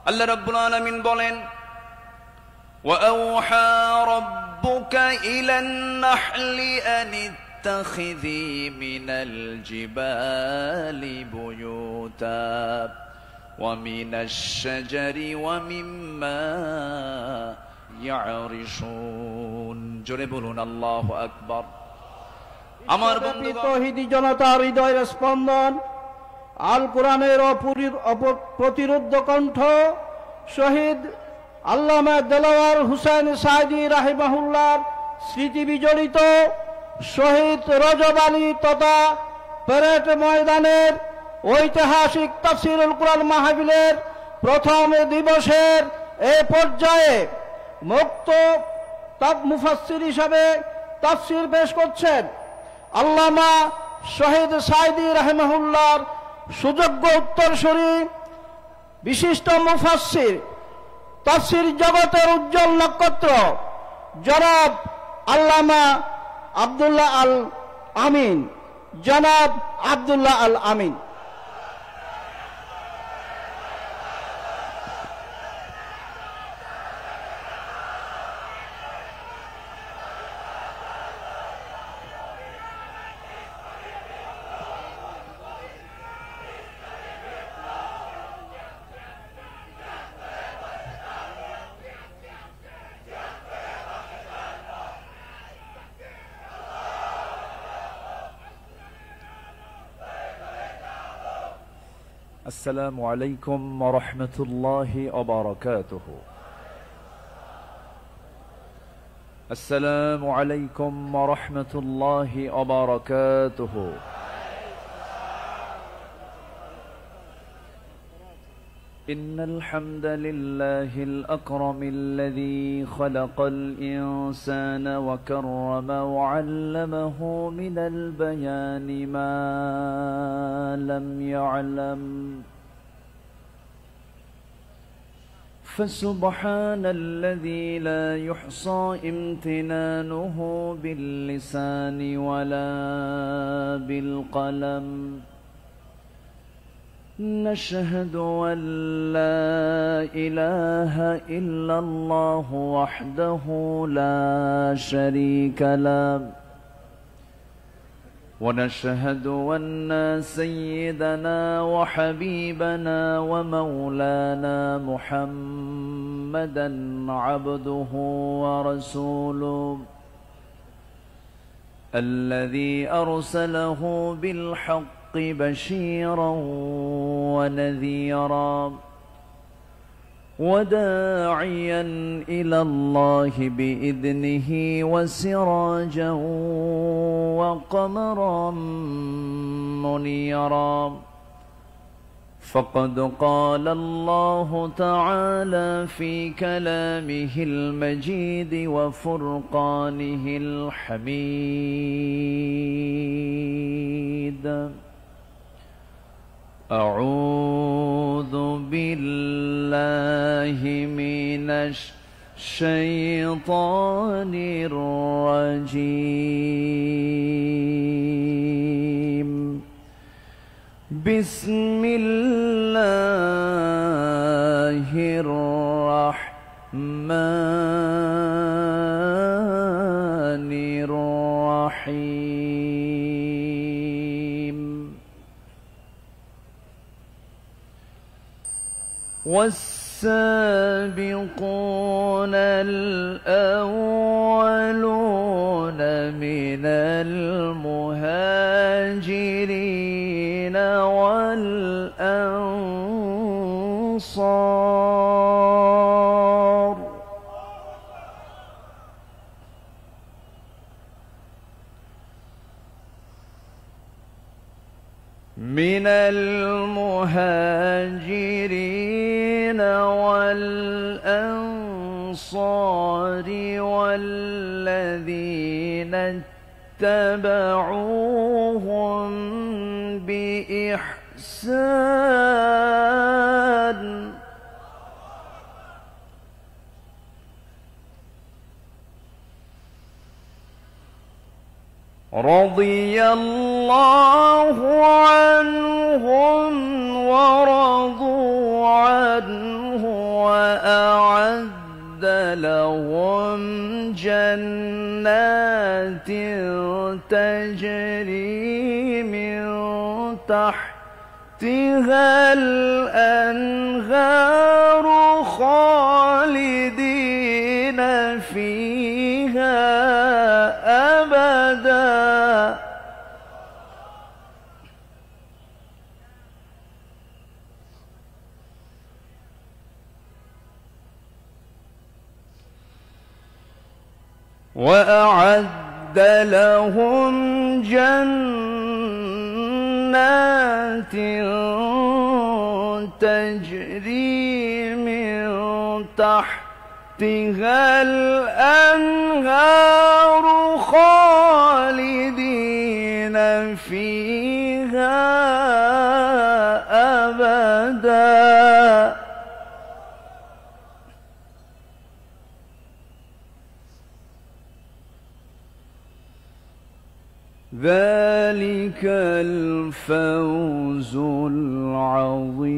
আল্লাহ রাব্বুল আলামিন বলেন, وأوحى ربك إلى النحل أن اتخذي من الجبال بيوتا ومن الشجر ومما يعرشون জোরে বলুন আল্লাহু আকবার। আমার বন্ধু তৌহিদি জনতার হৃদয়ের স্পন্দন, আল কোরআনের প্রতিরুদ্ধ কণ্ঠ, শহীদ আল্লামা দেলাওয়ার হুসাইন সাঈদী রাহিমাহুল্লাহর স্মৃতি বিজড়িত শহীদ রজব আলী তথা প্যারেড ময়দানের ঐতিহাসিক তাফসীরুল কুরআন মাহফিলের প্রথম দিবসের এই পর্যায়ে মুক্ত মুফাসসির হিসাবে তাফসীর পেশ করছেন আল্লামা শহীদ সাঈদী রাহিমাহুল্লাহর সুযোগ্য উত্তরসূরি বিশিষ্ট মুফাসসির, তাফসীর জগতের উজ্জ্বল নক্ষত্র জনাব আল্লামা আব্দুল্লাহ আল আমিন। জনাব আব্দুল্লাহ আল আমিন। السلام عليكم ورحمة الله وبركاته. السلام عليكم ورحمة الله وبركاته. إن الحمد لله الأكرم الذي خلق الإنسان وكرم وعلمه من البيان ما لم يعلم، فسبحان الذي لا يحصى امتنانه باللسان ولا بالقلم. نشهد أن لا إله إلا الله وحده لا شريك له، ونشهد أن سيدنا وحبيبنا ومولانا محمدا عبده ورسوله الذي أرسله بالحق بشيرا ونذيرا وداعيا إلى الله بإذنه وسراجا وقمرا منيرا. فقد قال الله تعالى في كلامه المجيد وفرقانه الحميد: أعوذ بالله من الشيطان الرجيم. بسم الله الرحمن الرحيم. والسابقون الأولون من المهاجرين والأنصار من المهاجرين والأنصار والذين اتبعوهم بإحسان رضي الله عنهم ورضوا عنه وأعد لهم جنات تجري من تحتها الأنهار خالدين فيها أبدا وأعد لهم جنات تجري من تحتها الأنهار خالدين فيها أبدا ذلك الفوز العظيم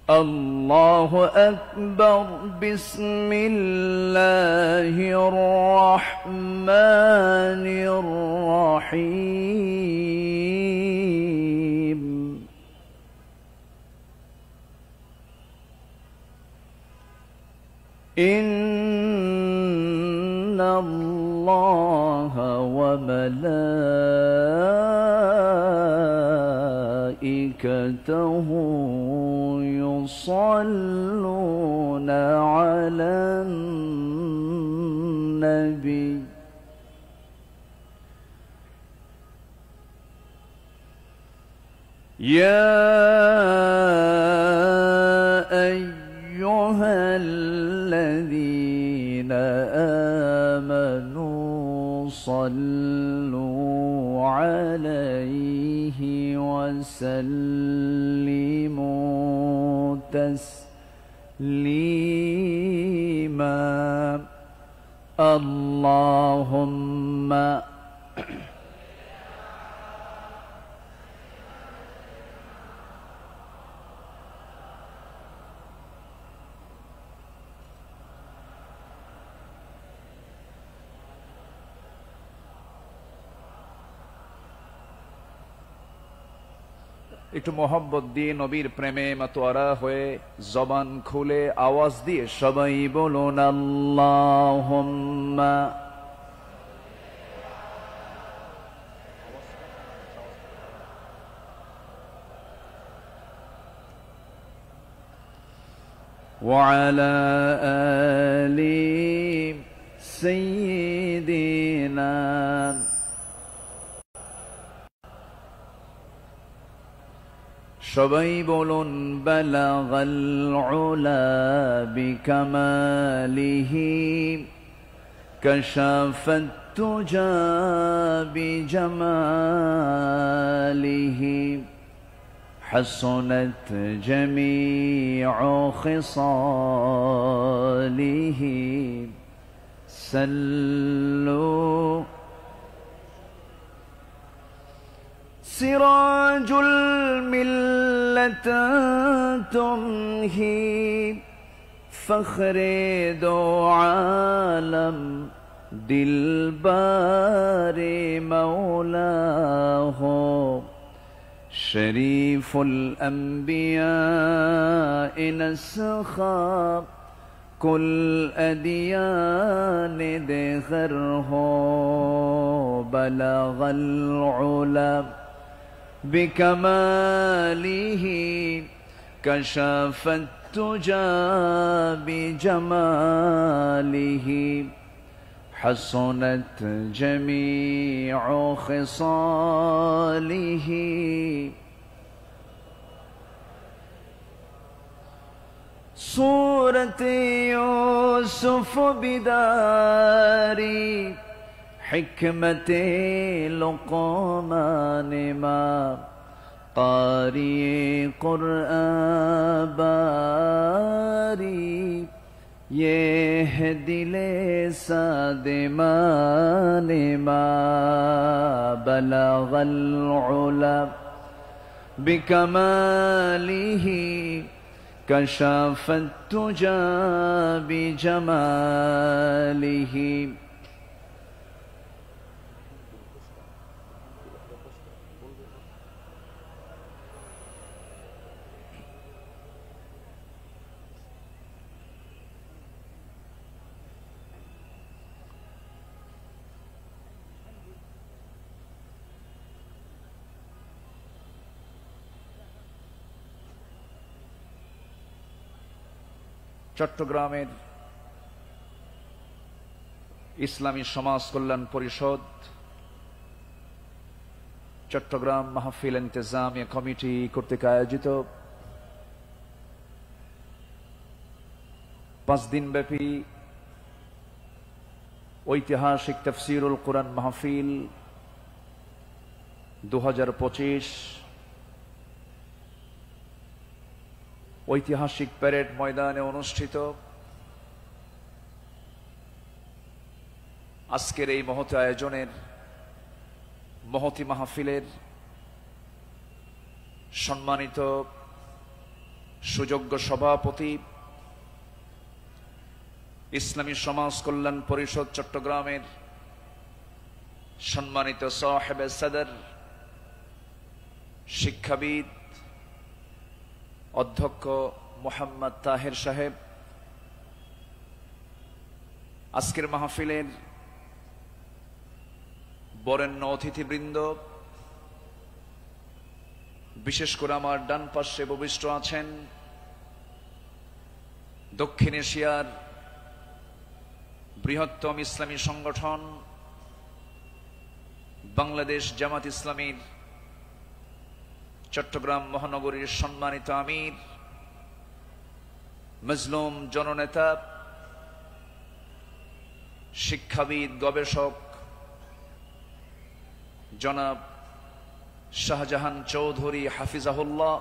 الله أكبر بسم الله الرحمن الرحيم إن الله وملائكته يصلون على النبي يا أيها الذين آمنوا صلوا عليه وسلموا تسليما اللهم একটু মোহাম্মত দিয়ে নবীর প্রেমে মাতোয়ারা হয়ে জবান খুলে আওয়াজ দিয়ে সবাই বলুন আল্লাহুম্মা وعلى آل سيدنا সবাই বলুন বালাগাল উলা বিকামালিহি কাশাফাত তুজা বিজামালিহি حسنت جميع خصاله سلوا سراج الملة تمهي فخر دو عالم دلبار مولاه شريف الأنبياء نسخا كل أديان دخره بلغ العلا بكماله كشف التجا بجماله حسنت جميع خصاله سورة يوسف بداري حكمة لقمان ما قارئ قرآن باري ये है दिले सादिमान मा बलगल उला बिकमालिही कशाफत तुजा बिजमालिही। চট্টগ্রামের ইসলামী সমাজ কল্যাণ পরিষদ চট্টগ্রাম মাহফিল ইন্তেজামিয়া কমিটি কর্তৃক আয়োজিত 5 দিনব্যাপী ঐতিহাসিক তাফসীরুল কুরআন মাহফিল 2025 ঐতিহাসিক প্যারেড ময়দানে অনুষ্ঠিত। আজকের এই মহৎ আয়োজনের মহতী মাহফিলের সম্মানিত সুযোগ্য সভাপতি ইসলামী সমাজ কল্যাণ পরিষদ চট্টগ্রামের সম্মানিত সাহেবে সদর শিক্ষাবিদ অধ্যক্ষ মোহাম্মদ তাহের সাহেব, আজকের মাহফিলের বরেণ্য অতিথিবৃন্দ, বিশেষ করে আমার ডান পাশে উপবিষ্ট আছেন দক্ষিণ এশিয়ার বৃহত্তম ইসলামী সংগঠন বাংলাদেশ জামাত ইসলামীর চট্টগ্রাম মহানগরীর সম্মানিত আমির, মজলুম জননেতা, শিক্ষাবিদ, গবেষক জনাব শাহজাহান চৌধুরী হাফিজাহুল্লাহ।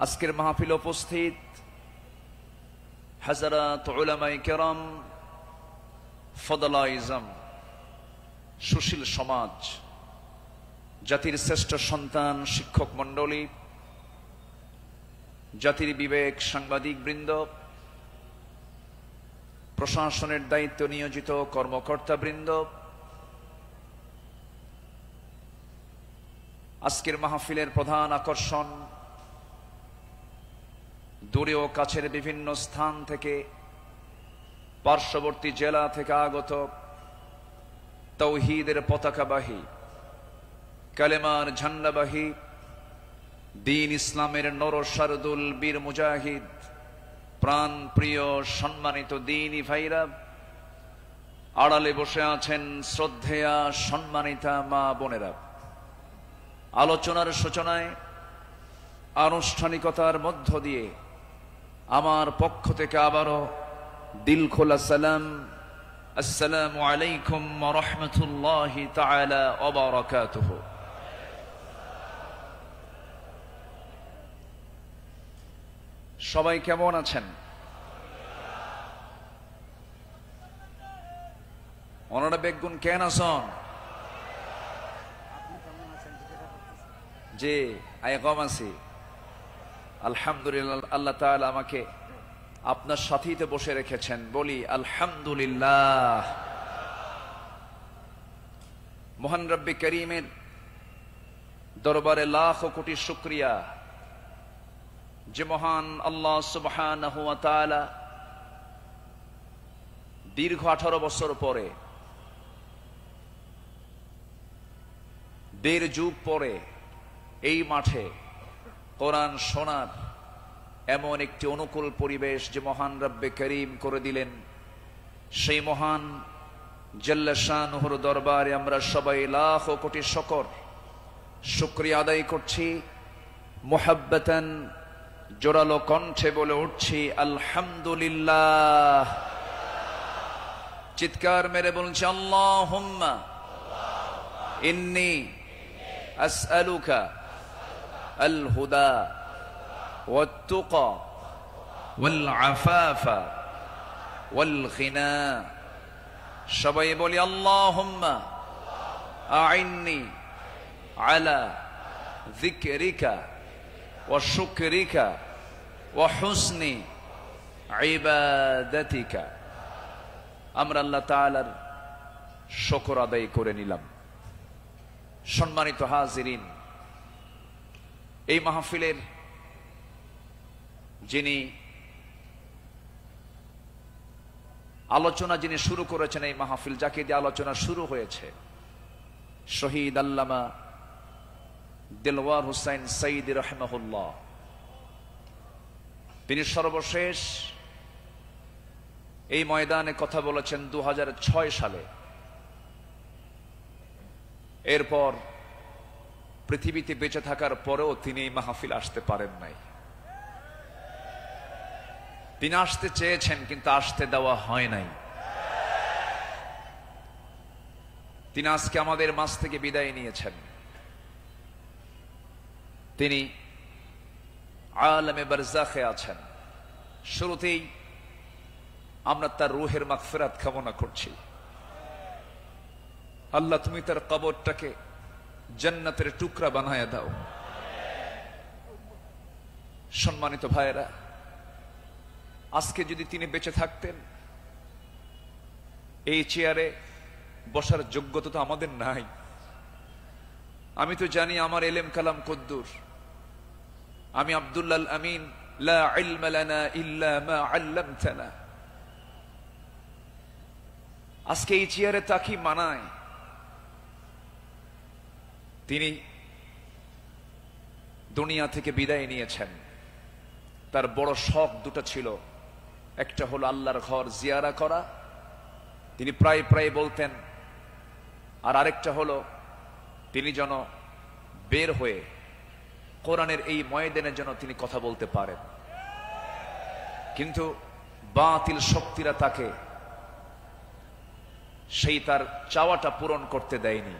আজকের মাহফিল উপস্থিত হাজারাত উলামায়ে কেরাম, ফদলা ইজম, সুশীল সমাজ, জাতির শ্রেষ্ঠ সন্তান শিক্ষক মণ্ডলী, জাতির বিবেক সাংবাদিক বৃন্দ, প্রশাসনের দায়িত্ব নিয়োজিত কর্মকর্তা বৃন্দ, আজকের মাহফিলের প্রধান আকর্ষণ দূরে ও কাছের বিভিন্ন স্থান থেকে, পার্শ্ববর্তী জেলা থেকে আগত তাওহীদের পতাকাবাহী, কালেমার ঝান্ডাবাহী, দ্বীন ইসলামের নরসারদুল বীর মুজাহিদ, প্রাণ প্রিয় সম্মানিত দ্বীনী ভাইরা, আড়ালে বসে আছেন শ্রদ্ধেয়া সম্মানিতা মা বোনেরা। আলোচনার সূচনায় আনুষ্ঠানিকতার মধ্য দিয়ে আমার পক্ষ থেকে আবারও দিল খোলা সালাম, আসসালামু আলাইকুম ওয়া রাহমাতুল্লাহি তাআলা ওয়া বারাকাতুহু। সবাই কেমন আছেন? ওনারা বেগুন কেন আছেন? যে আইকম আছি আলহামদুলিল্লাহ। আল্লাহ তাআলা আমাকে আপনার সাথেই তো বসে রেখেছেন, বলি আলহামদুলিল্লাহ। মহান রব্বে করিমের দরবারে লাখ কোটি শুকরিয়া যে মহান আল্লাহ সুবহানাহু ওয়া তাআলা দীর্ঘ 18 বছর পরে, 1.5 যুগ পরে এই মাঠে কোরআন শোনার এমন একটি অনুকূল পরিবেশ যে মহান রব্বে করিম করে দিলেন, সেই মহান জাল্লা শানুহুর দরবারে আমরা সবাই লাখ কোটি শুকরিয়া আদায় করছি। মুহাব্বাতান জোরালো কণ্ঠে বলে উঠছি আলহামদুলিল্লাহ। চিৎকার মেরে বলছি আল্লাহুম্মা ইন্নী আসআলুকা আল হুদা ওয়াত তুকা ওয়াল আফাফা ওয়াল গিনা। সবাই বলি আল্লাহুম্মা আইন্নি আলা যিকরিকা ওয়া শুকরিকা ওয়া হুসনি ইবাদাতিকা। আমরা আল্লাহ তাআলার শুকর আদায় করে নিলাম। সম্মানিত হাজিরিন, এই মাহফিলের যিনি আলোচনা শুরু করেছেন, এই মাহফিল যাকে দিয়ে আলোচনা শুরু হয়েছে, শহীদ আল্লামা দেলওয়ার হুসাইন সাইদি রাহিমাহুল্লাহ, তিনি সর্বশেষ এই ময়দানে কথা বলেছেন 2006 সালে। এরপর পৃথিবীতে বেঁচে থাকার পরেও তিনি এই মাহফিল আসতে পারেন নাই। তিনি আসতে চেয়েছেন কিন্তু আসতে দেওয়া হয় নাই। তিনি আজকে আমাদের মাঝ থেকে বিদায় নিয়েছেন। তিনি আলমে বারজাখে আছেন। শুরুতেই আমরা তার রূহের মাগফিরাত কামনা করছি। আল্লাহ, তুমি তার কবরটাকে জান্নাতের টুকরা বানায়া দাও। সম্মানিত ভাইয়েরা, আজকে যদি তিনি বেঁচে থাকতেন, এই চেয়ারে বসার যোগ্যতা তো আমাদের নাই। আমি তো জানি আমার এলেম কালাম কদ্দুর। আমি আব্দুল্লাহ আমিন, লা ইলমা লানা ইল্লা মা আল্লামতানা। আজকে এই চেয়ারে তাকি মানায়। তিনি দুনিয়া থেকে বিদায় নিয়েছেন। তার বড় শখ দুটো ছিল, একটা হলো আল্লাহর ঘর জিয়ারা করা, তিনি প্রায় প্রায় বলতেন, আর আরেকটা হলো তিনি যেন বের হয়ে কোরআনের এই ময়দানে যেন তিনি কথা বলতে পারেন। কিন্তু বাতিল শক্তিরা তাকে সেই তার চাওয়াটা পূরণ করতে দেয়নি।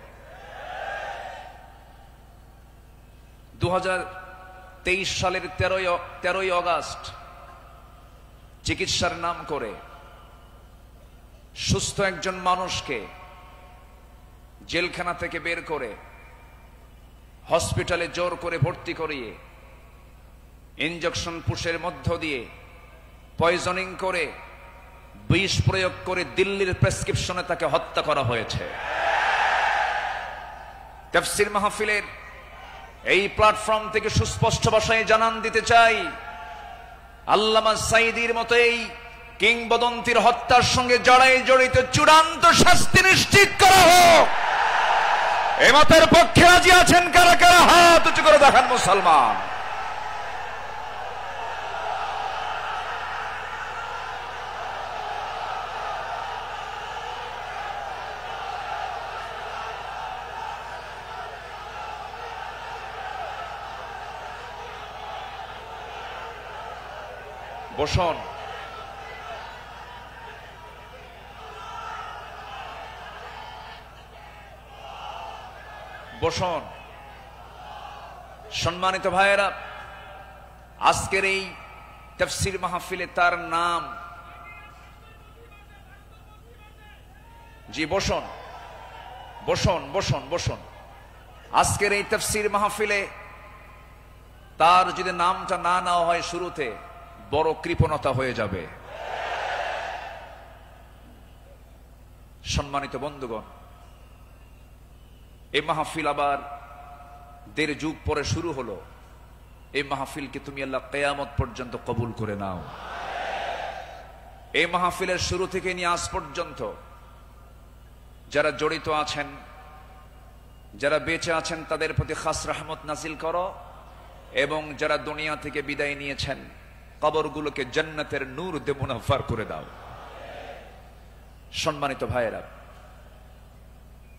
2023 সালের 13ই আগস্ট চিকিৎসার নাম করে সুস্থ একজন মানুষকে জেলখানা থেকে বের করে হসপিটালে জোর করে ভর্তি করিয়ে ইনজেকশন পুশের মধ্য দিয়ে পয়জনিং করে বিষ প্রয়োগ করে দিল্লির প্রেসক্রিপশনে তাকে হত্যা করা হয়েছে। তাফসীর মাহফিলের এই প্ল্যাটফর্ম থেকে সুস্পষ্ট ভাষায় জানান দিতে চাই, আল্লামা সাইদির মতো এই কিংবদন্তির হত্যার সঙ্গে জড়িত চূড়ান্ত শাস্তি নিশ্চিত করা হোক। এই মতের পক্ষে রাজি আছেন কারা কারা? হাত উঁচু করে দেখান মুসলমান। বসুন। বসুন। সম্মানিত ভাইয়েরা, আজকের এই তাফসীর মাহফিলে তার নাম, জি বসুন বসুন বসুন বসুন। আজকের এই তাফসীর মাহফিলে তার যদি নামটা না নেওয়া হয় শুরুতে, বড় কৃপণতা হয়ে যাবে। সম্মানিত বন্ধুগণ, এই মাহফিল আবার 1.5 যুগ পরে শুরু হলো। এই মাহফিলকে তুমি আল্লাহ কিয়ামত পর্যন্ত কবুল করে নাও। এই মাহফিলের শুরু থেকে নিয়ে আজ পর্যন্ত যারা জড়িত আছেন, যারা বেঁচে আছেন, তাদের প্রতি খাস রহমত নাজিল করো, এবং যারা দুনিয়া থেকে বিদায় নিয়েছেন কবরগুলোকে জান্নাতের নূর দিয়ে মুনাফার করে দাও। সম্মানিত ভাইয়েরা,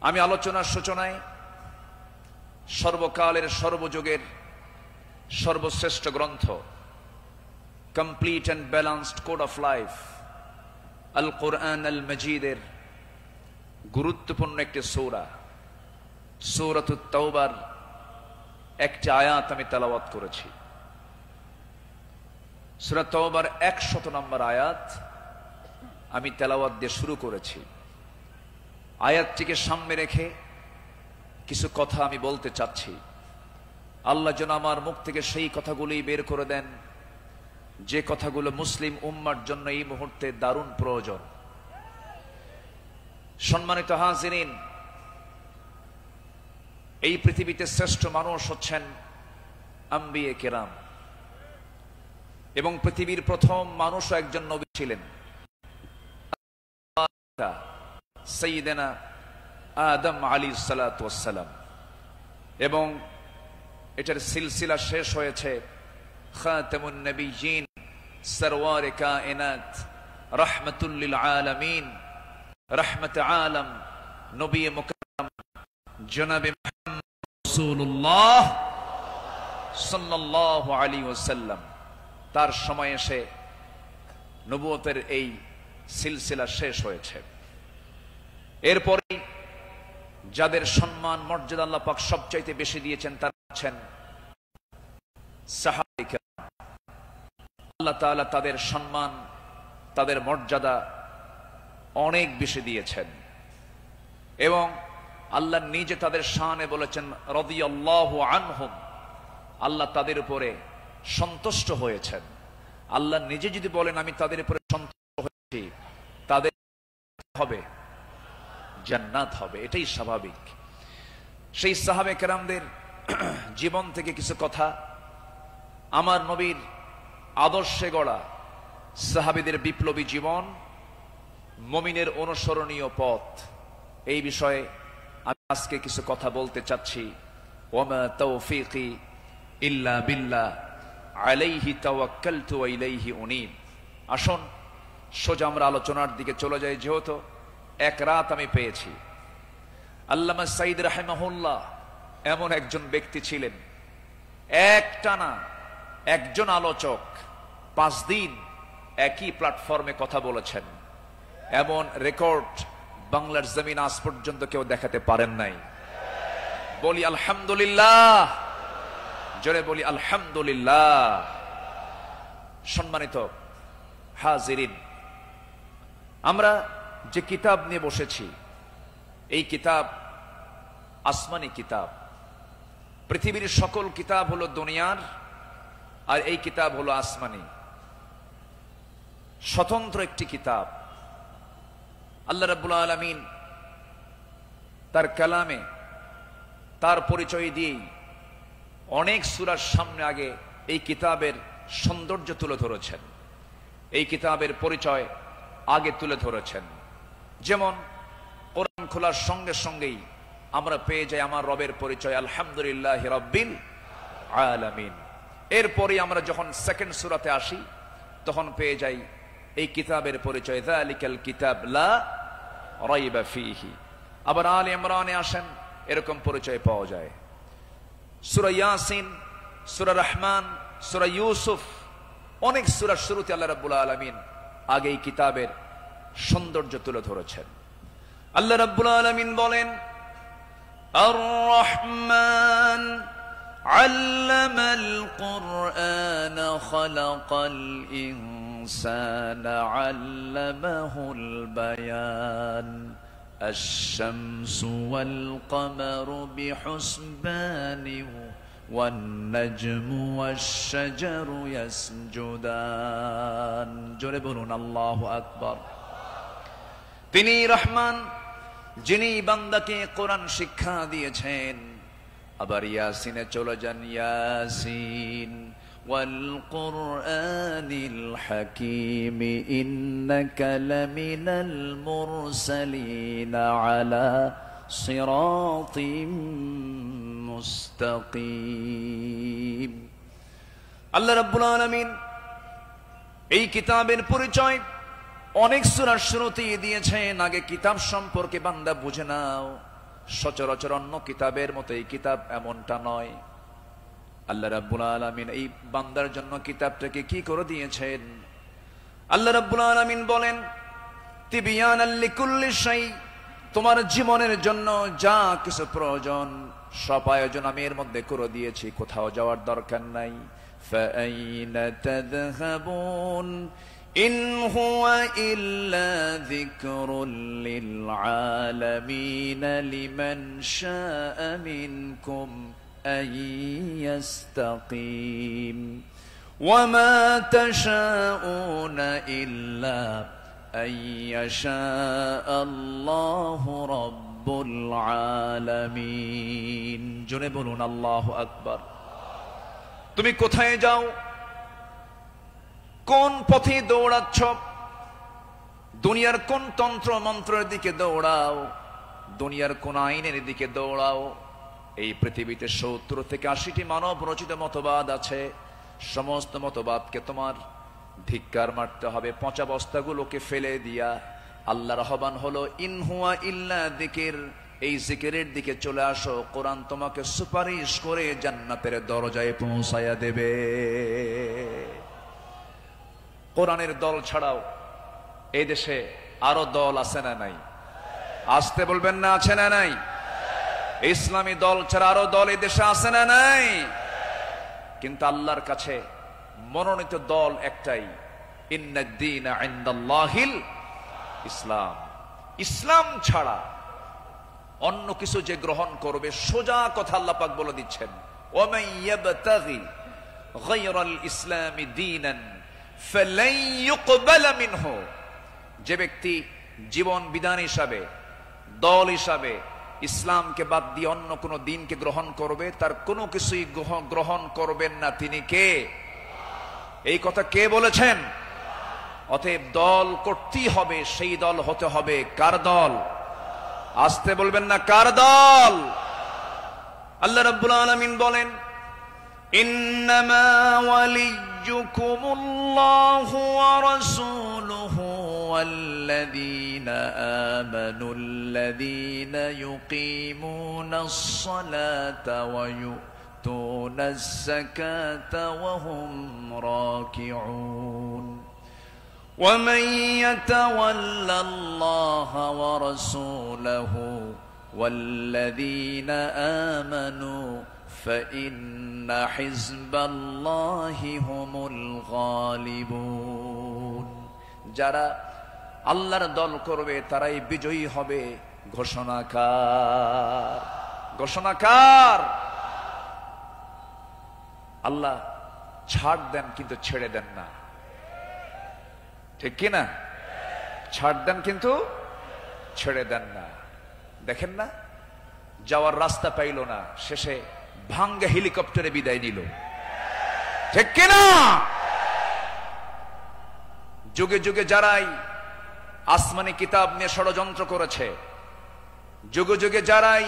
আমি আলোচনার সূচনায় সর্বকালের সর্বযুগের সর্বশ্রেষ্ঠ গ্রন্থ, complete and balanced code of life, Al Quran আল মজিদের গুরুত্বপূর্ণ একটি সূরা, সূরাতুত তাওবার একটি আয়াত আমি তেলাওয়াত করেছি। সূরা তাওবার 100 নম্বর আয়াত আমি তেলাওয়াত দিয়ে শুরু করেছি। আয়াতটিকে সামনে রেখে কিছু কথা আমি বলতে চাচ্ছি। আল্লাহ যেন আমার মুখ থেকে সেই কথাগুলি বের করে দেন যে কথাগুলো মুসলিম উম্মার জন্য এই মুহূর্তে দারুণ প্রয়োজন। সম্মানিত হাজিরিন, এই পৃথিবীতে শ্রেষ্ঠ মানুষ হচ্ছেন আম্বিয়ে কেরাম, এবং পৃথিবীর প্রথম মানুষও একজন নবী ছিলেন, সাইয়্যিদানা আদম আলাইহিস সালাতু ওয়াস সালাম। এবং এটার সিলসিলা শেষ হয়েছে খাতামুন নবিয়্যিন, সরওয়ারে কায়নাত, রাহমাতুল লিল আলামিন, রাহমাতে আলম, নবী মুকাররম জনাবে মুহাম্মদ রাসূলুল্লাহ সাল্লাল্লাহু আলাইহি ওয়াসাল্লাম। তার সময় এসে নবুয়তের এই সিলসিলা শেষ হয়েছে। এরপরে যাদের সম্মান মর্যাদা আল্লাহ পাক সবচাইতে বেশি দিয়েছেন তারা হচ্ছেন সাহাবায়ে কেরাম। আল্লাহ তাআলা তাদের সম্মান, তাদের মর্যাদা অনেক বেশি দিয়েছেন, এবং আল্লাহ নিজে তাদের শানে বলেছেন রাদিয়াল্লাহু আনহুম, আল্লাহ তাদের উপরে সন্তুষ্ট হয়েছেন। আল্লাহ নিজে যদি বলেন আমি তাদের উপরে সন্তুষ্ট হয়েছি, তাদের হবে জান্নাত হবে, এটাই স্বাভাবিক। সেই সাহাবে কেরামদের জীবন থেকে কিছু কথা, আমার নবীর আদর্শে গড়া সাহাবীদের বিপ্লবী জীবন, মুমিনের অনুসরণীয় পথ, এই বিষয়ে আমি আজকে কিছু কথা বলতে চাচ্ছি। ওয়ামা তাওফীকি ইল্লা বিল্লাহ আলাইহি তাওয়াক্কালতু ওয়া ইলাইহি উনীব। আসুন সোজা আমরা আলোচনার দিকে চলে যাই। যেহেতু এক রাত আমি পেয়েছি, আল্লামা সাঈদ রাহিমাহুল্লাহ এমন একজন ব্যক্তি ছিলেন, একটানা একজন আলোচক 5 দিন একই প্ল্যাটফর্মে কথা বলেছেন। এমন রেকর্ড বাংলার জমিন আজ পর্যন্ত কেউ দেখাতে পারেন নাই। বলি আলহামদুলিল্লাহ, জোরে বলি আলহামদুলিল্লাহ। সম্মানিত হাজিরিন, আমরা যে কিতাব নিয়ে বসেছি, এই কিতাব আসমানি কিতাব। পৃথিবীর সকল কিতাব হলো দুনিয়ার, আর এই কিতাব হলো আসমানি, স্বতন্ত্র একটি কিতাব। আল্লাহ রাব্বুল আলামিন তার কালামে তার পরিচয় দিয়েই অনেক সূরার সামনে আগে এই কিতাবের সৌন্দর্য তুলে ধরেছেন, এই কিতাবের পরিচয় আগে তুলে ধরেছেন। যেমন কোরআন খোলার সঙ্গে সঙ্গেই আমরা পেয়ে যাই আমার রবের পরিচয় আলহামদুলিল্লাহি রাব্বিল আলামিন। এরপরে আমরা যখন সেকেন্ড সূরাতে আসি তখন পেয়ে যাই এই কিতাবের পরিচয় যালিকাল কিতাব লা রাইবা ফীহি। আবার আলে ইমরানে আসেন, এরকম পরিচয় পাওয়া যায়। সূরা ইয়াসিন, সূরা রহমান, সূরা ইউসুফ, অনেক সূরার শুরুতে আল্লাহ রাব্বুল আলামিন আগে এই কিতাবের সৌন্দর্য তুলে ধরেছেন। আল্লাহ রাব্বুল আলামিন বলেন আর রহমান আল্লামাল কুরআন খালাকাল ইনসানা আল্লামাহুল বায়ান الشمس والقمر بحسبان والنجم والشجر يسجدان জোরে বলুন আল্লাহু আকবার। তিনি রহমান, যিনি বান্দাকে কোরআন শিক্ষা দিয়েছেন। আবার ইয়াসিনে চলে যান, ইয়াসিন ওয়াল কুরআনিল হাকীম ইন্নাকা লামিনাল মুরসালিন আলা সিরাতিম মুস্তাকিম। আল্লাহ রাব্বুল আলামিন এই কিতাবের পরিচয় অনেক সূরার শুরুতেই দিয়েছেন। আগে কিতাব সম্পর্কে বান্দা বুঝে নাও, সচরাচর অন্য কিতাবের মতো এই কিতাব এমনটা নয়। আল্লাহ রাব্বুল আলামিন এই বান্দার জন্য কিতাবটাকে কি করে দিয়েছেন? আল্লাহ রাব্বুল আলামিন বলেন তিবিয়ানাল লিকুল্লি শাই, তোমার জীবনের জন্য যা কিছু প্রয়োজন সব আয়োজন আমি এর মধ্যে করে দিয়েছি, কোথাও যাওয়ার দরকার নাই। فأين تذهبون إن هو إلا ذكر للعالمين لمن شاء منكم أن يستقيم وما تشاءون إلا أن يشاء الله رب العالمين জোরে বলুন আল্লাহু আকবার। তুমি কোথায় যাও, কোন পথে দৌড়াচ্ছ, দুনিয়ার কোন তন্ত্র মন্ত্রের দিকে দৌড়াও, দুনিয়ার কোন আইনের দিকে দৌড়াও? এই পৃথিবীতে 70 থেকে 80টি মানব রচিত মতবাদ আছে। সমস্ত মতবাদকে তোমার ধিক্কার মারতে হবে, পচা বস্তাগুলোকে ফেলে দিয়া আল্লাহর আহ্বান হলো ইন হুয়া ইল্লা যিকির, এই জিকিরের দিকে চলে আসো। কোরআন তোমাকে সুপারিশ করে জান্নাতের দরজায় পৌঁছায়া দেবে। কোরআনের দল ছাড়াও এই দেশে আরো দল আছে না নাই? আসতে বলবেন না, আছে না নাই? ইসলামী দল ছাড়া আরো দল এই দেশে আছে না নাই? কিন্তু আল্লাহর কাছে মনোনীত দল একটাই, ইন্নাদ-দীনা ইনদাল্লাহিল ইসলাম। ইসলাম ছাড়া অন্য কিছু যে গ্রহণ করবে, সোজা কথা আল্লাহ পাক বলে দিচ্ছেন, ওয়ামান ইয়াবতাগি গায়রাল ইসলামি দীনান ফালান ইউকবালা মিনহু। যে ব্যক্তি জীবন বিধান হিসাবে, দল হিসাবে ইসলামকে বাদ দিয়ে অন্য কোন দিনকে গ্রহণ করবে, তার কোনো কিছুই গ্রহণ করবেন না। তিনি কে? এই কথা কে বলেছেন? অতএব দল করতেই হবে, সেই দল হতে হবে কার দল? আসতে বলবেন না, কার দল? আল্লাহ রাব্বুল আলামিন বলেন, ইন্নামা ওয়ালিয়্যুকুমুল্লাহু ওয়া রাসূলুহু ওয়াল্লাযীনা আমানুল্লাযীনা ইউকিমুনাস সালাতা ওয়া ইউতুনাজ যাকাতা ওয়া হুম রাকিউন ومن يتولى الله ورسوله والذين آمنوا فإن حزب الله هم الغالبون। যারা আল্লাহর দল করবে তারাই বিজয়ী হবে। ঘোষণাকার, ঘোষণাকার আল্লাহ। ছাড় দেন কিন্তু ছেড়ে দেন না, ঠিক কিনা? ছাড় দেন কিন্তু ছেড়ে দেন না। দেখেন না, যাওয়ার রাস্তা পাইল না, শেষে ভাঙ্গা হেলিকপ্টারে বিদায় নিল, ঠিক কিনা? যুগে যুগে যারাই আসমানি কিতাব নিয়ে ষড়যন্ত্র করেছে, যুগে যুগে যারাই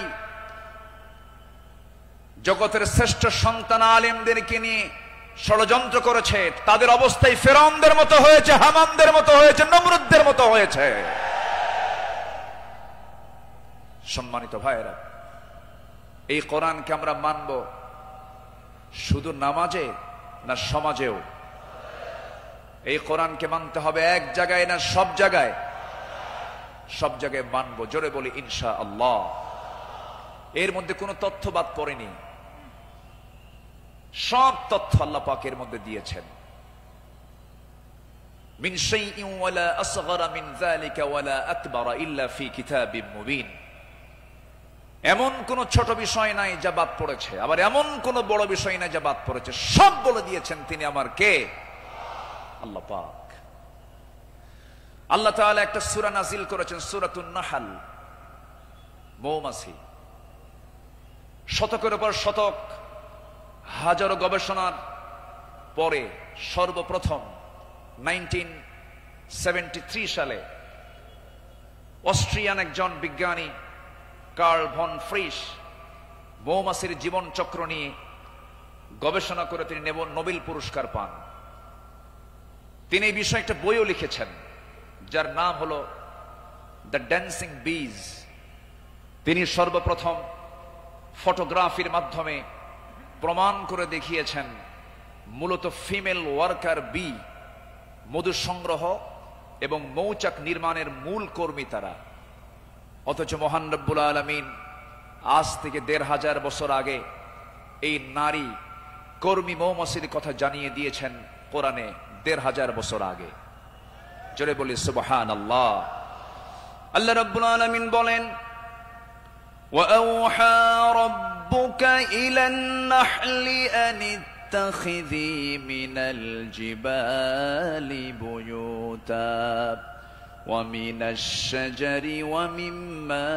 জগতের শ্রেষ্ঠ সন্তান আলেমদেরকে নিয়ে ষড়যন্ত্র করেছে, তাদের অবস্থায় ফেরাউনদের মতো হয়েছে, হামানদের মতো হয়েছে, নমরুদদের মতো হয়েছে। সম্মানিত ভাইয়েরা, এই কোরআনকে আমরা মানব শুধু নামাজে না সমাজেও? এই কোরআনকে মানতে হবে এক জায়গায় না সব জায়গায়? সব জায়গায় মানব। জোরে বলি ইনশাআল্লাহ। এর মধ্যে কোনো তথ্য বাদ পড়েনি, সব তথ্য আল্লাহ পাকের মধ্যে দিয়েছেন। মিন শাইইন ওয়ালা আসগরা মিন যালিকা ওয়ালা আকবারা ইল্লা ফি কিতাবিম মুবিন। এমন কোন ছোট বিষয় নাই যা বাদ পড়েছে, আবার এমন কোন বড় বিষয় নাই যা বাদ পড়েছে। সব বলে দিয়েছেন তিনি আমার কে? আল্লাহ পাক। আল্লাহ তাআলা একটা সূরা নাযিল করেছেন, সূরাতুন নাহল, মৌমাছি। শতকের উপর শতক, হাজারো গবেষণার পরে সর্বপ্রথম 1973 সালে অস্ট্রিয়ান একজন বিজ্ঞানী কার্ল ভন ফ্রিশ মৌমাছির জীবন চক্র নিয়ে গবেষণা করে তিনি নোবেল পুরস্কার পান। তিনি এই বিষয়ে একটা বইও লিখেছেন যার নাম হলো দ্য ড্যান্সিং বিজ। তিনি সর্বপ্রথম ফটোগ্রাফির মাধ্যমে প্রমাণ করে দেখিয়েছেন মূলত ফিমেল ওয়ার্কার বি, মধু সংগ্রহ এবং মৌচাক নির্মাণের মূল কর্মী তারা। অথচ মহান রব্বুল আলামিন আজ থেকে ১৫০০ বছর আগে এই নারী কর্মী মৌমাছির কথা জানিয়ে দিয়েছেন কোরআনে ১৫০০ বছর আগে। জোরে বলি সুবহানাল্লাহ। আল্লাহ রাব্বুল আলামিন বলেন, وَأَوْحَى رَبُّكَ إِلَى النَّحْلِ أَنِ اتَّخِذِي مِنَ الْجِبَالِ بُيُوتًا وَمِنَ الشَّجَرِ وَمِمَّا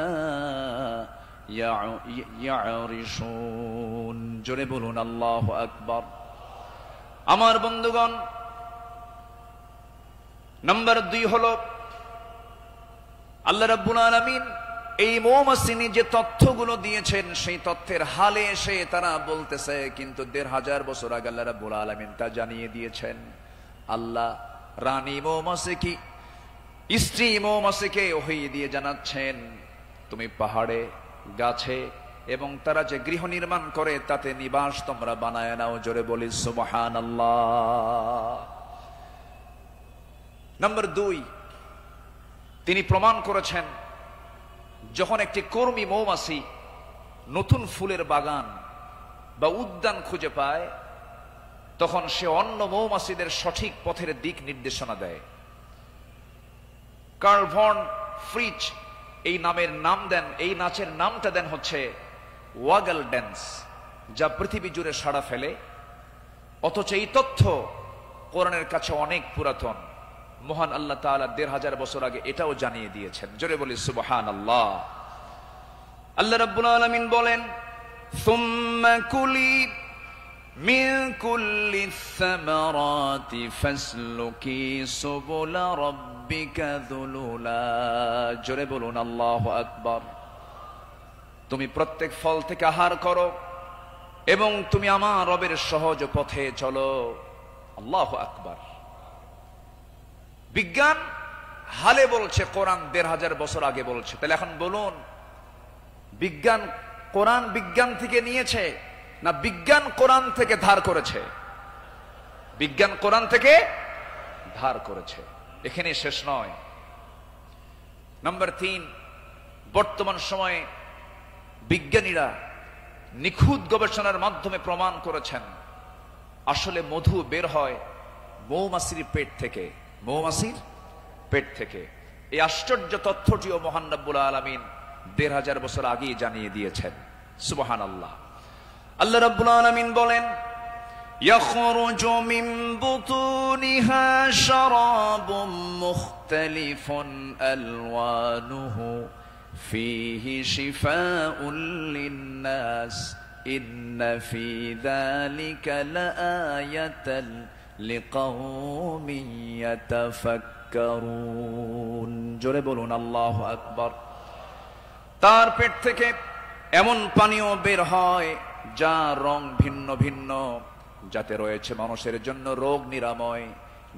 يَعْرِشُونَ। জোরে বলুন আল্লাহু আকবার। আমার বন্ধুগণ, নাম্বার 2 হলো আল্লাহ রাব্বুল আলামিন এই মৌমাছি যে তথ্যগুলো দিয়েছেন সেই তথ্যের হালে এসে তারা বলতেছে, কিন্তু ১৫০০ বছর আগে আল্লাহ রাব্বুল আলামিন তা জানিয়ে দিয়েছেন। আল্লাহ রানী মৌমাছি কি স্ত্রী মৌমাছিকে ওহী দিয়ে জানাচ্ছেন, তুমি পাহাড়ে গাছে এবং তারা যে গৃহ নির্মাণ করে তাতে নিবাস তোমরা বানায় নাও। জোরে বলি সুবহানাল্লাহ। নাম্বার 2, তিনি প্রমাণ করেছেন যখন একটি কর্মী মৌমাছি নতুন ফুলের বাগান বা উদ্যান খুঁজে পায়, তখন সে অন্য মৌমাছিদের সঠিক পথের দিক নির্দেশনা দেয়। কার্ল ভন ফ্রিচ এই নাচের নামটা দেন হচ্ছে ওয়াগল ড্যান্স, যা পৃথিবী জুড়ে সাড়া ফেলে। অথচ এই তথ্য কোরআনের কাছে অনেক পুরাতন। মহান আল্লাহ তাআলা ১৫০০ বছর আগে এটাও জানিয়ে দিয়েছেন। জোরে বলি সুবহানাল্লাহ। আল্লাহ রাব্বুল আলামিন বলেন, সুম্মা কুলি মিন কুল্লি সামারাতি ফাসলুকি সুবুলা রাব্বিকা যুলুলা। জোরে বলুন আল্লাহু আকবার। তুমি প্রত্যেক ফল থেকে আহার করো এবং তুমি আমার রবের সহজ পথে চলো। আল্লাহু আকবার। বিজ্ঞান হালে বলছে, কোরআন ১৫০০ বছর আগে বলছে। তাহলে এখন বলুন, কোরআন বিজ্ঞান থেকে নিয়েছে না বিজ্ঞান কোরআন থেকে ধার করেছে? বিজ্ঞান কোরআন থেকে ধার করেছে। এখানে শেষ নয়। নাম্বার 3, বর্তমান সময়ে বিজ্ঞানীরা নিখুঁত গবেষণার মাধ্যমে প্রমাণ করেছেন আসলে মধু বের হয় মৌমাছির পেট থেকে। মৌমাছির পেট থেকে। এই আশ্চর্য তথ্যটিও মহান রব্বুল আলামিন ১৫০০ বছর আগেই জানিয়ে দিয়েছেন। সুবহানাল্লাহ। আল্লাহ রাব্বুল আলামিন বলেন, ইয়াখরুজু মিন বুতুনিহা শারাবুম মুখতালিফুন আলওয়ানুহু ফীহি শিফাউন লিন-নাস ইন্না ফী যালিকা লাআয়াতান লিকাওমিন ইয়াতাফাক্কারুন। জোরে বলুন আল্লাহু আকবার। তার পেট থেকে এমন পানীয় বের হয় যা রং ভিন্ন ভিন্ন, যাতে রয়েছে মানুষের জন্য রোগ নিরাময়।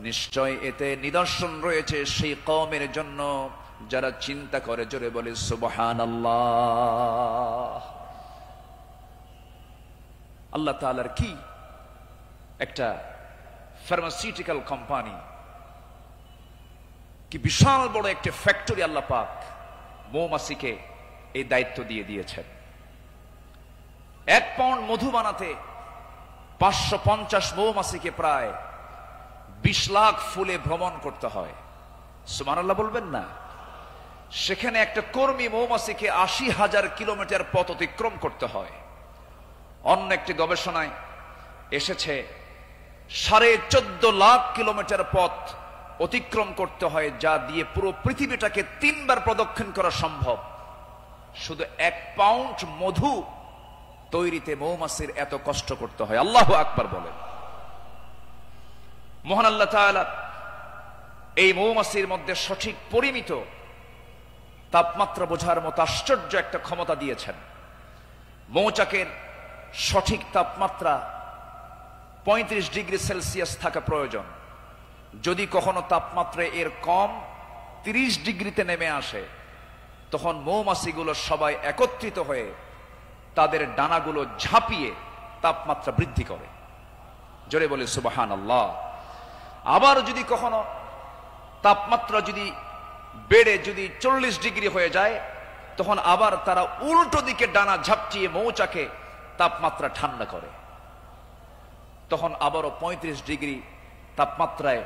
নিশ্চয় এতে নিদর্শন রয়েছে সেই কওমের জন্য যারা চিন্তা করে। জোরে বলে সুবহানাল্লাহ। আল্লাহ তাআলার কি একটা ফার্মাসিউটিক্যাল কোম্পানি, কি বিশাল বড় একটা ফ্যাক্টরি আল্লাহ পাক মৌমাছিকে এই দায়িত্ব দিয়ে দিয়েছেন। 1 পাউন্ড মধু বানাতে 550 মৌমাছিকে প্রায় 20 লাখ ফুলে ভ্রমণ করতে হয়। সুবহানাল্লাহ বলবেন না? সেখানে একটা কর্মী মৌমাছিকে 80,000 কিলোমিটার পথ অতিক্রম করতে হয়। অন্য একটি গবেষণায় এসেছে 14.5 লাখ কিলোমিটার পথ অতিক্রম করতে হয়, যা দিয়ে পুরো পৃথিবীটাকে 3 বার প্রদক্ষিণ করা সম্ভব। শুধু 1 পাউন্ড মধু তৈরিতে মৌমাছির এত কষ্ট করতে হয়। আল্লাহু আকবার বলেন। মহান আল্লাহ তাআলা এই মৌমাছির মধ্যে সঠিক পরিমিত তাপমাত্রা বোঝার মতো আশ্চর্য একটা ক্ষমতা দিয়েছেন। মৌচাকের সঠিক তাপমাত্রা 35 ডিগ্রি সেলসিয়াস থাকা প্রয়োজন। যদি কখনো তাপমাত্রা এর কম 30 ডিগ্রিতে নেমে আসে, তখন মৌমাছিগুলো সবাই একত্রিত হয়ে তাদের ডানাগুলো ঝাঁপিয়ে তাপমাত্রা বৃদ্ধি করে। জোরে বলে সুবহানাল্লাহ। আবার যদি কখনো তাপমাত্রা বেড়ে 40 ডিগ্রি হয়ে যায়, তখন আবার তারা উল্টো দিকে ডানা ঝাপটিয়ে মৌচাকে তাপমাত্রা ঠান্ডা করে। তখন আবারও 35 ডিগ্রি তাপমাত্রায়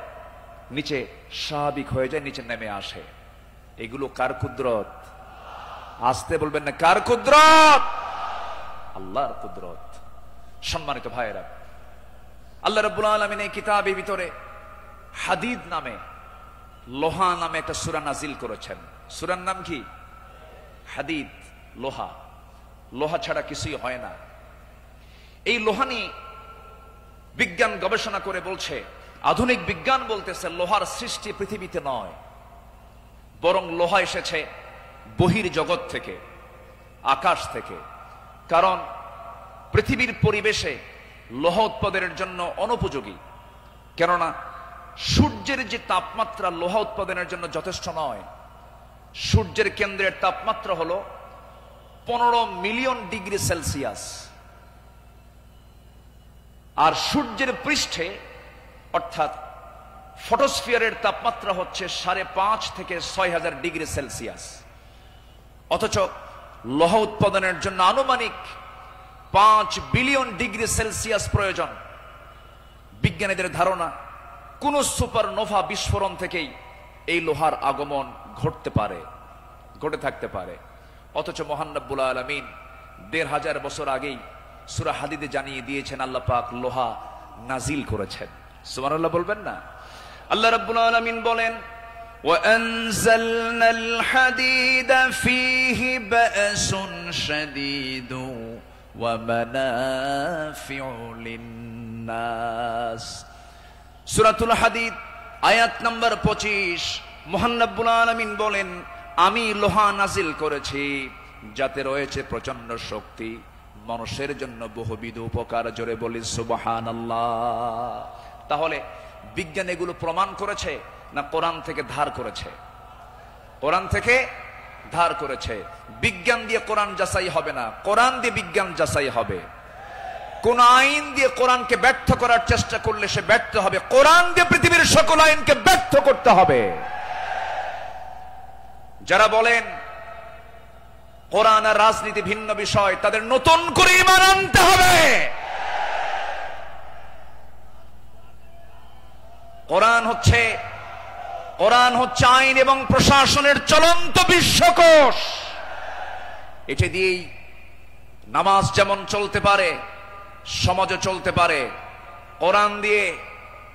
নিচে স্বাভাবিক হয়ে যায়, নিচে নেমে আসে। এগুলো কার কুদরত? আসতে বলবেন না, কার কুদরত? আল্লাহর কুদরত। সম্মানিত ভাইয়েরা, আল্লাহ রাব্বুল আলামিন এই কিতাবের ভিতরে হাদিদ নামে, লোহা নামে একটা সূরা নাজিল করেছেন। সূরার নাম কি? হাদিদ, লোহা। লোহা ছাড়া কিছুই হয় না। এই লোহা নিয়ে বিজ্ঞান গবেষণা করে বলছে, আধুনিক বিজ্ঞান বলতেছে লোহার সৃষ্টি পৃথিবীতে নয়, বরং লোহা এসেছে বহির জগৎ থেকে, আকাশ থেকে। কারণ পৃথিবীর পরিবেশে লোহা উৎপাদনের জন্য অনুপযোগী। কেননা সূর্যের যে তাপমাত্রা লোহা উৎপাদনের জন্য যথেষ্ট নয়। সূর্যের কেন্দ্রের তাপমাত্রা হলো 15 মিলিয়ন ডিগ্রি সেলসিয়াস, আর সূর্যের পৃষ্ঠে অর্থাৎ ফটোস্ফিয়ারের তাপমাত্রা হচ্ছে 5.5 থেকে 6,000 ডিগ্রি সেলসিয়াস। অথচ লোহা উৎপাদনের জন্য আনুমানিক 5 বিলিয়ন ডিগ্রি সেলসিয়াস প্রয়োজন। বিজ্ঞানীদের ধারণা কোন সুপারনোভা বিস্ফোরণ থেকেই এই লোহার আগমন ঘটে থাকতে পারে। অথচ মহান রব্বুল আলামিন 1500 বছর আগেই সূরা হাদিদে জানিয়ে দিয়েছেন আল্লাহ পাক লোহা নাজিল করেছেন। সুবহানাল্লাহ বলবেন না? আল্লাহ রাব্বুল আলামিন বলেন, وَأَنزَلْنَا الْحَدِيدَ فِيهِ بَأْسٌ شَدِيدٌ وَمَنَافِعُ لِلنَّاسِ। সূরাতুল হাদিদ আয়াত নাম্বার 25। মহান রব্বুল আলামিন বলেন, আমি লোহা নাজিল করেছি যাতে রয়েছে প্রচন্ড শক্তি, মানুষের জন্য বহুবিধ উপকার। জোরে বলি সুবহানাল্লাহ। তাহলে বিজ্ঞান এগুলো প্রমাণ করেছে না কোরআন থেকে ধার করেছে? কোরআন থেকে ধার করেছে। বিজ্ঞান দিয়ে কোরআন যাচাই হবে না, কোরআন দিয়ে বিজ্ঞান যাচাই হবে। কোন আইন দিয়ে কোরআনকে ব্যর্থ করার চেষ্টা করলে সে ব্যর্থ হবে। কোরআন দিয়ে পৃথিবীর সকল আইনকে ব্যর্থ করতে হবে। যারা বলেন কোরআন আর রাজনীতি ভিন্ন বিষয়, তাদের নতুন করে ঈমান আনতে হবে। কোরআন হচ্ছে আইন এবং প্রশাসনের চলন্ত বিশ্বকোষ। এটা দিয়েই নামাজ যেমন চলতে পারে, সমাজে চলতে পারে। কোরআন দিয়ে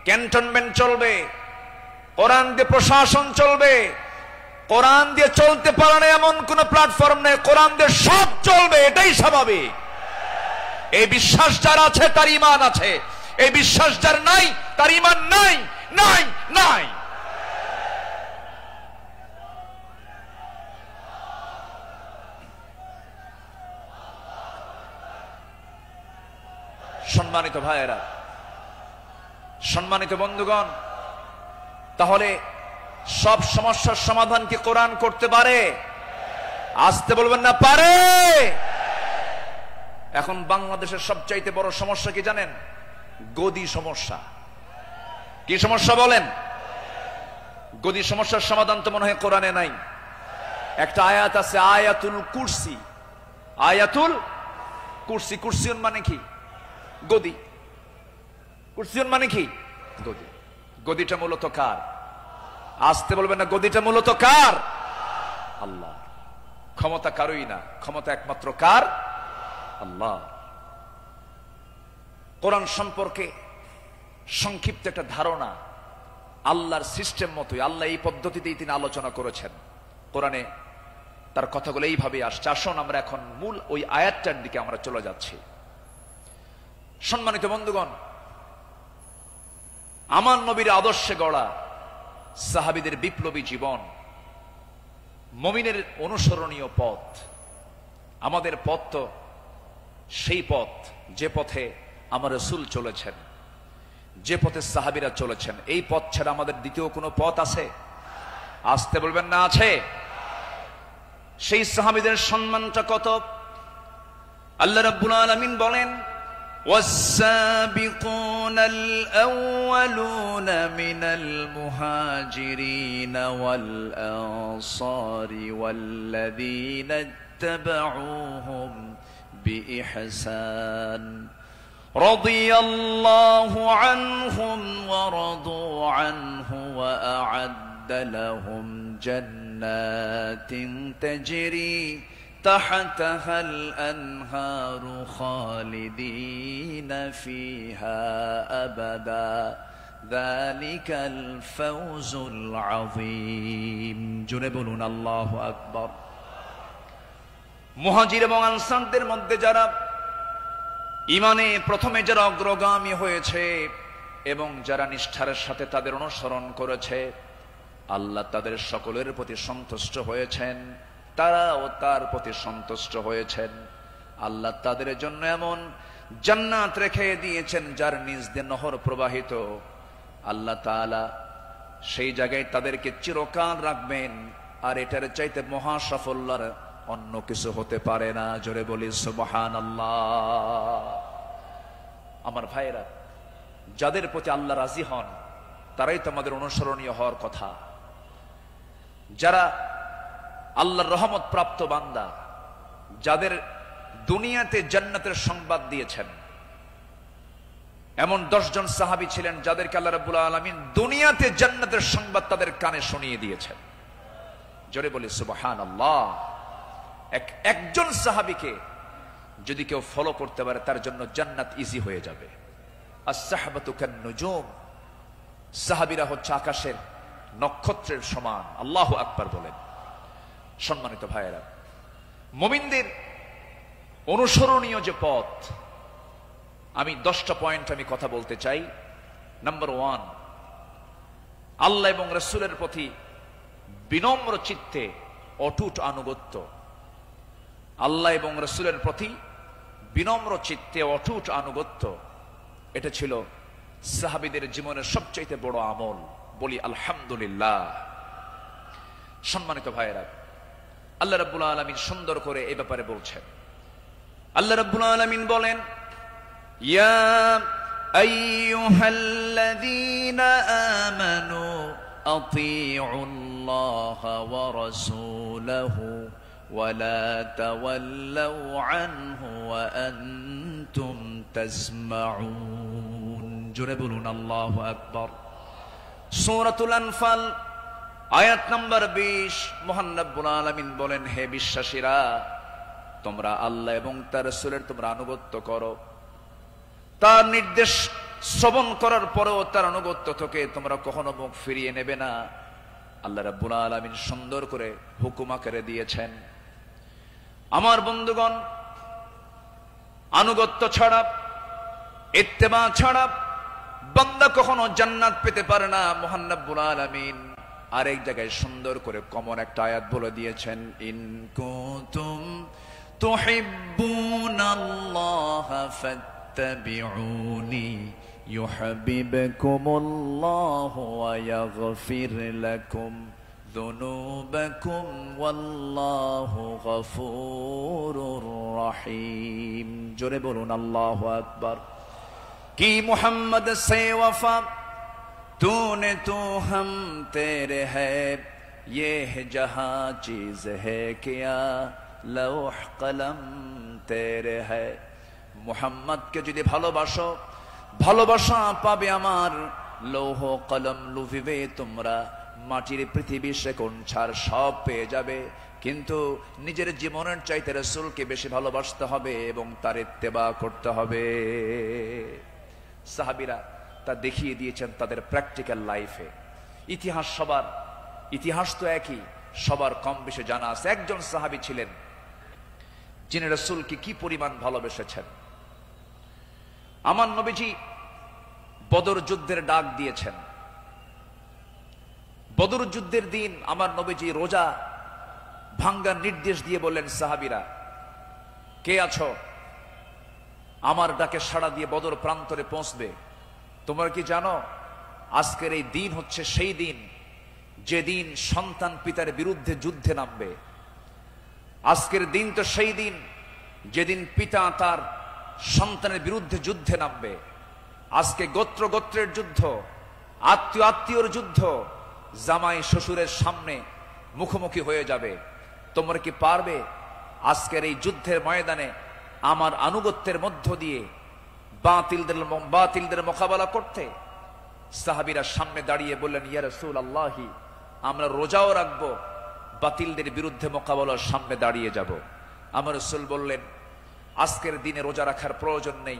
ক্যান্টনমেন্ট চলবে, কোরআন দিয়ে প্রশাসন চলবে। কোরআন দিয়ে চলতে পারে না এমন কোন প্ল্যাটফর্ম নেই, কোরআন দিয়ে সব চলবে, এটাই স্বাভাবিক। এই বিশ্বাস যার আছে তার ঈমান আছে, এই বিশ্বাস যার নাই তার ঈমান নাই, নাই, নাই। সম্মানিত ভাইয়েরা, সম্মানিত বন্ধুগণ, তাহলে সব সমস্যার সমাধান কি কোরআন করতে পারে? আসতে বলবেন না, পারে। এখন বাংলাদেশের সবচাইতে বড় সমস্যা কি জানেন? গদি সমস্যা। কি সমস্যা বলেন? গদি সমস্যার সমাধান তো মনে হয় কোরআনে নাই। একটা আয়াত আছে, আয়াতুল কুরসি। আয়াতুল কুরসি। কুরসিউন মানে কি? গদি। কুরসিউন মানে কি? গদি। গদিটা মূলত কার? আসতে বলবেন না, গদিটা মূলত কার? আল্লাহ। ক্ষমতা কারোই না, ক্ষমতা একমাত্র কার? আল্লাহ। কোরআন সম্পর্কে সংক্ষিপ্ত একটা ধারণা আল্লাহর সিস্টেম মতোই, আল্লাহ এই পদ্ধতিতেই তিনি আলোচনা করেছেন। কোরআনে তার কথাগুলো এইভাবে আসছে। আসুন আমরা এখন মূল ওই আয়াতটার দিকে আমরা চলে যাচ্ছি। সম্মানিত বন্ধুগণ, আমার নবীর আদর্শে গড়া সাহাবীদের বিপ্লবী জীবন, মুমিনের অনুসরণীয় পথ। আমাদের পথ তো সেই পথ যে পথে আমার রাসূল চলেছেন, যে পথে সাহাবীরা চলেছেন। এই পথ ছাড়া আমাদের দ্বিতীয় কোনো পথ আছে? আসতে বলবেন না, আছে। সেই সাহাবীদের সম্মানটা কত! আল্লাহ রাব্বুল আলামিন বলেন, والسابقون الأولون من المهاجرين والأنصار والذين اتبعوهم بإحسان রাদিয়াল্লাহু আনহুম ওয়া রাদু আনহু ওয়া আ'আদ্দা লাহুম জান্নাতিন তাজরি তাহতাহাল আনহারু খালিদিনা ফিহা আবাদা যালিকাল ফাওজুল আযীম। জোরে বলুন আল্লাহু আকবার। মুহাজির এবং আনসারদের মধ্যে যারা ঈমানে প্রথমে যারা অগ্রগামী হয়েছে এবং যারা নিষ্ঠার সাথে তাদের অনুসরণ করেছে, আল্লাহ তাদের সকলের প্রতি সন্তুষ্ট হয়েছেন, তারাও তার প্রতি সন্তুষ্ট হয়েছেন। আল্লাহ তাদের জন্য এমন জান্নাত রেখে দিয়েছেন যার নিজ দিয়ে নহর প্রবাহিত। আল্লাহ তাআলা সেই জায়গায় তাদেরকে চিরকাল রাখবেন, আর এটার চাইতে মহা সাফল্যের অন্য কিছু হতে পারে না। জোরে বলি সুবহানাল্লাহ। আমার ভাইরা, যাদের প্রতি আল্লাহ রাজি হন তারাই তো আমাদের অনুসরণীয় হওয়ার কথা। যারা আল্লাহর রহমত প্রাপ্ত বান্দা, যাদের দুনিয়াতে জান্নাতের সংবাদ দিয়েছেন, এমন 10 জন সাহাবী ছিলেন যাদেরকে আল্লাহ রাব্বুল আলামিন দুনিয়াতে জান্নাতের সংবাদ তাদের কানে শুনিয়ে দিয়েছেন। জোরে বলি সুবহানাল্লাহ। একজন সাহাবীকে যদি কেউ ফলো করতে পারে তার জন্য জান্নাত ইজি হয়ে যাবে। আস-সাহবাতু কান-নুজুম, সাহাবীরা হচ্ছে আকাশের নক্ষত্রের সমান। আল্লাহু আকবার বলেন। সম্মানিত ভাইয়েরা, মুমিনদের অনুসরণীয় যে পথ, আমি 10টা পয়েন্ট আমি কথা বলতে চাই। নাম্বার 1, আল্লাহ এবং রাসূলের প্রতি বিনম্র চিত্তে অটুট আনুগত্য। আল্লাহ এবং রাসূলের প্রতি বিনম্র চিত্তে অটুট আনুগত্য, এটা ছিল সাহাবীদের জীবনের সবচেয়ে বড় আমল। বলি আলহামদুলিল্লাহ। সম্মানিত ভাইয়েরা, আল্লাহ রাব্বুল আলামিন সুন্দর করে এই ব্যাপারে বলছেন। আল্লাহ রাব্বুল আলামিন বলেন, ইয়া আইয়ুহাল্লাযীনা আমানু আতিউল্লাহা ওয়া রাসূলাহু ওয়া লা তাওয়াল্লাউ আনহু ওয়া আনতুম তাসমাউন। জোরে বলুন আল্লাহু আকবার। সূরাতুল আনফাল আয়াত নাম্বার 20, মহান রব্বুল আলামিন বলেন, হে বিশ্বাসীরা, তোমরা আল্লাহ এবং তার রাসূলের তোমরা আনুগত্য করো। তার নির্দেশ শ্রবণ করার পরেও তার আনুগত্য থেকে তোমরা কখনো মুখ ফিরিয়ে নেবে না। আল্লাহ রাব্বুল আলামিন সুন্দর করে হুকুম আকারে দিয়েছেন। আমার বন্ধুগণ, আনুগত্য ছাড়া, ইত্তেবা ছাড়া বান্দা কখনো জান্নাত পেতে পারে না। মহান রব্বুল আলামিন আরেক জায়গায় সুন্দর করে কমন একটা আয়াত বলে দিয়েছেন, ইন কুনতুম তুহিব্বুনাল্লাহা ফাত্তাবিউনি ইউহিব্বুকুমুল্লাহু ওয়া ইয়াগফির লাকুম যুনুবাকুম ওয়াল্লাহু গফুরুর রহিম। জোরে বলুন আল্লাহু আকবার। কি মুহাম্মদ সে ওয়াফা तूने तो हम तेरे है, ये है जहां चीज है क्या लौह कलम तेरे है। মুহাম্মদকে যদি ভালোবাসো, ভালোবাসা পাবে আমার। লৌহ কলম লুভিবে তোমরা, মাটির পৃথিবী সেকোন ছাড় সব পেয়ে যাবে, কিন্তু নিজের জীবনের চাইতে রাসূলকে বেশি ভালোবাসতে হবে এবং তার ইত্তেবা করতে হবে। সাহাবীরা তা দেখিয়ে দিয়েছেন তাদের প্র্যাকটিক্যাল লাইফে। ইতিহাস তো একই, সবার কম বেশি জানা আছে। একজন সাহাবী ছিলেন যিনি রাসূলকে কি পরিমাণ ভালোবেসেছেন। আমার নবীজি বদর যুদ্ধের ডাক দিয়েছেন। বদর যুদ্ধের দিন আমার নবীজি রোজা ভাঙ্গার নির্দেশ দিয়ে বললেন, সাহাবীরা কে আছো, আমার ডাকে সাড়া দিয়ে বদর প্রান্তরে পৌঁছবে। তোমরা কি জানো আজকের এই দিন হচ্ছে সেই দিন যেদিন সন্তান পিতার বিরুদ্ধে যুদ্ধে নামবে। আজকের দিন তো সেই দিন যেদিন পিতা তার সন্তানের বিরুদ্ধে যুদ্ধে নামবে। আজকে গোত্র গোত্রের যুদ্ধ, আত্মীয় আত্মীয়র যুদ্ধ, জামাই শ্বশুরের সামনে মুখোমুখি হয়ে যাবে। তোমরা কি পারবে আজকের এই যুদ্ধের ময়দানে আমার আনুগত্যের মধ্য দিয়ে বাতিলদের মোকাবেলা করতে। সাহাবীরা সামনে দাঁড়িয়ে বললেন, ইয়া রাসূলুল্লাহি, আমরা রোজাও রাখবো, বাতিলদের বিরুদ্ধে মোকাবেলার সামনে দাঁড়িয়ে যাব। আমার রাসূল বললেন, আজকের দিনে রোজা রাখার প্রয়োজন নেই,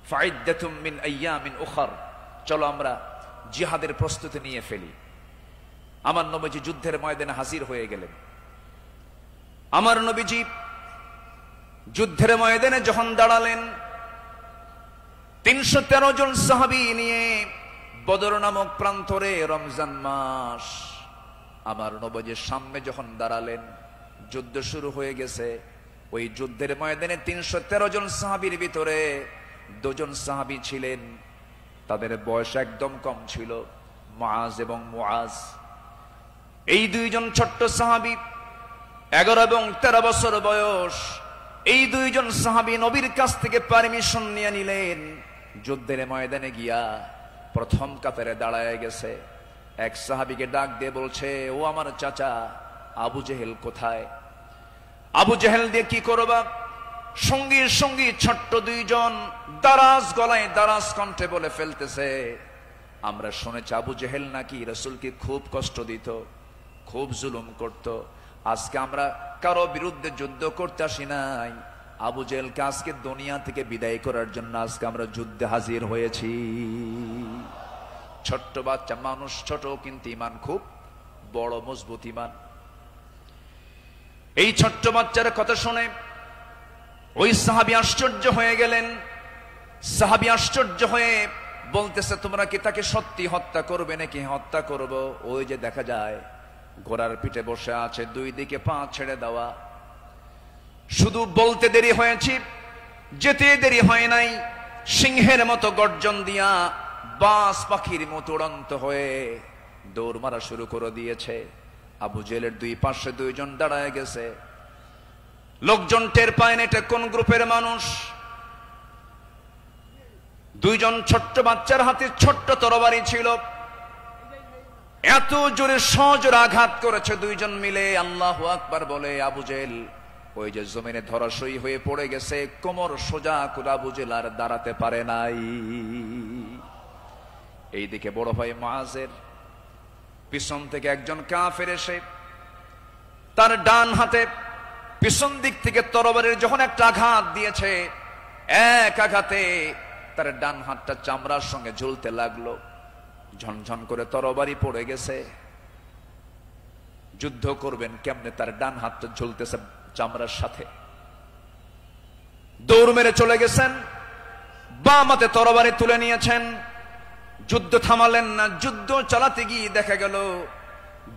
ফাইদ্দাতুম মিন আইয়ামিন উখার, চলো আমরা জিহাদের প্রস্তুতি নিয়ে ফেলি। আমার নবীজি যুদ্ধের ময়দানে হাজির হয়ে গেলেন। আমার নবীজি যুদ্ধের ময়দানে যখন দাঁড়ালেন, 313 জন সাহাবী নিয়ে বদর নামক প্রান্তরে, রমজান মাস, আমার নবীজির সামনে যখন দাঁড়ালেন, যুদ্ধ শুরু হয়ে গেছে। ওই যুদ্ধের ময়দানে 313 জন সাহাবীর ভিতরে 2 জন সাহাবী ছিলেন, তাদের বয়স একদম কম ছিল, মুআজ এবং মুআজ। এই 2 জন ছোট্ট সাহাবী, 11 এবং 13 বছর বয়স। এই 2 জন সাহাবী নবীর কাছ থেকে পারমিশন নিয়ে নিলেন, যুদ্ধের ময়দানে গিয়া প্রথম কাতারে দাঁড়ায় গেছে। এক সাহাবীকে ডাক দিয়ে বলছে, ও আমার চাচা, আবু জেহেল কোথায়? আবু জেহেল দিয়ে কি করবা? সঙ্গী সঙ্গী ছোট্ট 2 জন দারাজ গলায় দারাজ কণ্ঠে বলে ফেলতেছে, আমরা শুনেছি আবু জেহেল নাকি রাসূলকে খুব কষ্ট দিত, খুব জুলুম করত। আজকে আমরা কারো বিরুদ্ধে যুদ্ধ করতে আসি নাই, আবু জেহেলকে আজকে দুনিয়া থেকে বিদায় করার জন্য আজকে আমরা যুদ্ধে হাজির হয়েছি। ছোট্ট বাচ্চা মানুষ, ছোট কিন্তু ইমান খুব বড়, মজবুত ইমান। এই ছোট্ট বাচ্চার কথা শুনে ওই সাহাবী আশ্চর্য হয়ে গেলেন। সাহাবী আশ্চর্য হয়ে বলতেছে, তোমরা কি তাকে সত্যি হত্যা করবে নাকি? হত্যা করব। ওই যে দেখা যায় ঘোড়ার পিঠে বসে আছে, 2 দিকে পা ছেড়ে দেওয়া। শুধু বলতে দেরি হয়েছে, যেতে দেরি হয় নাই। সিংহের মতো গর্জন দিয়া বাস পাখির মতো উড়ন্ত হয়ে দৌড় মারা শুরু করে দিয়েছে। আবু জেহেলের 2 পাশে 2 জন দাঁড়ায় গেছে। লোকজন টের পায় না এটা কোন গ্রুপের মানুষ। 2 জন ছোট্ট বাচ্চার হাতে ছোট্ট তরবারি ছিল, এত জোরে সজোরে আঘাত করেছে 2 জন মিলে। আল্লাহু আকবার বলে আবু জেহেল ওই যে জমিনে ধরাশয়ী হয়ে পড়ে গেছে, কোমর সোজা করে আবু জেহেল আর দাঁড়াতে পারে নাই। এইদিকে বড় ভাই মুআজের পিছন থেকে একজন কাফের এসে তার ডান হাতে পিছন দিক থেকে তরবারির যখন একটা আঘাত দিয়েছে, এক আঘাতে তার ডান হাতটা চামড়ার সঙ্গে ঝুলতে লাগলো। ঝনঝন করে তরবারি পড়ে গেছে। যুদ্ধ করবেন কেমনে? তার ডান হাতটা ঝুলতেছে চামড়ার সাথে। দৌড় মেরে চলে গেছেন, বাম হাতে তরবারি তুলে নিয়েছেন। যুদ্ধ থামালেন না। যুদ্ধ চালাতে গিয়ে দেখা গেল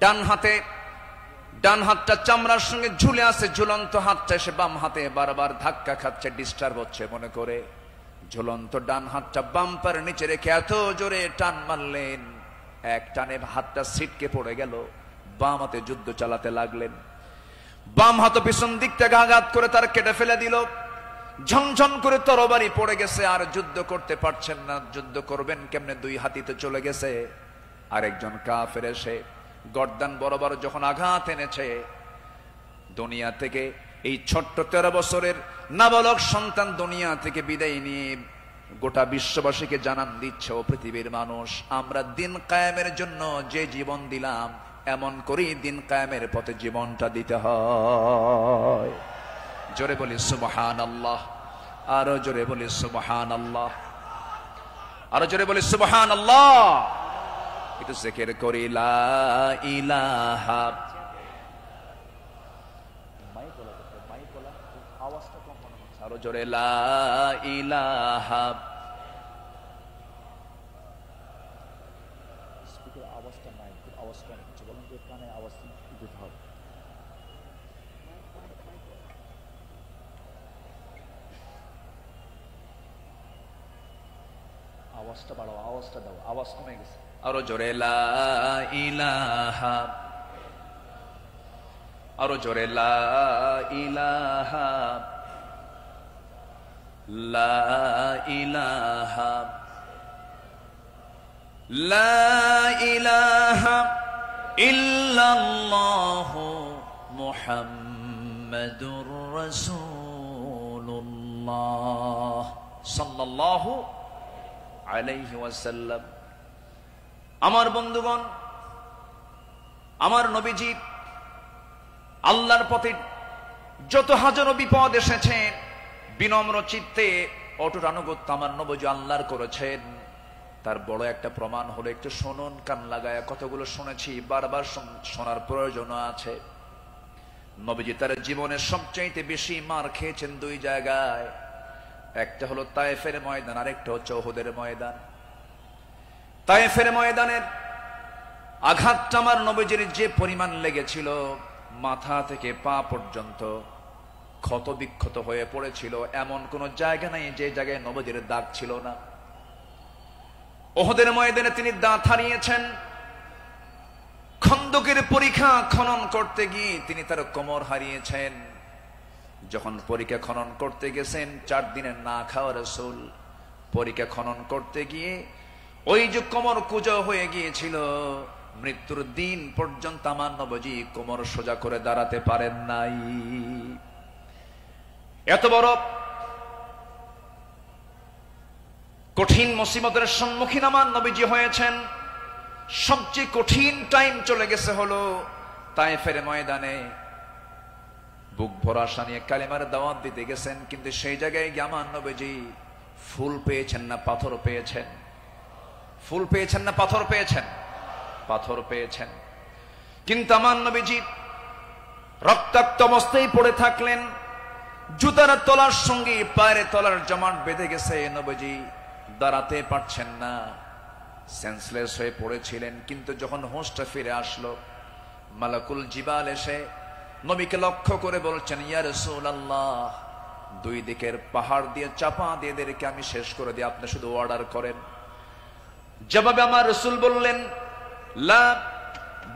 ডান হাতটা চামড়ার সঙ্গে ঝুলে আছে, ঝুলন্ত হাতটা এসে বাম হাতে বারবার ধাক্কা খাচ্ছে, ডিস্টার্ব হচ্ছে মনে করে ঝুলন্ত ডান হাতটা বাম পার নিচে রেখে এত জোরে টান মারলেন, এক টানে হাতটা ছিটকে পড়ে গেল। বাম হাতে যুদ্ধ চালাতে লাগলেন। বাম হাত পিছন দিক থেকে আঘাত করে তার কেটে ফেলে দিল। ঝনঝন করে তরবারি পড়ে গেছে, আর যুদ্ধ করতে পারছেন না। যুদ্ধ করবেন কেমনে? 2 হাতিতে চলে গেছে। আরেকজন কাফের এসে গর্দান বরাবর যখন আঘাত এনেছে, দুনিয়া থেকে এই ছোট্ট 13 বছরের নাবালক সন্তান দুনিয়া থেকে বিদায় নিয়ে গোটা বিশ্ববাসীকে জানান দিচ্ছে, ও পৃথিবীর মানুষ, আমরা দিন কায়েমের জন্য যে জীবন দিলাম, এমন করেই দিন কায়েমের পথে জীবনটা দিতে হয়। জোরে বলি সুবহানাল্লাহ, আরো জোরে বলি সুবহানাল্লাহ, আরো জোরে বলি সুবহানাল্লাহ। একটু জিকির করি লা ইলাহা, আওয়াজটা কম মনে হচ্ছে, আরো জোরে লা ইলাহা। স্পিকার আওয়াজটা নাই, আওয়াজ কম হচ্ছে, বলেন যে কানে আওয়াজ দিতে হবে। আওয়াজটা বাড়াও, আওয়াজটা দাও, আওয়াজ কমে গেছে। আরো জোরে লা ইলাহা, আরো জোরে লা ইলাহা, লা ইলাহা, লা ইলাহা ইল্লাল্লাহু মুহাম্মাদুর রাসূলুল্লাহ সাল্লাল্লাহু আলাইহি ওয়াসাল্লাম। আমার বন্ধুগণ, আমার নবীজি আল্লাহর পথে যত হাজারো বিপদ এসেছে, বিনম্র চিত্তে অটুট আনুগত্য আমার নবীজি আল্লাহর করেছেন। তার বড় একটা প্রমাণ হলো, একটু শুনুন, কান লাগায়া, কতগুলো শুনেছি, বারবার শোনার প্রয়োজন আছে। নবীজি তার জীবনের সবচাইতে বেশি মার খেয়েছেন দুই জায়গায়, একটা হলো তায়েফের ময়দান, আরেকটা হচ্ছে উহুদের ময়দান। তায়েফের ময়দানের আঘাতটা আমার নবীজির যে পরিমাণ লেগেছিল, মাথা থেকে পা পর্যন্ত ক্ষত বিক্ষত হয়ে পড়েছিল, এমন কোন জায়গা নাই যে জায়গায় নবীজির দাগ ছিল না। উহুদের ময়দানে তিনি দাঁত হারিয়েছেন। খন্দকের পরীক্ষা খনন করতে গিয়ে তিনি তার কোমর হারিয়েছেন। যখন পরীক্ষা খনন করতে গেছেন, 4 দিনের না খাওয়া রাসূল পরীক্ষা খনন করতে গিয়ে ওই যে কোমর কুঁজো হয়ে গিয়েছিল, মৃত্যুর দিন পর্যন্ত আমার নবীজি কোমর সোজা করে দাঁড়াতে পারেন নাই। এত বড় কঠিন মুসিবতের সম্মুখীন আমার নবীজি হয়েছেন। সবচেয়ে কঠিন টাইম চলে গেছে হলো তায়েফের ময়দানে। বুক ভরা আশা নিয়ে কালেমার দাওয়াত দিতে গেছেন, কিন্তু সেই জায়গায় গিয়ে আমার নবীজি ফুল পেয়েছেন না পাথর পেয়েছেন? ফুল পেয়েছেন না পাথর পেয়েছেন? পাথর পেয়েছেন। কিন্তু আমার নবীজি রক্তাক্ত অবস্থায় পড়ে থাকলেন। জুতার তলার সঙ্গে পায়ের তলার জমাট বেঁধে গেছে। নবীজি দাঁড়াতে পারছেন না, সেন্সলেস হয়ে পড়েছিলেন। কিন্তু যখন হোশটা ফিরে আসলো, মালাকুল জিবাল এসে নবীকে লক্ষ্য করে বলছেন, ইয়া রাসূলুল্লাহ, 2 দিকের পাহাড় দিয়ে চাপা দিয়ে এদেরকে আমি শেষ করে দিই, আপনি শুধু অর্ডার করেন। জবাবে আমার রাসূল বললেন, লা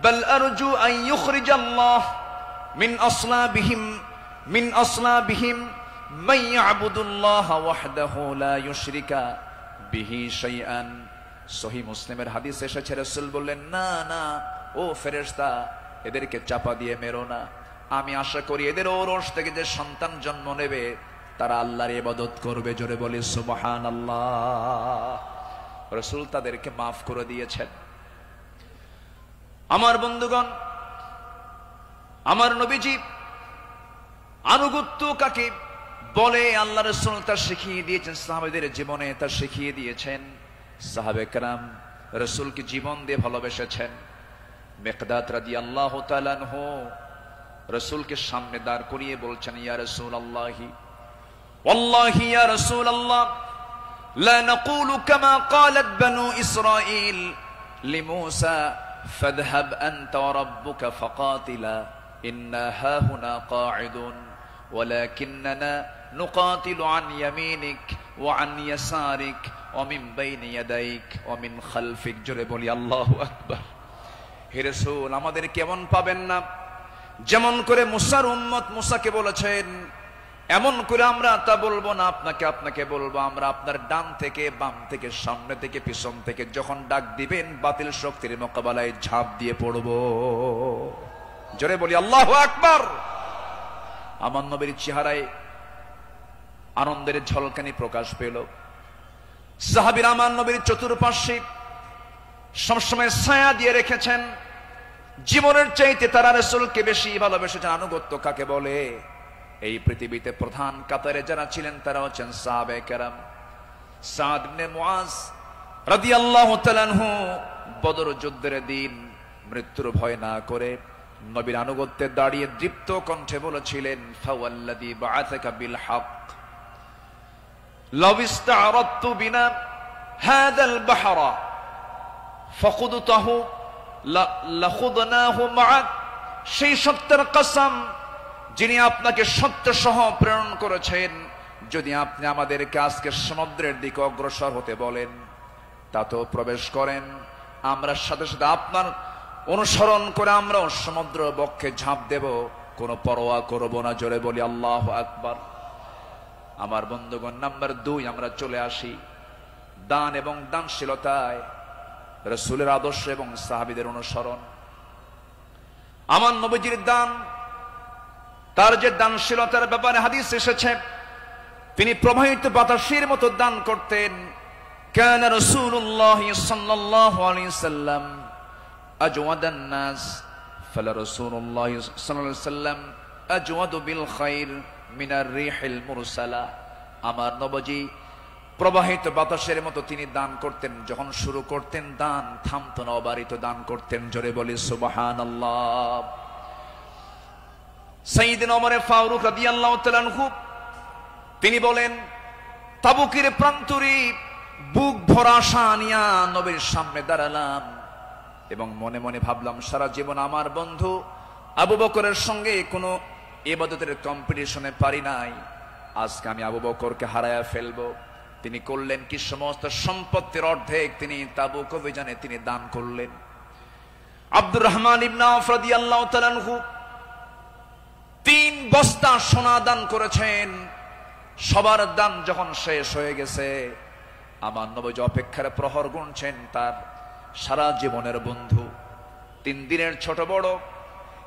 বাল আরজু আন ইউখরিজাল্লাহ মিন আসলাবিহিম মান ইয়াবুদুল্লাহ ওয়াহদাহু লা ইউশরিকা বিহি শাইআন। সহিহ মুসলিমের হাদিস এসেছে, রাসূল বললেন, না না ও ফেরেশতা, এদেরকে চাপা দিয়ে মেরো না। আমি আশা করি এদের ওরস থেকে যে সন্তান জন্ম নেবে তারা আল্লাহর ইবাদত করবে। জোরে বলি সুবহানাল্লাহ। রাসূল তাদেরকে মাফ করে দিয়েছেন। আমার বন্ধুগণ, আমার নবীজি আনুগত্য কাকে বলে আল্লাহ রাসূল তা শিখিয়ে দিয়েছেন, সাহাবাদের জীবনে তা শিখিয়ে দিয়েছেন। সাহাবে কেরাম রাসূলকে জীবন দিয়ে ভালোবেসেছেন। মিকদাদ রাদিয়াল্লাহু তাআলা আনহু রাসূলকে সামনে দাঁড় করিয়ে বলছেন, ইয়া রাসূলুল্লাহি ওয়াল্লাহি ইয়া রাসূলুল্লাহ লা নাকুলু কামা ক্বালাত বানু ইসরাঈল লিমূসা ফাযহাব আনতা ওয়া রাব্বুকা ফাকাতিলা ইন্না হাহুনা কাঈদুন ওয়ালাকিন্নানা নুকাতিলু আন ইয়ামিনিক ওয়া আন ইয়াসারিক ওয়া মিন বাইনি ইয়াদাইক ওয়া মিন খালফিক। জোরে বলি আল্লাহু আকবার। হে রাসূল, আমাদের কেমন পাবেন না, যেমন করে মুসার উম্মত মুসাকে বলেছেন, এমন করে আমরা তা বলবো না, আপনাকে বলবো। আমরা আপনার ডান থেকে বাম থেকে সামনে থেকে পিছন থেকে যখন ডাক দিবেন, বাতিল শক্তির মোকাবেলায় ঝাঁপ দিয়ে পড়বো। জোরে বলি আল্লাহু আকবার। আমার নবীর চেহারায় আনন্দের ঝলকানি প্রকাশ পেল। সাহাবীরা আমার নবীর চতুর্পার্শ্বে সবসময় ছায়া দিয়ে রেখেছেন। জীবনের চাইতে তারা রাসূলকে বেশি ভালোবেসেছেন। আনুগত্য কাকে বলে? এই পৃথিবীতে প্রধান কাতারে যারা ছিলেন তারা হচ্ছেন সাহাবে কেরাম। সাদ ইবনে মুআজ রাদিয়াল্লাহু তাআলা আনহু বদর যুদ্ধের দিন মৃত্যুর ভয় না করে নবীর আনুগত্যে দাঁড়িয়ে দীপ্ত কণ্ঠে বলেছিলেন, ফাওয়াল্লাযী বাআসাকা বিল হক লাউ ইসতা'রাদতু বিনা হাযাল বাহরা ফাকুদতাহু লাখুদনাহু মা'আক। সেই সত্যের কসম যিনি আপনাকে সত্য সহ প্রেরণ করেছেন, যদি আপনি আমাদেরকে আজকে সমুদ্রের দিকে অগ্রসর হতে বলেন তাতেও প্রবেশ করেন, আমরা সাথে সাথে আপনার অনুসরণ করে আমরাও সমুদ্র বক্ষে ঝাঁপ দেব, কোনো পরোয়া করব না। জোরে বলি আল্লাহু আকবার। আমার বন্ধুগণ, নাম্বার 2 আমরা চলে আসি দান এবং দানশীলতায়, রাসূলের আদর্শ এবং সাহাবীদের অনুসরণ। আমার নবীজির দান, তার যে দানশীলতার ব্যাপারে হাদিস এসেছে, তিনি প্রবাহিত বাতাসের মতো দান করতেন। কানা রাসূলুল্লাহ সাল্লাল্লাহু আলাইহি সাল্লাম আজওয়াদান নাস, ফালা রাসূলুল্লাহ সাল্লাল্লাহু আলাইহি সাল্লাম আজওয়াদু বিল খাইর মিনার রিহিল মুরসালা। আমার নবজি প্রবাহিত বাতাসের মতো তিনি দান করতেন, যখন শুরু করতেন দান থামতো না, অবারিত দান করতেন। জোরে বলি সুবহানাল্লাহ। সাইয়েদনা ওমর ফারুক রাদিয়াল্লাহু তাআলা আনহু তিনি বলেন, তাবুকের প্রান্তরে বুক ভরা আশা নিয়া নবীর সামনে দাঁড়ালাম এবং মনে মনে ভাবলাম সারা জীবন আমার বন্ধু আবু বকরের সঙ্গে কোনো ইবাদতের কম্পিটিশনে পারি নাই, আজকে আমি আবু বকরকে হারায়া ফেলবো। তিনি করলেন কি, সমস্ত সম্পত্তির অর্ধেক তিনি তাবুক অভিযানে তিনি দান করলেন। আব্দুর রহমান ইবনে আওফ রাদিয়াল্লাহু তাআলা আনহু 3 বস্তা সোনা দান করেছেন। সবার দান যখন শেষ হয়ে গেছে, আমার নবী অপেক্ষার প্রহর গুনছেন তার সারা জীবনের বন্ধু, 3 দিনের ছোট বড়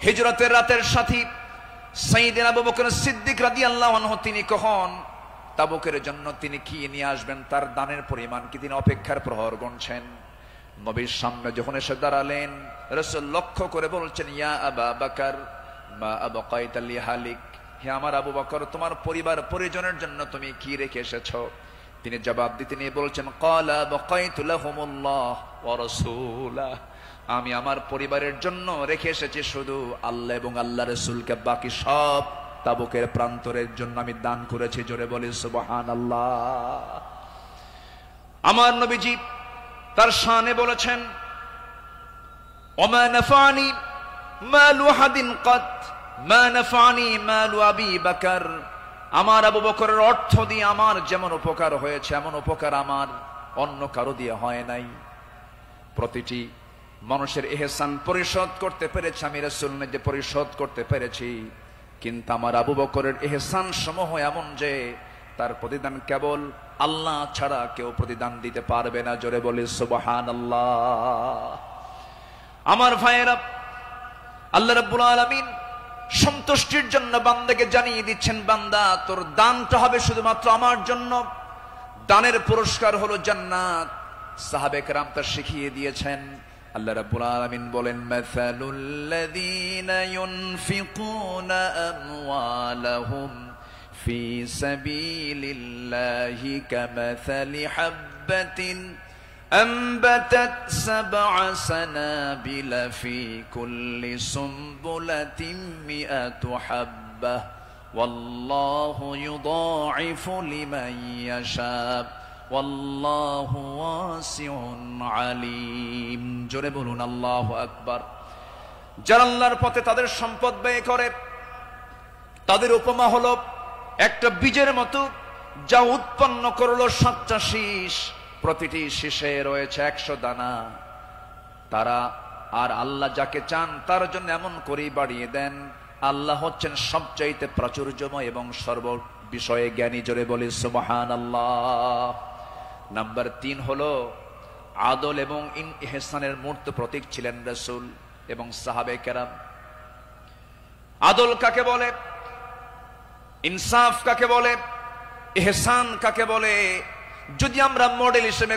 হিজরতের রাতের সাথী সাইয়েদনা আবু বকর সিদ্দিক রাদিয়াল্লাহু আনহু তিনি কখন তাবুকের জন্য তিনি কি নিয়ে আসবেন, তার দানের পরিমাণ কি, তিনি অপেক্ষার প্রহর গুনছেন। নবীর সামনে যখন এসে দাঁড়ালেন, রাসূল লক্ষ্য করে বলছেন, ইয়া আবা বকর মা আবকাইতা লি হালিক, হে আমার আবু বকর তোমার পরিবার পরিজনের জন্য তুমি কি রেখে এসেছো? তিনি জবাব দিতে নিয়ে বলছেন, ক্বালা বাকাইতু লাহুমুল্লাহ ওয়া রাসূলা, আমি আমার পরিবারের জন্য রেখে এসেছি শুধু আল্লাহ এবং আল্লাহর রাসূলকে, বাকি সব তাবুকের প্রান্তরের জন্য আমি দান করেছি। জোরে বলি সুবহানাল্লাহ। আমার নবীজি তার শানে বলেছেন, ওমা নাফানি মালু হাদিন কাত মা নাফানি মালু আবি বকর, আমার আবু বকরের অর্থ দিয়ে আমার যেমন উপকার হয়েছে এমন উপকার আমার অন্য কারো দিয়ে হয় নাই। প্রতিটি মানুষের ইহসান পরিশোধ করতে পেরেছি আমি, রাসূল যে পরিশোধ করতে পেরেছি, কিন্তু আমার আবু বকরের ইহসান সমূহ এমন যে তার প্রতিদান কেবল আল্লাহ ছাড়া কেউ প্রতিদান দিতে পারবে না। জোরে বলি সুবহানাল্লাহ। আমার ভাইয়েরা, আল্লাহ রাব্বুল আলামিন সন্তুষ্টির জন্য বান্দাকে জানিয়ে দিচ্ছেন, বান্দা তোর দানটা হবে শুধুমাত্র আমার জন্য, দানের পুরস্কার হলো জান্নাত। সাহাবে কেরাম তা শিখিয়ে দিয়েছেন। আল্লাহ রাব্বুল আলামিন বলেন, মাসালুল লাযীনা ইউনফিকুনা আমওয়ালাহুম ফি সাবিলিল্লাহি কামাসালি হাববাতিন أنبتت 7 سنابل في كل سنبلة 100 حبة والله يضاعف لمن يشاء والله واسع عليم। জোরে বলুন আল্লাহু আকবার। যারা আল্লাহর পথে তাদের সম্পদ ব্যয় করে, তাদের উপমা হলো একটা বীজের মতো যা উৎপন্ন করলো 7টা শীষ, প্রতিটি শীষে রয়েছে 100 দানা। তারা আর আল্লাহ যাকে চান তার জন্য এমন করেই বাড়িয়ে দেন। আল্লাহ হচ্ছেন সবচাইতে প্রাচুর্যময় এবং সর্ব বিষয়ে জ্ঞানী। জোরে বলি সুবহানাল্লাহ। নাম্বার 3 হলো আদল এবং ইহসানের মূর্ত প্রতীক ছিলেন রাসূল এবং সাহাবে কেরাম। আদল কাকে বলে, ইনসাফ কাকে বলে, ইহসান কাকে বলে, যদি আমরা মডেল হিসেবে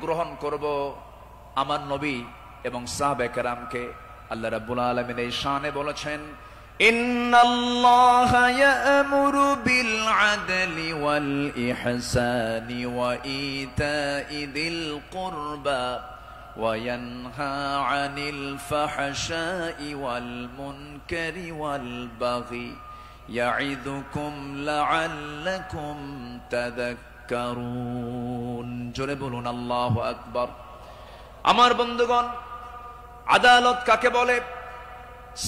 গ্রহণ করব আমার নবী এবং সাহাবে কেরামকে। আল্লাহ রাব্বুল আলামিন এই শানে বলেছেন, ইন্নাল্লাহা ইয়া'মুরু বিল আদলি ওয়াল ইহসানি ওয়া ইতা'i যিল কুরবা ওয়া ইয়ানহা আনিল ফাহশাই ওয়াল মুনকারি ওয়াল বাগি ইয়া'iদুকুম লা'আল্লাকুম তাযাক্কারুন। জোরে বলুন আল্লাহু আকবার। আমার বন্ধুগণ, আদালত কাকে বলে?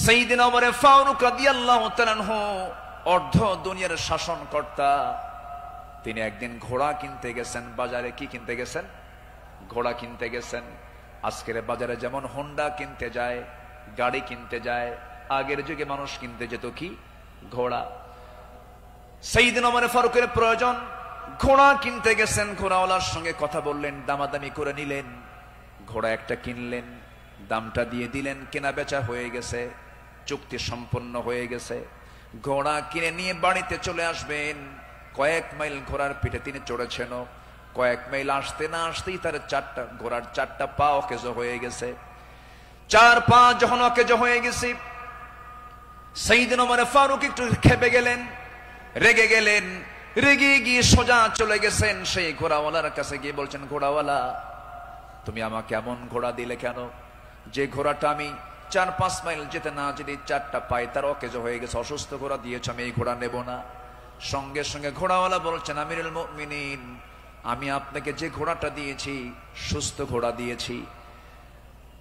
সাইয়েদনা ওমর ফারুক রাদিয়াল্লাহু তাআলা আনহু অর্ধ দুনিয়ার শাসনকর্তা, তিনি একদিন ঘোড়া কিনতে গেছেন বাজারে। কি কিনতে গেছেন? ঘোড়া কিনতে গেছেন। আজকের বাজারে যেমন হোন্ডা কিনতে যায়, গাড়ি কিনতে যায়, আগের যুগে মানুষ কিনতে যেত কি? ঘোড়া। সাইয়েদনা ওমর ফারুকের প্রয়োজন, ঘোড়া কিনতে গেছেন। ঘোড়াওয়ালার সঙ্গে কথা বললেন, দামাদামি করে নিলেন, ঘোড়া একটা কিনলেন, দামটা দিয়ে দিলেন, কেনা বেচা হয়ে গেছে, চুক্তি সম্পন্ন হয়ে গেছে। ঘোড়া কিনে নিয়ে বাড়িতে চলে আসবেন, কয়েক মাইল ঘোড়ার পিঠে তিনি চড়েছেন, কয়েক মাইল আসতে না আসতেই তার ঘোড়ার 4টা পা অকেজ হয়ে গেছে। 4 পা যখন অকেজ হয়ে গেছে, সাইয়েদনা ওমর ফারুক একটু খেপে গেলেন, রেগে গেলেন। রেগে গিয়ে সোজা চলে গেছেন সেই ঘোড়াওয়ালার কাছে, গিয়ে বলছেন, ঘোড়াওয়ালা, তুমি আমাকে এমন ঘোড়া দিলে কেন? যে ঘোড়াটা আমি 4-5 মাইল যেতে না যেতে 4টা পায়ে তার অকেজ হয়ে গেছে, অসুস্থ ঘোড়া দিয়েছ, আমি এই ঘোড়া নেব না। সঙ্গে সঙ্গে ঘোড়াওয়ালা বলছেন, আমিরুল মুমিনিন, আমি আপনাকে যে ঘোড়াটা দিয়েছি সুস্থ ঘোড়া দিয়েছি।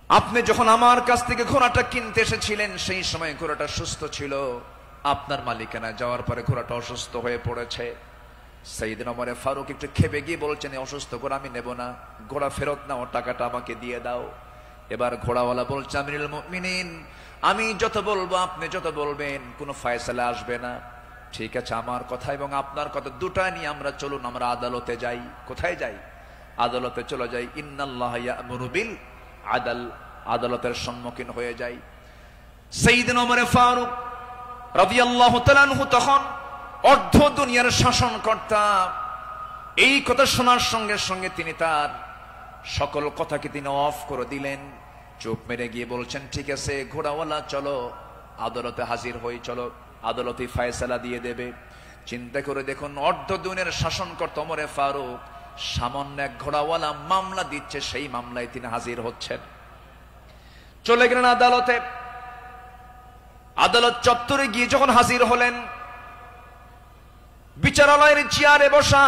আপনি যখন আমার কাছ থেকে ঘোড়াটা কিনতে এসেছিলেন সেই সময় ঘোড়াটা সুস্থ ছিল, আপনার মালিকানা যাওয়ার পরে ঘোড়াটা অসুস্থ হয়ে পড়েছে। সাইয়েদনা ওমর ফারুক একটু খেপে গিয়ে বলছেন, অসুস্থ ঘোড়া আমি নেব না, ঘোড়া ফেরত নাও, টাকাটা আমাকে দিয়ে দাও। এবার ঘোড়াওয়ালা বলছে, আমিরুল মুমিনিন, আমি যত বলবো আপনি যত বলবেন কোনো ফায়সালা আসবে না। ঠিক আছে, আমার কথা এবং আপনার কথা দুটা নিয়ে আমরা চলুন, আমরা আদালতে যাই। কোথায় যাই? আদালতে চলে যাই। ইন্নাল্লাহা ইয়া'মুরু বিল আদল, আদালতের সম্মুখীন হয়ে যাই। সাইয়েদনা ওমর ফারুক রাদিয়াল্লাহু তাআলা আনহু তখন অর্ধ দুনিয়ার শাসনকর্তা। এই কথা শোনার সঙ্গে সঙ্গে তিনি তার সকল কথাকে তিনি অফ করে দিলেন, চুপ মেরে গিয়ে বলছেন, ঠিক আছে ঘোড়াওয়ালা, চলো আদালতে হাজির হই, চলো আদালতে ফয়সালা দিয়ে দেবে। চিন্তা করে দেখুন, অর্ধ দুনিয়ার শাসনকর্তা ওমর ফারুক সামান্য এক ঘোড়াওয়ালা মামলা দিচ্ছে, সেই মামলায় তিনি হাজির হচ্ছেন। চলে গেলেন আদালতে। আদালত চত্বরে গিয়ে যখন হাজির হলেন, বিচারালয়ের চেয়ারে বসা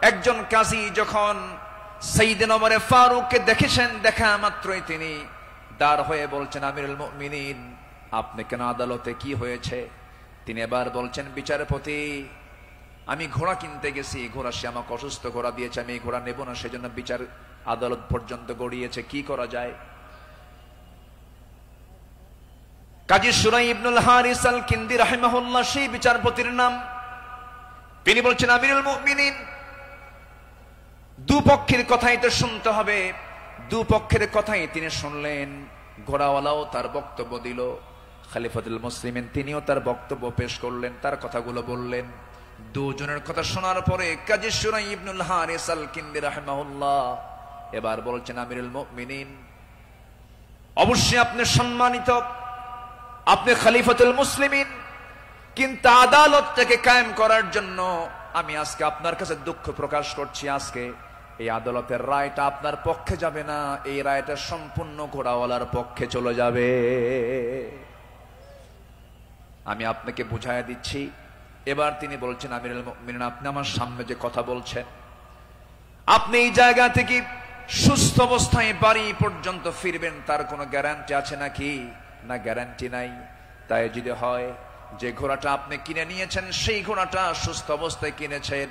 একজন কাজী যখন সাইয়েদনা ওমর ফারুককে দেখেছেন, দেখা মাত্রই তিনি দাঁড় হয়ে বলছেন, আমিরুল মুমিনিন, আপনি কেন আদালতে, কি হয়েছে? তিনি এবার বলছেন, বিচারপতি, আমি ঘোড়া কিনতে গেছি, ঘোড়া সে আমাকে অসুস্থ ঘোড়া দিয়েছে, আমি এই ঘোড়া নেব না, সেজন্য বিচার আদালত পর্যন্ত গড়িয়েছে, কি করা যায়? কাজী সুরাই ইবনুল হারিস আল কিন্দি রাহিমাহুল্লাহ সেই বিচারপতির নাম। তিনি বলছেন, আমিরুল মুমিনিন, দুপক্ষের কথাই তো শুনতে হবে। দুপক্ষের কথাই তিনি শুনলেন। ঘোড়াওয়ালাও তার বক্তব্য দিল, খলিফাতুল মুসলিমিন তিনিও তার বক্তব্য পেশ করলেন, তার কথাগুলো বললেন। দুজনের কথা শোনার পরে কাজী সুরাই ইবনুল হারিস আল কিন্দি রাহিমাহুল্লাহ এবার বলছেন, আমিরুল মুমিনিন, অবশ্যই আপনি সম্মানিত, আপনি খলিফাতুল মুসলিমিন, কিন্তু আদালতটাকে কায়েম করার জন্য আমি আজকে আপনার কাছে দুঃখ প্রকাশ করছি, আজকে এই আদালতের রায়টা আপনার পক্ষে যাবে না, এই রায়টা সম্পূর্ণ ঘোড়াওয়ালার পক্ষে চলে যাবে। আমি আপনাকে বুঝাইয়া দিচ্ছি। এবার তিনি বলছেন, আমিরুল মুমিনিন, আপনি আমার সামনে যে কথা বলছেন, আপনি এই জায়গা থেকে সুস্থ অবস্থায় বাড়ি পর্যন্ত ফিরবেন, তার কোনো গ্যারান্টি আছে নাকি? না, গ্যারান্টি নাই। তাই যদি হয় যে ঘোড়াটা আপনি কিনে নিয়েছেন সেই ঘোড়াটা সুস্থ অবস্থায় কিনেছেন,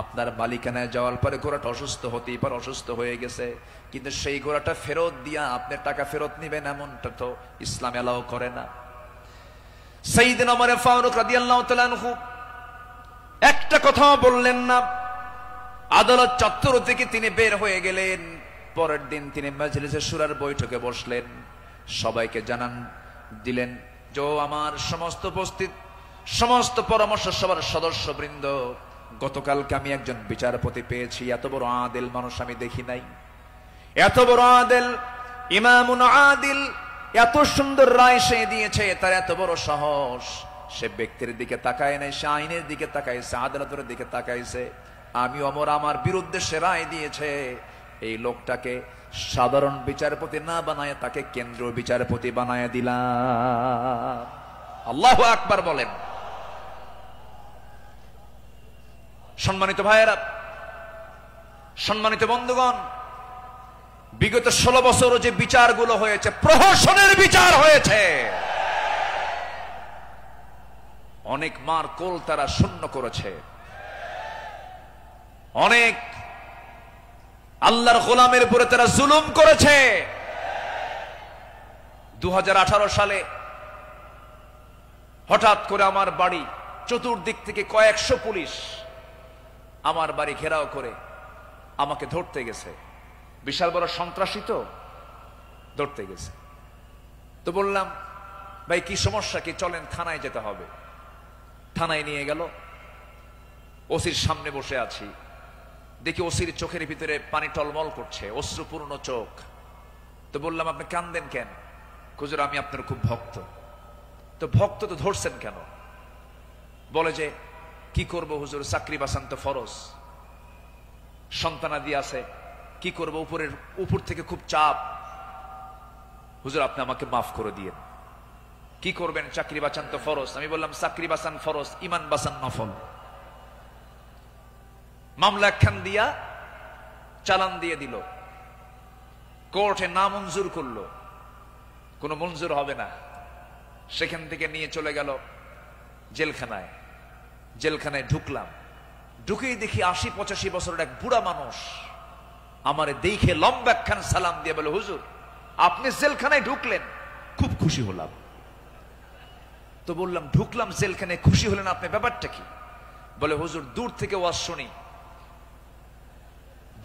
আপনার মালিকানায় যাওয়ার পরে ঘোড়াটা অসুস্থ হতেই পারে, অসুস্থ হয়ে গেছে, কিন্তু সেই ঘোড়াটা ফেরত দিয়া আপনি টাকা ফেরত নিবেন, এমনটা তো ইসলাম এলাও করে না। সাইয়েদনা ওমর ফারুক রাদিয়াল্লাহু তাআলা আনহু একটা কথাও বললেন না। আদালত চত্বর থেকে তিনি বের হয়ে গেলেন। পরের দিন তিনি মাজলিসে শুরার বৈঠকে বসলেন, সবাইকে জানান দিলেন যে আমার সমস্ত উপস্থিত সমস্ত পরামর্শ সভার সদস্যবৃন্দ, গতকালকে আমি একজন বিচারপতি পেয়েছি, এত বড় আদিল মানুষ আমি দেখি নাই, এত বড় আদিল, ইমামুন আদিল, এত সুন্দর রায় সে দিয়েছে, তার এত বড় সাহস, সে ব্যক্তির দিকে তাকায় নাই, সে আইনের দিকে তাকাইছে, আদালতের দিকে তাকাইছে। আমি ওমর আমার বিরুদ্ধে সে রায় দিয়েছে, এই লোকটাকে সাধারণ বিচারপতি না বানায় তাকে কেন্দ্রীয় বিচারপতি বানায় দিলাম। আল্লাহু আকবার বলেন। সম্মানিত ভাইয়েরা, সম্মানিত বন্ধুগণ, বিগত 16 বছর যে বিচারগুলো হয়েছে, প্রহসনের বিচার হয়েছে, অনেক মার কোল তারা শূন্য করেছে, অনেক আল্লাহর গোলামের উপরে তারা জুলুম করেছে। 2018 সালে হঠাৎ করে আমার বাড়ি চতুর্দিক থেকে কয়েকশো পুলিশ আমার বাড়ি ঘেরাও করে আমাকে ধরতে গেছে। বিশাল বড় সন্ত্রাসী তো, ধরতে গেছে। তো বললাম, ভাই কি সমস্যা কি, চলেন থানায় যেতে হবে। থানায় নিয়ে গেল। ওসির সামনে বসে আছি, দেখি ওসির চোখের ভিতরে পানি টলমল করছে, অশ্রুপূর্ণ চোখ। তো বললাম, আপনি কান্দেন কেন? হুজুর, আমি আপনার খুব ভক্ত। তো ভক্ত তো ধরছেন কেন? বলে যে, কি করব হুজুর, চাকরি বাসান তো ফরজ, সন্তানাদি আছে, কি করব, উপর থেকে খুব চাপ। হুজুর, আপনি আমাকে মাফ করে দিয়েন। কি করবেন? চাকরি বাঁচান তো ফরজ। আমি বললাম, চাকরি বাঁচান ফরজ, ইমান বাঁচান নফল। মামলা একখান দিয়া চালান দিয়ে দিল, কোর্টে না মঞ্জুর করলো, কোনো মঞ্জুর হবে না। সেখান থেকে নিয়ে চলে গেল জেলখানায়। জেলখানায় ঢুকলাম, ঢুকেই দেখি ৮০-৮৫ বছরের এক বুড়া মানুষ আমারে দেখে লম্বা একখান সালাম দিয়ে বলে, হুজুর, আপনি জেলখানায় ঢুকলেন? খুব খুশি হলাম। তো বললাম, ঢুকলাম জেলখানায়, খুশি হলেন আপনি, ব্যাপারটা কি? বলে, হুজুর, দূর থেকে ওয়াজ শুনি,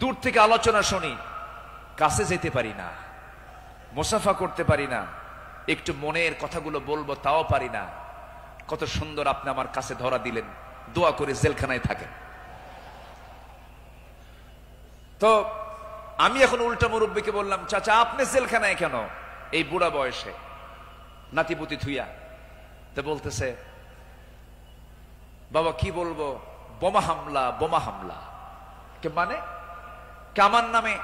দূর থেকে আলোচনা শুনি, কাছে যেতে পারি না, মুসাফা করতে পারি না, একটু মনের কথাগুলো বলবো তাও পারি না। কত সুন্দর আপনি আমার কাছে ধরা দিলেন, দোয়া করে জেলখানায় থাকেন। তো আমি এখন উল্টা মুরব্বীকে বললাম, চাচা, আপনি জেলখানায় কেন এই বুড়া বয়সে, নাতিপুতি থুইয়া? তো বলতেছে, বাবা কি বলবো, বোমা হামলা, বোমা হামলা। কে মানে? আমার নামে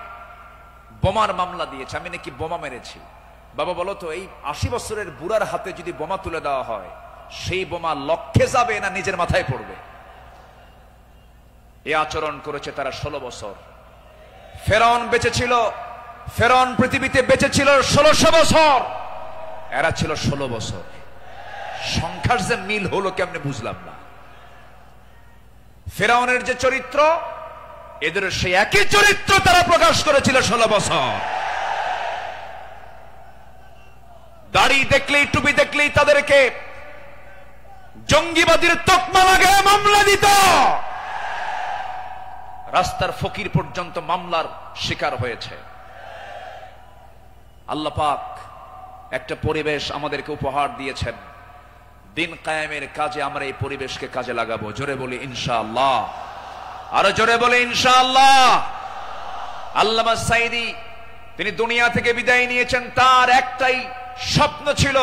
বোমার মামলা দিয়েছে, আমি নাকি বোমা মেরেছি। বাবা বলো তো, এই ৮০ বছরের বুড়ার হাতে যদি বোমা তুলে দেওয়া হয়, সেই বোমা লক্ষ্যে যাবে না নিজের মাথায় পড়বে? এ আচরণ করেছে তারা ১৬ বছর। ফেরাউন বেঁচে ছিল, ফেরাউন পৃথিবীতে বেঁচে ছিল ১৬০০ বছর, এরা ছিল ১৬ বছর। সংখ্যার যে মিল হলো কেমনে বুঝলাম না। ফেরাউনের যে চরিত্র, এদের সেই একই চরিত্র তারা প্রকাশ করেছিল ১৬ বছর। দাড়ি দেখলেই, টুপি দেখলেই তাদেরকে জঙ্গিবাদীর তকমা লাগায় মামলা দিত। রাস্তার ফকির পর্যন্ত মামলার শিকার হয়েছে। আল্লাহ পাক একটা পরিবেশ আমাদেরকে উপহার দিয়েছেন, দিন কায়েমের কাজে আমরা এই পরিবেশকে কাজে লাগাবো। জোরে বলি ইনশাআল্লাহ, আরো জোরে বলি ইনশাআল্লাহ। আল্লামা সাঈদী তিনি দুনিয়া থেকে বিদায় নিয়েছেন, তার একটাই স্বপ্ন ছিল,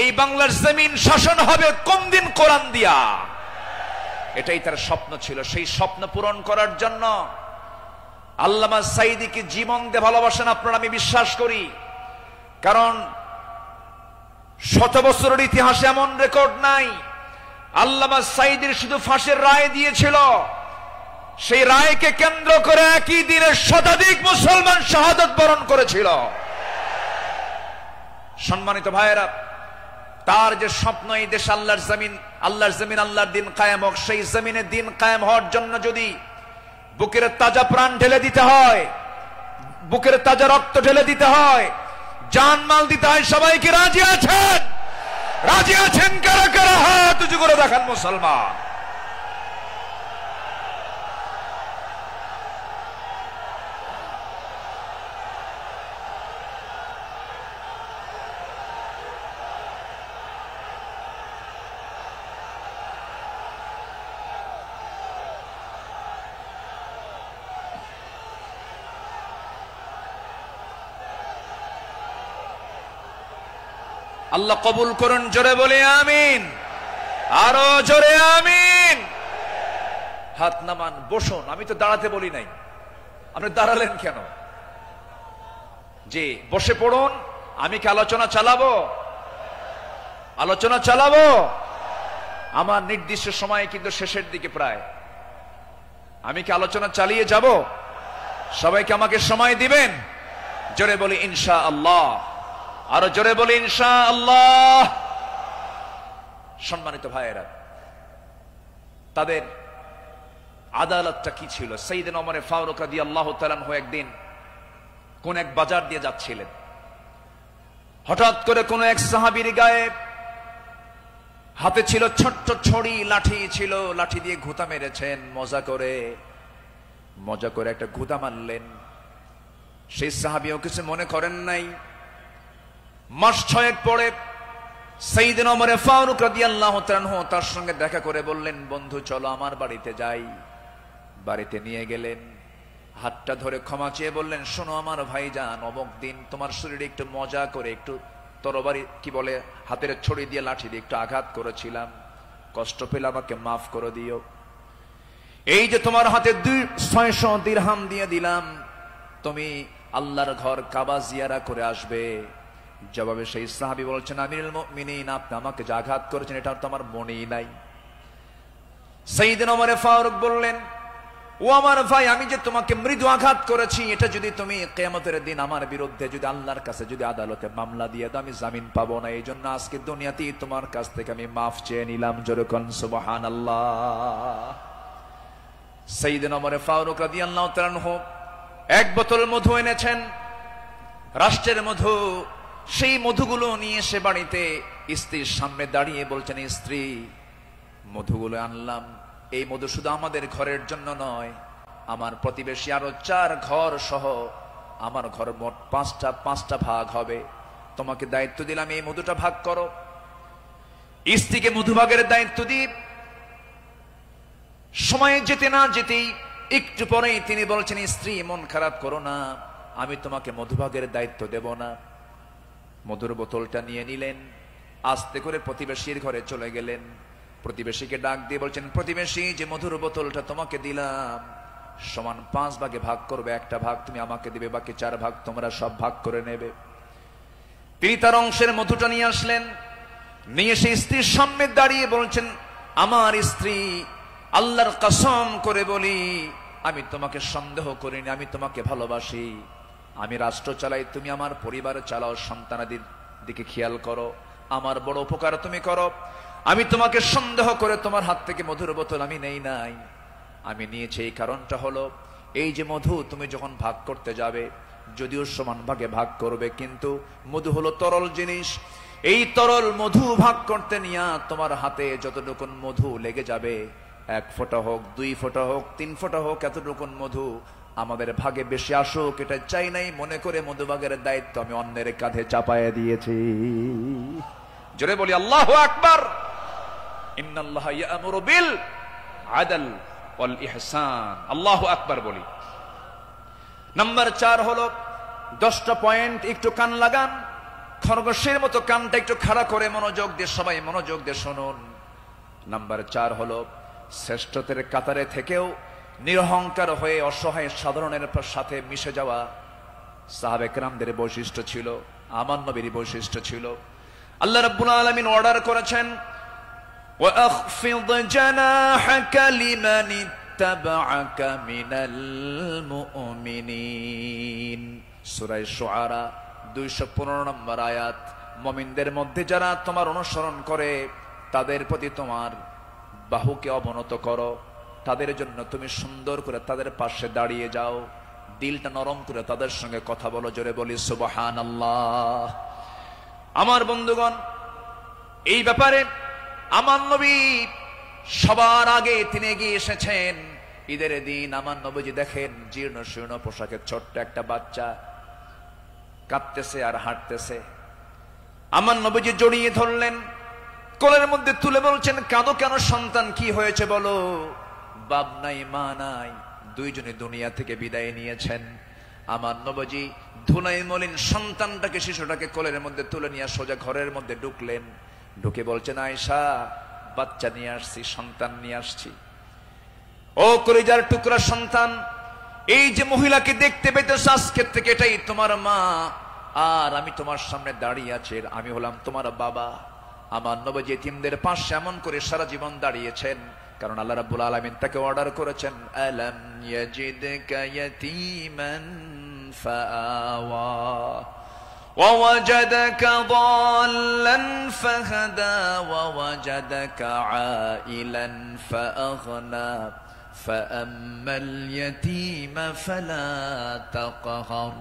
এই বাংলার জমিন শাসন হবে কোন দিন? কোরআন দিয়া। এটাই তার স্বপ্ন ছিল। সেই স্বপ্ন পূরণ করার জন্য আল্লামা সাঈদীকে জীবন দিয়ে ভালোবাসেন আপনারা, আমি বিশ্বাস করি। কারণ ১০০ বছরের ইতিহাসে এমন রেকর্ড নাই। আল্লামা সাঈদীর শুধু ফাঁসির রায় দিয়েছিল, সেই রায়কে কেন্দ্র করে একই দিনে শতাধিক মুসলমান শাহাদাত বরণ করেছিল। সম্মানিত ভাইয়েরা, তার যে স্বপ্ন, এই দেশ আল্লাহর জমিন, আল্লাহর জমিন, আল্লাহর দিন কায়েম হোক, সেই জমিনে দিন কায়েম হওয়ার জন্য যদি বুকের তাজা প্রাণ ঢেলে দিতে হয়, বুকের তাজা রক্ত ঢেলে দিতে হয়, জানমাল দিতে হয়, সবাইকে রাজি আছেন? রাজি আছেন কারা কারা? হাত উঁচু করে দেখান মুসলমান। আল্লাহ কবুল করুন, জোরে বলে আমিন, আরো জোরে আমিন। হাত নামান, বসুন। আমি তো দাঁড়াতে বলি নাই, আপনি দাঁড়ালেন কেন? যে বসে পড়ুন। আমি কি আলোচনা চালাবো? আলোচনা চালাবো। আমার নির্দিষ্ট সময় কিন্তু শেষের দিকে প্রায়। আমি কি আলোচনা চালিয়ে যাব? সবাইকে আমাকে সময় দিবেন? জোরে বলি ইনশাআল্লাহ, আরো জোরে বলি ইনশাআল্লাহ। সম্মানিত ভাইয়েরা, তাদের আদালতটা কি ছিল? সাইয়েদনা ওমর ফারুক রাদিয়াল্লাহু তাআলা আনহু একদিন কোন এক বাজার দিয়ে যাচ্ছিলেন। হঠাৎ করে কোন এক সাহাবীর গায়ে হাতে ছিল ছোট্ট ছড়ি, লাঠি ছিল, লাঠি দিয়ে ঘুতা মেরেছেন। মজা করে একটা ঘুতা মারলেন। সেই সাহাবীও কিছু মনে করেন নাই। মাস ৬ পরে সাইয়েদনা ওমর ফারুক রাদিয়াল্লাহু তাআলা আনহু তার সঙ্গে দেখা করে বললেন, বন্ধু চলো আমার বাড়িতে যাই। বাড়িতে নিয়ে গেলেন, হাতটা ধরে ক্ষমা চেয়ে বললেন, শোনো আমার ভাইজান, অমুক দিন তোমার শরীরে একটু মজা করে একটু তরবারি কি বলে হাতের ছড়ি দিয়ে লাঠি দিয়ে একটু আঘাত করেছিলাম, কষ্ট পেলে আমাকে মাফ করে দিও। এই যে তোমার হাতে 600 দিরহাম দিয়ে দিলাম, তুমি আল্লাহর ঘর কাবা জিয়ারা করে আসবে। জবাবে সেই সাহাবী বলছেন, আমিরুল মুমিনিন, আপনি আমাকে যে আঘাত করেছেন এটা তো আমার মনেই নাই। সাইয়েদনা ওমর ফারুক বললেন, ও আমার ভাই, আমি যে তোমাকে মৃদু আঘাত করেছি, এটা যদি তুমি কিয়ামতের দিন আমার বিরুদ্ধে যদি আল্লাহর কাছে যদি আদালতে মামলা দিয়ে দাও, আমি জামিন পাবো না। এই জন্য আজকে দুনিয়াতেই তোমার কাছ থেকে আমি মাফ চেয়ে নিলাম। জোরে কোন সুবহানাল্লাহ। সাইয়েদনা ওমর ফারুক রাদিয়াল্লাহু তাআলা আনহু এক বোতল মধু এনেছেন, রাষ্ট্রের মধু। সেই মধুগুলো নিয়ে এসে বাড়িতে স্ত্রীর সামনে দাঁড়িয়ে বলছেন, স্ত্রী, মধুগুলো আনলাম। এই মধু শুধু আমাদের ঘরের জন্য নয়, আমার প্রতিবেশী আরো 4 ঘর সহ আমার ঘর মোট 5টা ভাগ হবে। তোমাকে দায়িত্ব দিলাম, এই মধুটা ভাগ করো। স্ত্রীকে মধু ভাগের দায়িত্ব দিই। সময় যেতে না যেতেই একটু পরেই তিনি বলছেন, স্ত্রী মন খারাপ করো না, আমি তোমাকে মধুভাগের দায়িত্ব দেব না। মধুর বোতলটা নিয়ে নিলেন, আস্তে করে প্রতিবেশীর ঘরে চলে গেলেন। প্রতিবেশীকে ডাক দিয়ে বলছেন, প্রতিবেশী, যে মধুর বোতলটা তোমাকে দিলাম সমান 5 ভাগে ভাগ করবে, একটা ভাগ তুমি আমাকে দিবে, বাকি 4 ভাগ তোমরা সব ভাগ করে নেবে। তিনি তার অংশের মধুটা নিয়ে আসলেন, নিয়ে এসে স্ত্রীর সামনে দাঁড়িয়ে বলছেন, আমার স্ত্রী, আল্লাহর কসম করে বলি, আমি তোমাকে সন্দেহ করিনি, আমি তোমাকে ভালোবাসি। আমি রাষ্ট্র চালাই, তুমি আমার পরিবার চালাও, সন্তানাদির দিকে খেয়াল করো, আমার বড় উপকার তুমি করো। আমি তোমাকে সন্দেহ করে তোমার হাত থেকে মধুর বোতল আমি নেই নাই। আমি নিয়েছি এই কারণটা হলো, এই যে মধু তুমি যখন ভাগ করতে যাবে, যদিও সমান ভাগে ভাগ করবে, কিন্তু মধু হলো তরল জিনিস। এই তরল মধু ভাগ করতে নিয়ে তোমার হাতে যতটুকুন মধু লেগে যাবে, 1 ফোঁটা হোক, 2 ফোঁটা হোক, 3 ফোঁটা হোক, এতটুকুন মধু আমাদের ভাগে বেশি আসুক এটা চাই নাই, মনে করে মধু ভাগের দায়িত্ব আমি অন্যের কাঁধে চাপায়া দিয়েছি। জোরে বলি আল্লাহু আকবার। ইন্নাল্লাহা ইয়া'মুরু বিল আদল ওয়াল ইহসান। আল্লাহু আকবার বলি। নাম্বার 4 হলো 10টা পয়েন্ট, একটু কান লাগান, খরগোশের মতো কানটা একটু খাড়া করে মনোযোগ দিয়ে সবাই মনোযোগ দিয়ে শুনুন। নাম্বার 4 হলো শ্রেষ্ঠত্বের কাতারে থেকেও নিরহংকার হয়ে অসহায় সাধারণের সাথে মিশে যাওয়া সাহাবে কেরামদের বৈশিষ্ট্য ছিল, আমার নবীর বৈশিষ্ট্য ছিল। আল্লাহ রাব্বুল আলামিন অর্ডার করেছেন, ওয়াখফিদ জানাহাকা লিমান ইত্তাবা'আকা মিনাল মুমিনিন। সূরা শুআরা 215 নম্বর আয়াত। মুমিনদের মধ্যে যারা তোমার অনুসরণ করে তাদের প্রতি তোমার বাহুকে অবনত করো, তাদের জন্য তুমি সুন্দর করে তাদের পাশে দাঁড়িয়ে যাও, দিলটা নরম করে তাদের সঙ্গে কথা বলো। জোরে বলি সুবহানাল্লাহ। আমার বন্ধুগণ, এই ব্যাপারে আমার নবী সবার আগে তিনি এগিয়ে এসেছেন। ঈদের দিন আমার নবীজি দেখেন জীর্ণ শীর্ণ পোশাকের ছোট্ট একটা বাচ্চা কাঁদতেছে আর হাঁটতেছে। আমার নবীজি জড়িয়ে ধরলেন, কোলের মধ্যে তুলে বলছেন, কাঁদো কেন সন্তান, কি হয়েছে বলো? বাপ নাই মা নাই, দুইজনে দুনিয়া থেকে বিদায় নিয়েছেন। আমার নবীজি ধুলাই মলিন সন্তানটাকে, শিশুটাকে কোলের মধ্যে তুলে নিয়ে সোজা ঘরের মধ্যে ঢুকলেন। ঢুকে বলছেন, আয়েশা, বাচ্চা নিয়ে আসছি, সন্তান নিয়ে আসছি। ও কলিজার টুকরা সন্তান, এই যে মহিলাকে দেখতে পেতেছ আজকের থেকে এটাই তোমার মা, আর আমি তোমার সামনে দাঁড়িয়ে আছি, আমি হলাম তোমার বাবা। আমার নবী ইতিমদের পাশে এমন করে সারা জীবন দাঁড়িয়েছেন, কারণ আল্লাহ রাব্বুল আলামিন তাকে অর্ডার করেছেন, আলাম ইয়াজিদকা ইয়াতীমান ফাআওয়া ওয়া ওয়াজাদাকা দাল্লান ফাহাদা ওয়া ওয়াজাদাকা আইলান ফাআগনা ফাআম্মাল ইয়াতীমা ফালা তাকহার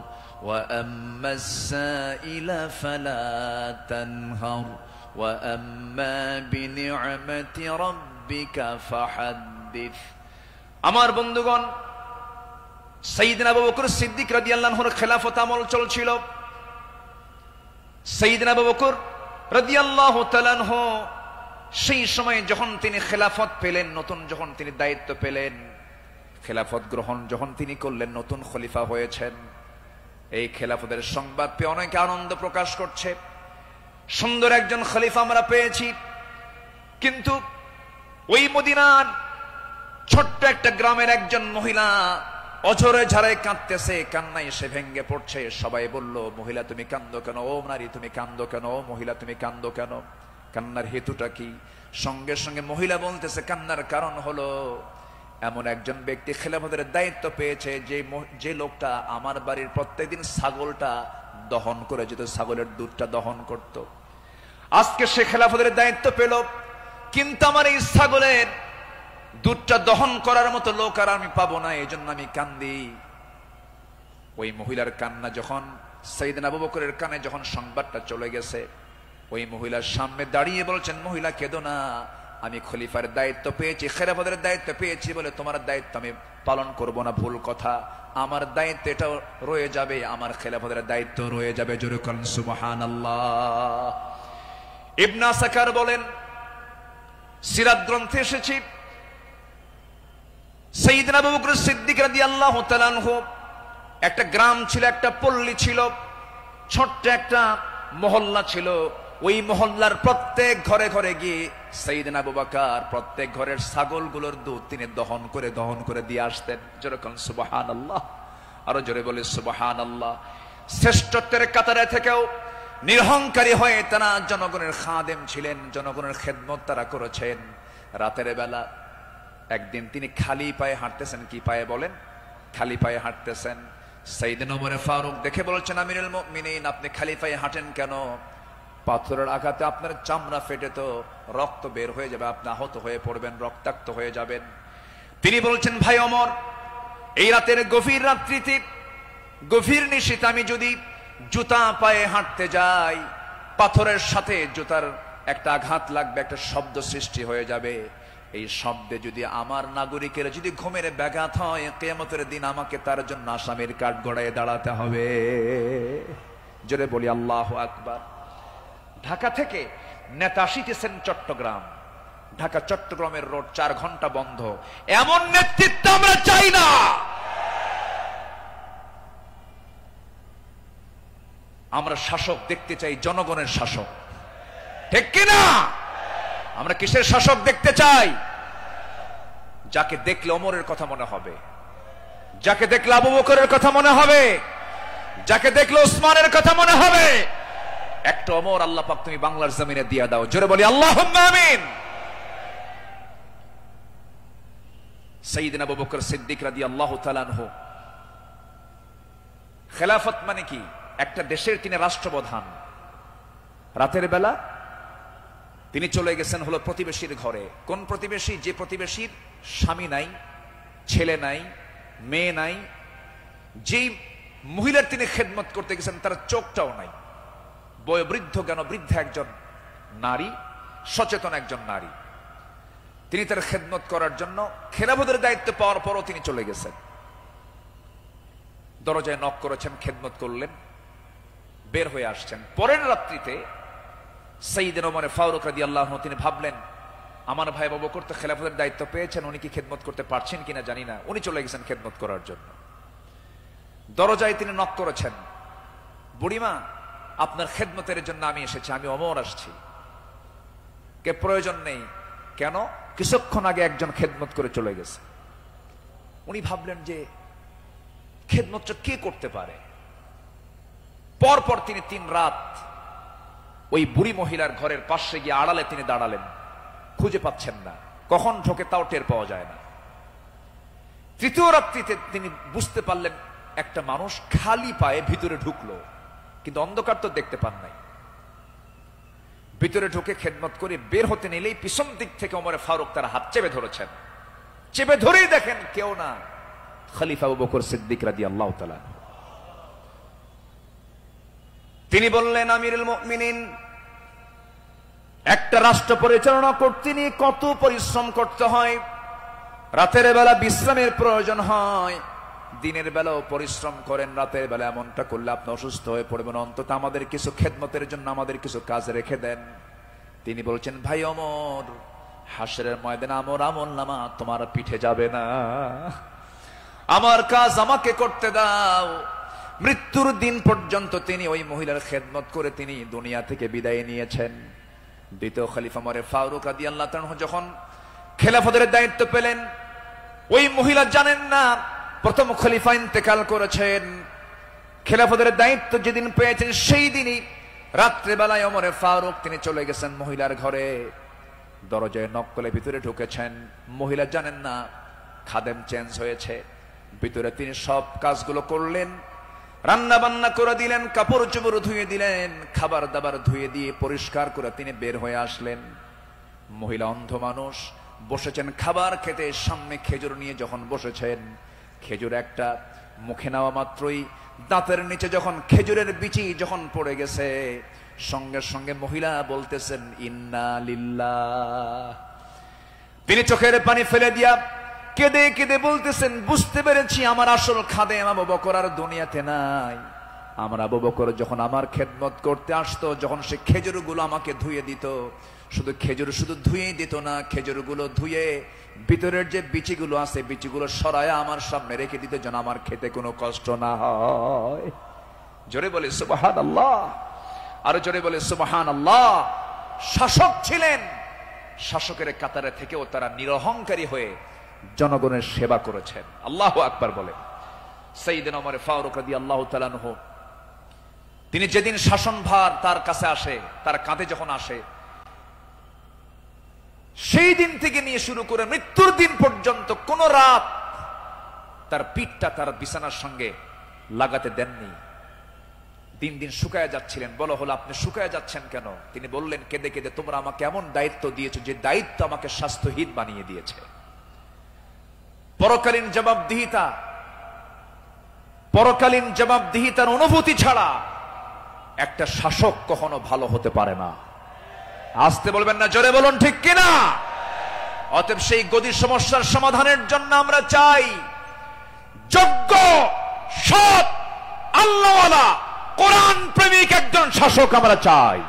ওয়া আম্মাস সাইলা ফালা তানহার ওয়া আম্মা বিনি'মাতি রাব্বিকা ফাহাদ্দিস। আমার বন্ধুগণ, সাইয়েদনা আবু বকর সিদ্দিক রাদিয়াল্লাহু আনহুর খেলাফত আমল চলছিল। সাইয়েদনা আবু বকর রাদিয়াল্লাহু তাআলা আনহু সেই সময় যখন তিনি খেলাফত পেলেন, নতুন যখন তিনি দায়িত্ব পেলেন, খেলাফত গ্রহণ যখন তিনি করলেন, নতুন খলিফা হয়েছেন, এই খেলাফতের সংবাদ পেয়ে অনেকে আনন্দ প্রকাশ করছে, সুন্দর একজন খলিফা আমরা পেয়েছি। কিন্তু ওই মদিনার ছোট্ট একটা গ্রামের একজন মহিলা অঝরে ঝাড়ে কাঁদতেছে, কান্নায় সে ভেঙ্গে পড়ছে। সবাই বলল, মহিলা তুমি কান্দো কেন? ও নারী তুমি কান্দো কেন? ও মহিলা তুমি কান্দো কেন? কান্নার হেতুটা কি? সঙ্গে সঙ্গে মহিলা বলতেছে, কান্নার কারণ হলো এমন একজন ব্যক্তি খেলাফতের দায়িত্ব পেয়েছে, যে লোকটা আমার বাড়ির প্রত্যেকদিন ছাগলটা দহন করে যেত, ছাগলের দুধটা দহন করত। আজকে সে খেলাফতের দায়িত্ব পেল, কিন্তু আমার এই ছাগলের দুধটা দহন করার মতো লোক আর আমি পাবো না, এই জন্য আমি কান্দি। ওই মহিলার কান্না যখন সাইয়েদনা আবু বকরের কানে যখন সংবাদটা চলে গেছে, ওই মহিলার সামনে দাঁড়িয়ে বলছেন, মহিলা কেঁদো না, আমি খলিফার দায়িত্ব পেয়েছি, খেলাফতের দায়িত্ব পেয়েছি বলে তোমার দায়িত্ব আমি পালন করব না, ভুল কথা। আমার দায়িত্ব এটাও রয়ে যাবে, আমার খেলাফতের দায়িত্ব রয়ে যাবে। জোরে বলেন সুবহানাল্লাহ। ইবনে আসাকার বলেন, সিরাত গ্রন্থে এসেছে, সাইয়েদনা আবু বকর সিদ্দিক রাদিয়াল্লাহু তাআলা আনহু একটা গ্রাম ছিল, একটা পল্লী ছিল, ছোট্ট একটা মহল্লা ছিল। ওই মহল্লার প্রত্যেক ঘরে ঘরে গিয়ে সাইয়েদনা আবু বকর প্রত্যেক ঘরের ছাগলগুলোর দুধ তিনি দহন করে দিয়ে আসতেন। জোরে বলেন সুবহানাল্লাহ। আরো জোরে বলে সুবহানাল্লাহ। শ্রেষ্ঠত্বের কাতারে থেকেও নিরহংকারী হয়ে তারা জনগণের খাদেম ছিলেন, জনগণের খেদমত তারা করেছেন। রাতের বেলা একদিন তিনি খালি পায়ে হাঁটতেছেন। কি পায়ে বলেন? খালি পায়ে হাঁটতেছেন। সাইয়েদনা ওমর ফারুক দেখে বলছেন, আমিরুল মুমিনিন, আপনি খালি পায়ে হাঁটেন কেন? পাথরের আঘাতে আপনার চামড়া ফেটে তো রক্ত বের হয়ে যাবে, আপনি আহত হয়ে পড়বেন, রক্তাক্ত হয়ে যাবেন। তিনি বলছেন, ভাই ওমর, এই রাতের গভীর রাত্রিতে, গভীর নিশীথে আমি যদি জুতা পায়ে হাঁটতে যাই, পাথরের সাথে জুতার একটা আঘাত লাগবে, একটা শব্দ সৃষ্টি হয়ে যাবে। এই শব্দে যদি আমার নাগরিকের যদি ঘুমের ব্যাঘাত হয়, কিয়ামতের দিন আমাকে তার জন্য আসামির কাঠ গড়ায় দাঁড়াতে হবে। জোরে বলি আল্লাহু আকবার। ঢাকা থেকে নেতা আসিতেছেন চট্টগ্রাম, ঢাকা চট্টগ্রামের রোড 4 ঘন্টা বন্ধ। এমন নেতৃত্ব আমরা চাই না। আমরা শাসক দেখতে চাই, জনগণের শাসক, ঠিক কিনা? আমরা কিসের শাসক দেখতে চাই? যাকে দেখলে ওমরের কথা মনে হবে, যাকে দেখলে আবু বকরের কথা মনে হবে, যাকে দেখলে ওসমানের কথা মনে হবে। একটা ওমর আল্লাহ পাক তুমি বাংলার জমিনে দিয়া দাও। জোরে বলি আল্লাহুম্মা আমিন। সাইয়েদনা আবু বকর সিদ্দিক রাদিয়াল্লাহু তাআলা আনহু, খেলাফত মানে কি? একটা দেশের তিনি রাষ্ট্রপ্রধান। রাতের বেলা তিনি চলে গেছেন হলো প্রতিবেশীর ঘরে। কোন প্রতিবেশী? যে প্রতিবেশীর স্বামী নাই, ছেলে নাই, মেয়ে নাই। যেই মহিলার তিনি খেদমত করতে গেছেন তার চোখটাও নাই, বয়োবৃদ্ধ জ্ঞান বৃদ্ধ একজন নারী, সচেতন একজন নারী। তিনি তার খেদমত করার জন্য খেলাফতের দায়িত্ব পাওয়ার পরও তিনি চলে গেছেন। দরজায় নক করেছেন, খেদমত করলেন, বের হয়ে আসছেন। পরের রাত্রিতে সাইয়েদনা ওমর ফারুক রাদিয়াল্লাহু আনহু তিনি ভাবলেন, আমার ভাই আবু বকর তো খেলাফতের দায়িত্ব পেয়েছেন, উনি কি খেদমত করতে পারছেন কিনা জানি না। উনি চলে গেছেন খেদমত করার জন্য। দরজায় তিনি নক করেছেন, বুড়িমা, আপনার খেদমতের জন্য আমি এসেছি, আমি ওমর আসছি। কে? প্রয়োজন নেই। কেন? কিছুক্ষণ আগে একজন খেদমত করে চলে গেছে। উনি ভাবলেন যে খেদমতটা কে করতে পারে। পরপর তিনি 3 রাত ওই বুড়ি মহিলার ঘরের পাশে গিয়ে আড়ালে তিনি দাঁড়ালেন, খুঁজে পাচ্ছেন না, কখন ঢোকে তাও টের পাওয়া যায় না। 3য় রাত্রিতে তিনি বুঝতে পারলেন একটা মানুষ খালি পায়ে ভিতরে ঢুকলো, কিন্তু অন্ধকার তো দেখতে পান নাই। ভিতরে ঢুকে খেদমত করে বের হতে নিলেই পিছন দিক থেকে ওমর ফারুক তার হাত চেপে ধরেছেন। চেপে ধরেই দেখেন কেউ না, খলিফা আবু বকর সিদ্দিক রাদিয়াল্লাহু তাআলা। তিনি বললেন, আমিরুল মুমিনিন, একটা রাষ্ট্র পরিচালনা করতে নিয়ে কত পরিশ্রম করতে হয়, রাতের বেলা বিশ্রামের প্রয়োজন হয়, দিনের বেলাও পরিশ্রম করেন, রাতের বেলা এমনটা করলে আপনি অসুস্থ হয়ে পড়বেন, অন্তত আমাদের কিছু খেদমতের জন্য আমাদের কিছু কাজ রেখে দেন। তিনি বলছেন, ভাই ওমর, হাসরের ময়দানে আমার আমল নামা তোমার পিঠে যাবে না, আমার কাজ আমাকে করতে দাও। মৃত্যুর দিন পর্যন্ত তিনি ওই মহিলার খেদমত করে তিনি দুনিয়া থেকে বিদায় নিয়েছেন। দ্বিতীয় খলিফা ওমর ফারুক রাদিয়াল্লাহু তাআলা যখন খেলাফতের দায়িত্ব পেলেন, ওই মহিলা জানেন না প্রথম খলিফা ইন্তেকাল করেছেন। খেলাফতের দায়িত্ব যেদিন পেয়েছেন সেই দিনই রাত্রেবেলায় ওমর ফারুক তিনি চলে গেছেন মহিলার ঘরে, দরজায় নক করে ভিতরে ঢুকেছেন। মহিলা জানেন না খাদেম চেঞ্জ হয়েছে। ভিতরে তিনি সব কাজগুলো করলেন, রান্না বান্না করে দিলেন, কাপড় চোপড় ধুয়ে দিলেন, খাবার দাবার ধুয়ে দিয়ে পরিষ্কার করে তিনি বের হয়ে আসলেন। মহিলা অন্ধ মানুষ, বসেছেন খাবার খেতে, সামনে খেজুর নিয়ে যখন বসেছেন, খেজুর একটা মুখে নেওয়া মাত্রই দাঁতের নিচে যখন খেজুরের বিচি যখন পড়ে গেছে, সঙ্গে সঙ্গে মহিলা বলতেছেন ইন্না লিল্লাহ। তিনি চোখের পানি ফেলে দিয়া কেঁদে কেঁদে বলতেছেন, বুঝতে পেরেছি আমার আসল খাদেম আবু বকর আর দুনিয়াতে নাই। আমার আবু বকর যখন আমার খেদমত করতে আসতো, যখন সে খেজুরগুলো আমাকে ধুয়ে দিত, শুধু খেজুর শুধু ধুয়ে দিত না, খেজুরগুলো ধুয়ে ভিতরের যে বিচিগুলো আছে বিচিগুলো সরায়া আমার সামনে রেখে দিত, যেন আমার খেতে কোনো কষ্ট না হয়। জোরে বলে সুবহানাল্লাহ, আরো জোরে বলে সুবহানাল্লাহ। শাসক ছিলেন, শাসকের কাতারে থেকেও তারা নিরহংকারী হয়ে জনগণের সেবা করেছেন। আল্লাহু আকবার বলে। সাইয়েদনা ওমর ফারুক রাদিয়াল্লাহু তাআলা আনহু তিনি যেদিন শাসনভার তার কাছে আসে, তার কাঁধে যখন আসে, সেই দিন থেকে নিয়ে শুরু করে মৃত্যুর দিন পর্যন্ত কোন রাত তার পিঠটা তার বিছানার সঙ্গে লাগাতে দেননি। দিন দিন শুকায় যাচ্ছিলেন। বলা হলো, আপনি শুকায় যাচ্ছেন কেন? তিনি বললেন কেঁদে কেঁদে, তোমরা আমাকে এমন দায়িত্ব দিয়েছো যে দায়িত্ব আমাকে স্বাস্থ্যহীন বানিয়ে দিয়েছে। পরকালীন জবাবদিহিতার অনুভূতি ছাড়া একটা শাসক কখনো ভালো হতে পারে না। আসতে বলবেন না, জোরে বলুন ঠিক কিনা? অতএব সেই গদির সমস্যার সমাধানের জন্য আমরা চাই যোগ্য, সৎ, আল্লাহওয়ালা, কোরআন প্রেমিক একজন শাসক আমরা চাই।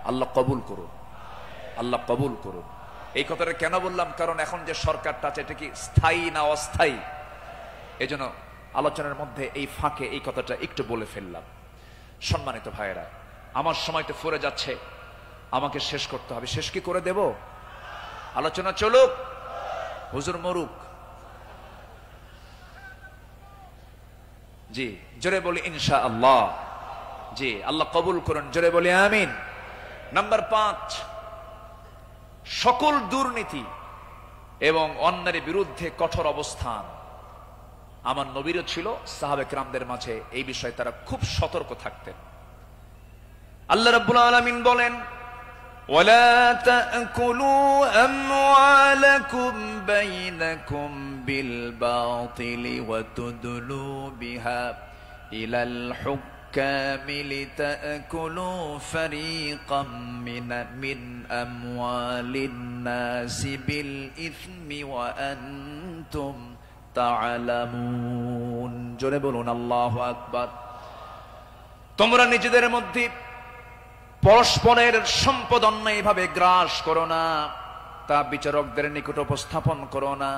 আল্লাহ কবুল করুন, আল্লাহ কবুল করুন। এই কথাটা কেন বললাম? কারণ এখন যে সরকারটা আছে এটা কি স্থায়ী না অস্থায়ী? এজন্য আলোচনার মধ্যে এই ফাঁকে এই কথাটা একটু বলে ফেললাম। সম্মানিত ভাইয়েরা, আমার সময় তো ফুরে যাচ্ছে, আমাকে শেষ করতে হবে। শেষ কি করে দেব? আলোচনা চলুক, হুজুর মরুক। জি, জোরে বলি ইনশাআল্লাহ। জি, আল্লাহ কবুল করুন, জোরে বলি আমিন। নাম্বার 5, সকল দুর্নীতি এবং অন্যায়ের বিরুদ্ধে কঠোর অবস্থান। আমার নবীরও ছিল, সাহাবে কেরামদের মাঝে এই বিষয়ে তারা খুব সতর্ক থাকতেন। আল্লাহ রাব্বুল আলামিন বলেন, ওয়ালা তাকুলু আমওয়ালাকুম বাইনাকুম বিল বাতিলি ওয়া তুদলু বিহা ইলাল হুক্কামি লিতাকুলু ফারীকাম মিন আমওয়ালিন নাসি বিল ইসমি ওয়া আনতুম তা'লামুন। জোরে বলুন আল্লাহু আকবার। তোমরা নিজেদের মধ্যে পরস্পরের সম্পদ অন্যায়ভাবে গ্রাস করো না, তা বিচারকদের নিকট উপস্থাপন করো না,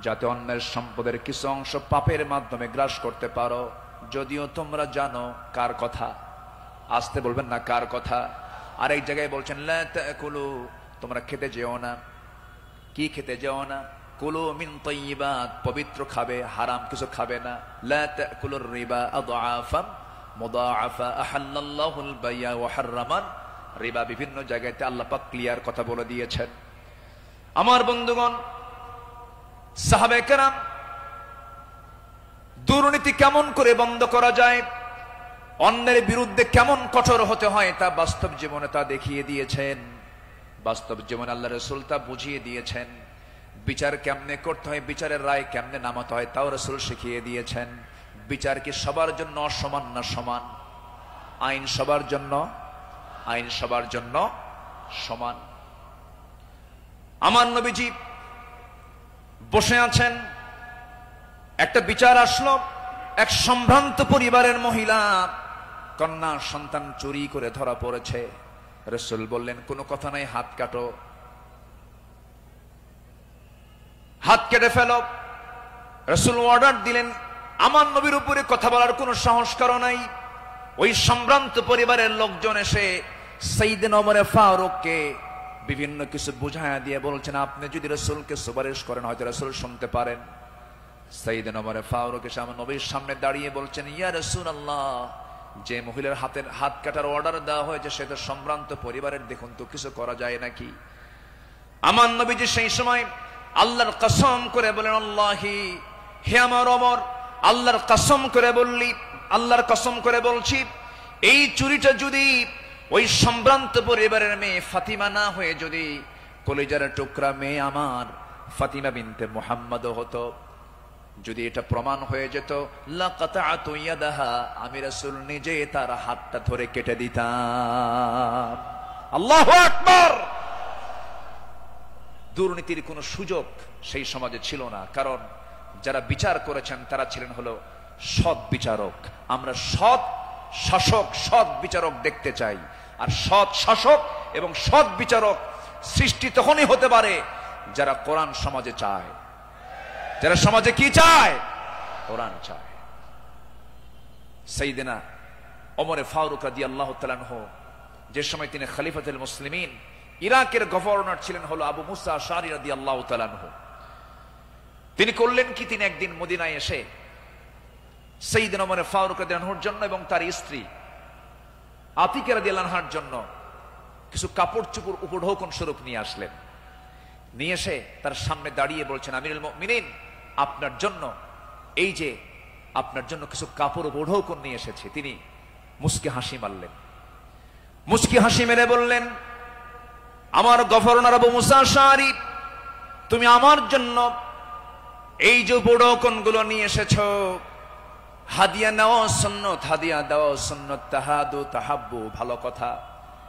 যাতে অন্যের সম্পদের কিছু অংশ পাপের মাধ্যমে গ্রাস করতে পারো, যদিও তোমরা জানো কার কথা। আসতে বলবেন না, কার কথা। আর এক জায়গায় বলছেন, লা তাকুলু, তোমরা খেতে যেও না। কি খেতে যেও না? কুলু মিন তাইয়্যিবাত, পবিত্র খাবে, হারাম কিছু খাবে না। লা তাকুলুর রিবা আদআফান মুদাআফা আহাল্লাল্লাহুল বাইয়া ওয়া হাররামান রিবা। বিভিন্ন জায়গাতে আল্লাহ পাক ক্লিয়ার কথা বলে দিয়েছেন। আমার বন্ধুগণ, সাহাবায়ে কেরাম দুর্নীতি কেমন করে বন্ধ করা যায়, অন্যের বিরুদ্ধে কেমন কঠোর হতে হয়, তা বাস্তব জীবনে তা দেখিয়ে দিয়েছেন। বাস্তব জীবনে আল্লাহ রাসূল তা বুঝিয়ে দিয়েছেন। বিচার কেমনে করতে হয়, বিচারের রায় কেমনে নামাতে হয়, তাও রাসূল শিখিয়ে দিয়েছেন। বিচার কি সবার জন্য সমান না সমান? আইন সবার জন্য, আইন সবার জন্য সমান। আমার নবীজি বসে আছেন, একটা বিচার আসলো, এক সম্ভ্রান্ত পরিবারের মহিলা কন্যা সন্তান চুরি করে ধরা পড়েছে। রাসূল বললেন কোনো কথা নাই, হাত কাটো, হাত কেটে ফেলো। রাসূল অর্ডার দিলেন, আমার নবীর উপরে কথা বলার কোনো সাহস কারো নাই। ওই সম্ভ্রান্ত পরিবারের লোকজন এসে সাইয়েদনা ওমর ফারুককে বিভিন্ন কিছু বুঝায়া দিয়ে বলছেন, আপনি যদি রাসূলকে সুপারিশ করেন হয়তো রাসূল শুনতে পারেন। সাইয়েদনা ওমর ফারুক এসে আমার নবীর সামনে দাঁড়িয়ে বলছেন, ইয়া রাসূলুল্লাহ, যে মহিলার হাত কাটার অর্ডার দেওয়া হয়েছে সে তো সম্ভ্রান্ত পরিবারের, দেখুন তো কিছু করা যায় নাকি। আমার নবীজি সেই সময় আল্লাহর কসম করে বলেন, আল্লাহি, হে আমার ওমর, আল্লাহর কসম করে বললি, আল্লাহর কসম করে বলছি, এই চুরিটা যদি ওই সম্ভ্রান্ত পরিবারের মেয়ে ফাতিমা না হয়ে যদি কলিজার টুকরা মেয়ে আমার ফাতিমা বিনতে মুহাম্মদ হতো, যদি এটা প্রমাণ হয়ে যেত, লাকাতাতু ইয়াদাহা, আমি রাসূল নিজে তার হাতটা ধরে কেটে দিতাম। আল্লাহু আকবার। দুর্নীতির কোনো সুযোগ সেই সমাজে ছিল না, কারণ যারা বিচার করেছেন তারা ছিলেন হলো সৎ বিচারক। আমরা সৎ শাসক, সৎ বিচারক দেখতে চাই। আর সৎ শাসক এবং সৎ বিচারক সৃষ্টি তখনই হতে পারে যারা কোরআন সমাজে চায়। যারা সমাজে কি চায়? কোরআন চায়। সাইয়েদনা ওমর ফারুক রাদিয়াল্লাহু তাআলা আনহু, যে সময় তিনি খলিফাতুল মুসলিমিন, ইরাকের গভর্নর ছিলেন হলো আবু মুসা আশআরী রাদিয়াল্লাহু তাআলা আনহু। তিনি করলেন কি, তিনি একদিন মদিনায় এসে সাইয়েদনা ওমর ফারুক রাদিয়াল্লাহু আনহুর জন্য এবং তার স্ত্রী আতিকা রাদিয়াল্লাহু আনহার জন্য কিছু কাপড় চোপড় উপঢৌকন স্বরূপ নিয়ে আসলেন। নিয়ে এসে তার সামনে দাঁড়িয়ে বলছেন, আমিরুল মুমিনিন, আপনার জন্য এই যে আপনার জন্য কিছু কাপড় উপঢৌকন নিয়ে এসেছি। তিনি মুস্কি হাসি মারলেন, মুস্কি হাসি মেরে বললেন, আমার গভর্নর আবু মুসা আশআরী, তুমি আমার জন্য এই যে উপঢৌকন গুলো নিয়ে এসেছো, হাদিয়া নেওয়া সুন্নত, হাদিয়া দেওয়া সুন্নত, তাহাদু তাহাব্বু, ভালো কথা,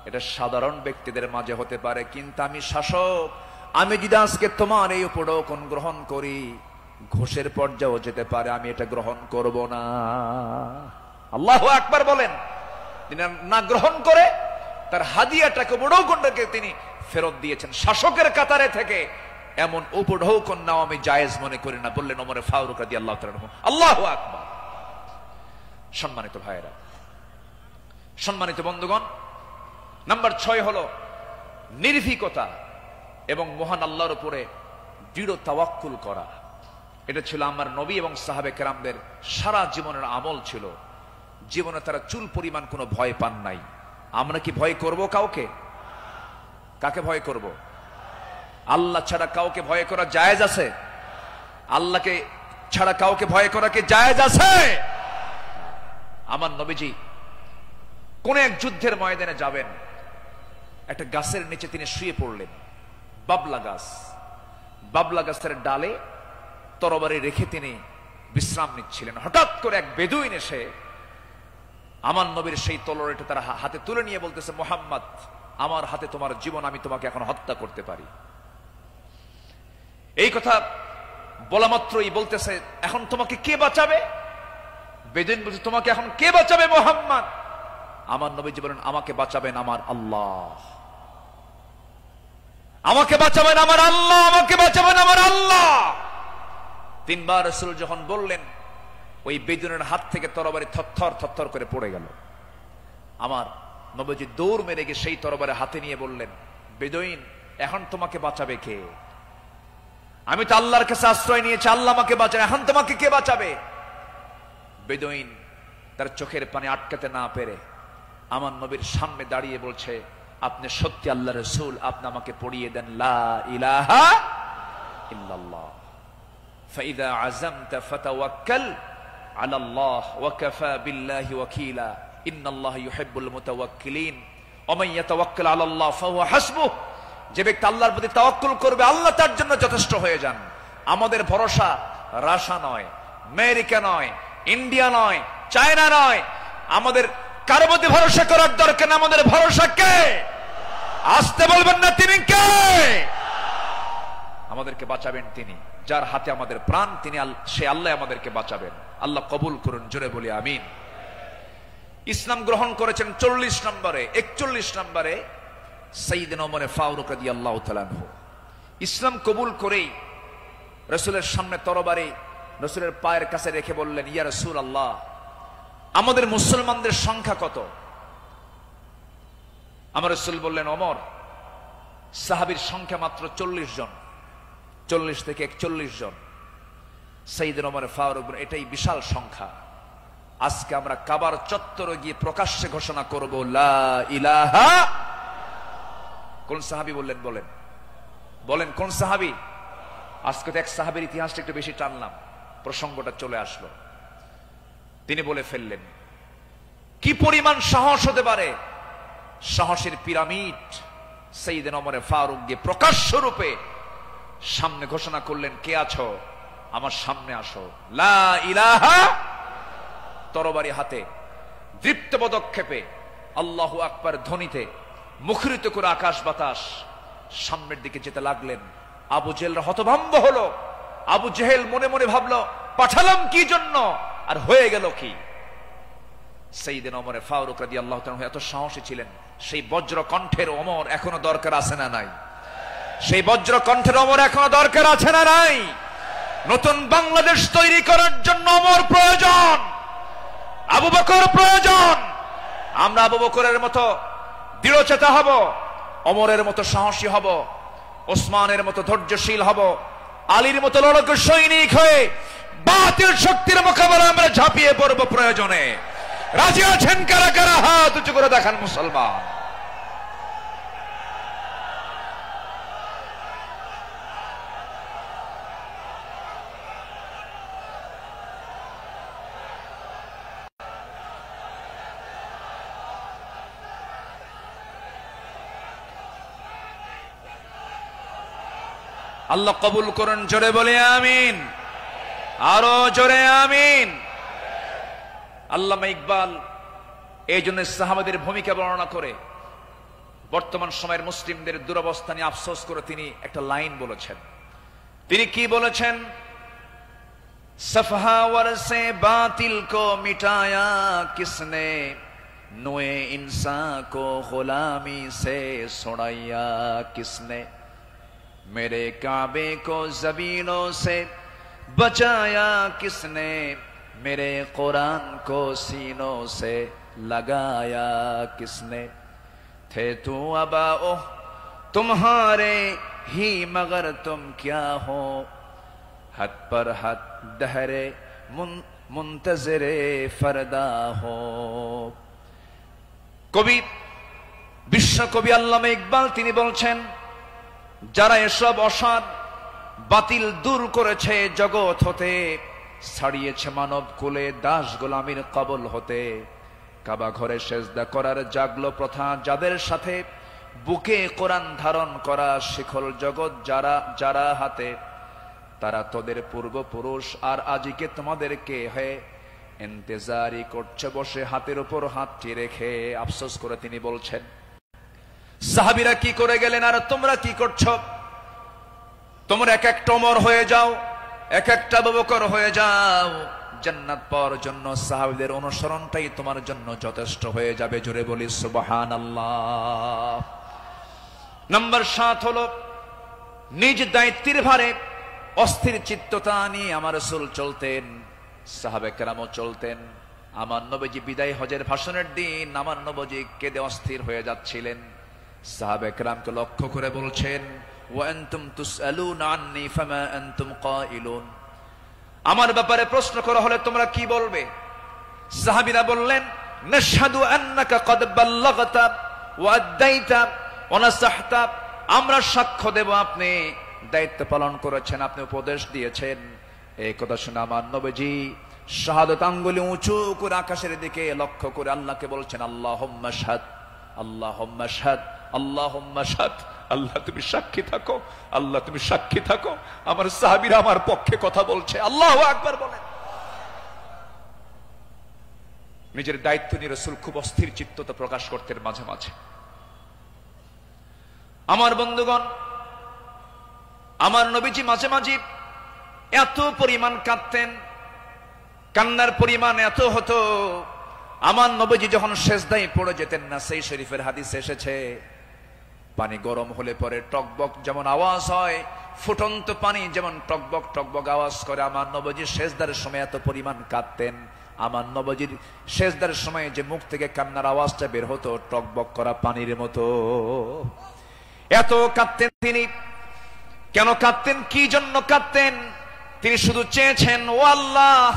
এটা সাধারণ ব্যক্তিদের মাঝে হতে পারে, কিন্তু আমি শাসক, আমি যদি আজকে তোমার এই উপঢৌকন গ্রহণ করি ঘোষের পর্যায়েও যেতে পারে, আমি এটা গ্রহণ করব না। আল্লাহু আকবার বলেন। তিনি না গ্রহণ করে তার হাদিয়াটাকে, উপঢৌকনটাকে তিনি ফেরত দিয়েছেন। শাসকের কাতারে থেকে এমন উপঢৌকন নাও আমি জায়েজ মনে করি না, বললেন ওমর ফারুক রাদিয়াল্লাহু তাআলা আনহু। আল্লাহু আকবার। সম্মানিত ভাইয়েরা, সম্মানিত বন্ধুগণ, নাম্বার 6 হলো নির্ভীকতা এবং মহান আল্লাহর উপরে দৃঢ় তাওয়াক্কুল করা। এটা ছিল আমার নবী এবং সাহাবে কেরামদের সারা জীবনের আমল ছিল। জীবনে তারা চুল পরিমাণ কোনো ভয় পান নাই। আমরা কি ভয় করব কাউকে? কাকে ভয় করব? আল্লাহ ছাড়া কাউকে ভয় করা জায়েজ আছে? আল্লাহকে ছাড়া কাউকে ভয় করা কি জায়েজ আছে? আমার নবীজি কোন এক যুদ্ধের ময়দানে যাবেন, একটা গাছের নিচে তিনি শুয়ে পড়লেন, বাবলা গাছ। বাবলা গাছের ডালে তরবারি রেখে তিনি বিশ্রাম নিচ্ছিলেন। হঠাৎ করে এক বেদুইন এসে আমার নবীর সেই তলোয়ারটা তার হাতে তুলে নিয়ে বলতেছে, মুহাম্মদ, আমার হাতে তোমার জীবন, আমি তোমাকে এখন হত্যা করতে পারি। এই কথা বলা মাত্রই বলতেছে, এখন তোমাকে কে বাঁচাবে? বেদুইন বলছে, তোমাকে এখন কে বাঁচাবে মুহাম্মদ? আমার নবীজি বলেন, আমাকে বাঁচাবেন আমার আল্লাহ, আমাকে বাঁচাবেন আমার আল্লাহ, আমাকে বাঁচাবেন আমার আল্লাহ। 3 বার রাসূল যখন বললেন, ওই বেদুইনের হাত থেকে তরবারি থরথর থরথর করে পড়ে গেল। আমার নবীজি দৌড় মেরে গিয়ে সেই তরবারি হাতে নিয়ে বললেন, বেদুইন, এখন তোমাকে বাঁচাবে কে? আমি তো আল্লাহর কাছে আশ্রয় নিয়েছি, আল্লাহ আমাকে বাঁচাবে, এখন তোমাকে কে বাঁচাবে? বেদুইন তার চোখের পানি আটকাতে না পেরে আমার নবীর সামনে দাঁড়িয়ে বলছে, আপনি সত্যি আল্লাহ রাসূল, আপনি আমাকে পড়িয়ে দেন লা ইলাহা ইল্লাল্লাহ, ফাইদা আযামতা ফাতাওয়াক্কাল আলাল্লাহ ওয়া কাফা বিল্লাহি ওয়াকিলা, ইন্নাল্লাহা ইউহিব্বুল মুতাওয়াক্কিলিন, ওয়া মান ইয়াতাওয়াক্কাল আলাল্লাহ ফাহুয়া হাসবুহ। যে ব্যক্তি আল্লাহর প্রতি তাওয়াক্কুল করবে, আল্লাহ তার জন্য যথেষ্ট হয়ে যান। আমাদের ভরসা রাশিয়া নয়, আমেরিকা নয়, ইন্ডিয়া নয়, চায়না নয়, আমাদের কারো প্রতি ভরসা করার দরকার না। আমাদের ভরসা কে? আসতে বলবেন না, তিনি কে? আমাদেরকে বাঁচাবেন তিনি, যার হাতে আমাদের প্রাণ তিনি, সে আল্লাহ আমাদেরকে বাঁচাবেন। আল্লাহ কবুল করুন, জোরে বলি আমিন। ইসলাম গ্রহণ করেছেন 40 নম্বরে। 41 নম্বরে সাইয়েদনা ওমর ফারুক রাদিয়াল্লাহু তাআলা আনহু ইসলাম কবুল করেই রাসূলের সামনে তরবারি রাসূলের পায়ের কাছে রেখে বললেন, ইয়া রাসূলুল্লাহ, আমাদের মুসলমানদের সংখ্যা কত? আমার রাসূল বললেন, ওমর, সাহাবীর সংখ্যা মাত্র 40 জন, 40 থেকে 41 জন। সাইয়েদনা ওমর ফারুক, এটাই বিশাল সংখ্যা। আজকে আমরা কাবার চত্বরে গিয়ে প্রকাশ্যে ঘোষণা করব, লা ইলাহা। কোন সাহাবী বললেন? বলেন বলেন, কোন সাহাবী? আজকে তো এক সাহাবীর ইতিহাসটা একটু বেশি টানলাম, প্রসঙ্গটা চলে আসলো। তিনি বলে ফেললেন, কি পরিমাণ সাহস হতে পারে! সাহসের পিরামিড সাইয়েদনা ওমর ফারুক গিয়ে প্রকাশ্য রূপে সামনে ঘোষণা করলেন, কে আছো? আমার সামনে আসো, লা ইলাহা। তরবারি হাতে দীপ্ত পদক্ষেপে আল্লাহু আকবার ধ্বনিতে মুখরিত করে আকাশ বাতাস সামনের দিকে যেতে লাগলেন। আবু জেহেল হতভম্ব হলো। আবু জেহেল মনে মনে ভাবলো, পাঠালাম কি জন্য, আর হয়ে গেল কি? সাইয়েদনা ওমর ফারুক রাদিয়াল্লাহু তাআলা এত সাহসী ছিলেন, সেই বজ্র কণ্ঠের ওমর এখনো দরকার আছে না নাই? সেই বজ্র কণ্ঠের ওমর এখনো দরকার আছে না নাই? নতুন বাংলাদেশ তৈরি করার জন্য ওমর প্রয়োজন, আবু বকর প্রয়োজন। আমরা আবু বকরের মতো দৃঢ়চেতা হব, ওমরের মতো সাহসী হব, ওসমানের মতো ধৈর্যশীল হব, আলীর মতো লড়াকু সৈনিক হয়ে বাতিল শক্তির মোকাবেলায় আমরা ঝাঁপিয়ে পড়ব প্রয়োজনে। রাজি আছেন কারা কারা? হাত উঁচু করে দেখান মুসলমান। আল্লাহ কবুল করুন, জোরে বলে আমিন, আরো জোরে আমিন। আল্লামা ইকবাল এই জন্য সাহাবাদের ভূমিকা বর্ণনা করে বর্তমান সময়ের মুসলিমদের দুরবস্থা নিয়ে আফসোস করে তিনি একটা লাইন বলেছেন। তিনি কি বলেছেন? সফহাওয়ার সে বাতিল কো মিটায়া কিসনে, নোয়ে ইনসা কো গোলামি সে ছড়াইয়া কিসনে, मेरे काबे को जमीनों से बचाया किसने, मेरे कुरान को सीनों से लगाया किसने, थे तू अबाओ तुम्हारे ही मगर तुम क्या हो, हद पर हद दहरे मुंतजरे फरदा हो। कवि विश्व कवि আল্লামা ইকবাল তিনি বলছেন, যারা এসব অসার বাতিল দূর করেছে জগৎ হতে, ছাড়িয়েছে মানব কুলে দাস গোলামীর কবল হতে, কাবা ঘরে সেজদা করার জাগলো প্রথা যাদের সাথে, বুকে কোরআন ধারণ করা শিখল জগৎ যারা যারা হাতে, তারা তোদের পূর্বপুরুষ আর আজিকে তোমাদেরকে হয়ে ইন্তেজারি করছে বসে হাতের উপর হাতটি রেখে। আফসোস করে তিনি বলছেন, সাহাবীরা কি করে গেলেন আর তোমরা কি করছো? তোমরা এক একটা ওমর হয়ে যাও, এক একটা আবু বকর হয়ে যাও, জান্নাত পাওয়ার জন্য সাহাবীদের অনুসরণটাই তোমার জন্য যথেষ্ট হয়ে যাবে। জোরে বলি সুবহানাল্লাহ। নাম্বার 7 হলো নিজ দায়িত্বের ভারে অস্থির চিত্ততা নিয়ে আমার রাসূল চলতেন, সাহাবে কেরামও চলতেন। আমার নবীজি বিদায় হজের ভাষণের দিন আমার নবীজি কেঁদে অস্থির হয়ে যাচ্ছিলেন। সাহাবে কেরামকে লক্ষ্য করে বলছেন, ওয়া আনতুম তুসআলুনা আন্নী ফামা আনতুম কাইলুন, আমার ব্যাপারে প্রশ্ন করা হলে তোমরা কি বলবে? সাহাবীরা বললেন, নাশহাদু আন্নাকা ক্বাদ বাল্লাগতা ওয়া আদাইতা ওয়া নাসাহতা, আমরা সাক্ষ্য দেব আপনি দায়িত্ব পালন করেছেন, আপনি উপদেশ দিয়েছেন। এই কথা শুনে আমার নবীজি শাহাদাত আঙ্গুলি উঁচু করে আকাশের দিকে লক্ষ্য করে আল্লাহকে বলছেন, আল্লাহুম্মা শাহাদ, আল্লাহুম্মা শাহাদ, আল্লাহুম্মা শাহাদ। আল্লাহ তুমি সাক্ষী থাকো, আল্লাহ তুমি সাক্ষী থাকো, আমার সাহাবীরা আমার পক্ষে কথা বলছে। আল্লাহু আকবার বলেন। নিজের দায়িত্ব নিয়ে রাসূল খুব অস্থির চিত্ততা প্রকাশ করতেন মাঝে মাঝে। আমার বন্ধুগণ, আমার নবীজি মাঝে মাঝে এত পরিমাণ কাঁদতেন, কান্নার পরিমাণ এত হতো, আমার নবীজি যখন সেজদায় পড়ে যেতেন না, সেই শরীফের হাদিসে এসেছে পানি গরম হলে পরে টকবক যেমন আওয়াজ হয়, ফুটন্ত পানি যেমন টকবক টকবক আওয়াজ করে, আমার নবীজি সেজদার সময় এত পরিমাণ কাঁদতেন। আমার নবীজির সেজদার সময় যে মুখ থেকে কান্নার আওয়াজটা বের হতো টকবক করা পানির মতো, এত কাঁদতেন তিনি। কেন কাঁদতেন, কি জন্য কাঁদতেন? তিনি শুধু চেয়েছেন, ও আল্লাহ,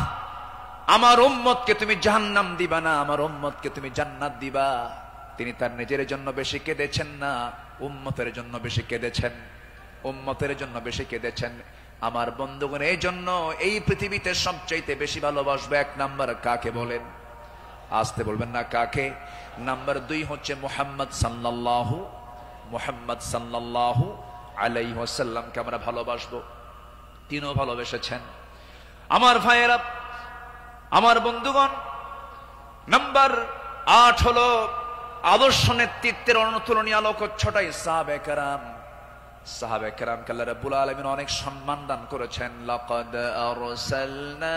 আমার উম্মতকে তুমি জাহান্নাম দিবা না, আমার উম্মতকে তুমি জান্নাত দিবা। তিনি তার নিজের জন্য বেশি কেঁদেছেন না, উম্মতের জন্য বেশি কেঁদেছেন, উম্মতের জন্য বেশি কেঁদেছেন। আমার বন্ধুগণ, এই জন্য এই পৃথিবীতে সবচাইতে বেশি ভালোবাসবে এক নাম্বার কাকে বলেন? আসতে বলবেন না, কাকে? নাম্বার 2 হচ্ছে মুহাম্মদ সাল্লাল্লাহু আলাইহি ওয়াসাল্লামকে আমরা ভালোবাসবো। তিনিও ভালোবেসেছেন। আমার ভাইয়েরা, আমার বন্ধুগণ, নাম্বার 8 হলো আদর্শ নেতৃত্বের অনুতুলনীয় আলোক ছটাই সাহাবে কেরাম। সাহাবে কেরামকে আল্লাহ রাব্বুল আলামিন অনেক সম্মান দান করেছেন। লাকাদ আরসালনা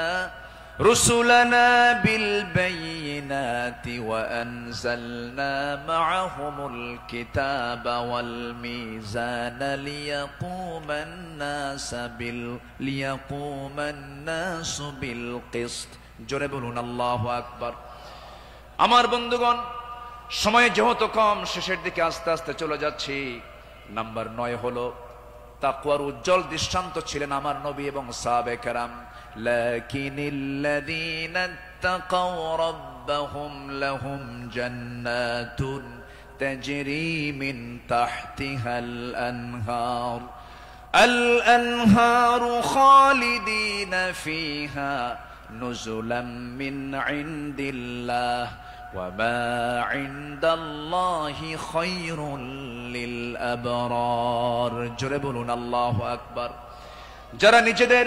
রুসুলানা বিল বায়িনাতি ওয়া আনজালনা মাআহুমুল কিতাবা ওয়াল মিজানা লিয়াকুমান নাসু বিল কিসত। জোরে বলুন আল্লাহু আকবার। আমার বন্ধুগণ, সময় যেহেতু কম, শেষের দিকে আস্তে আস্তে চলে যাচ্ছি। নাম্বার 9 হলো তাকওয়ার উজ্জ্বল দৃষ্টান্ত ছিলেন আমার নবী এবং সাহাবে কেরাম। লাকিনিল্লাযীনা তাকাও রাব্বাহুম লাহুম জান্নাতুন তাজরি মিন তাহতিহাল আনহার আল-আনহারু খালিদিনা ফিহা নুজুলাম মিন ইনদিল্লাহ ওয়া মা ইনদাল্লাহি খায়রুল লিল আবরার। জোরে বলুন আল্লাহু আকবার। যারা নিজেদের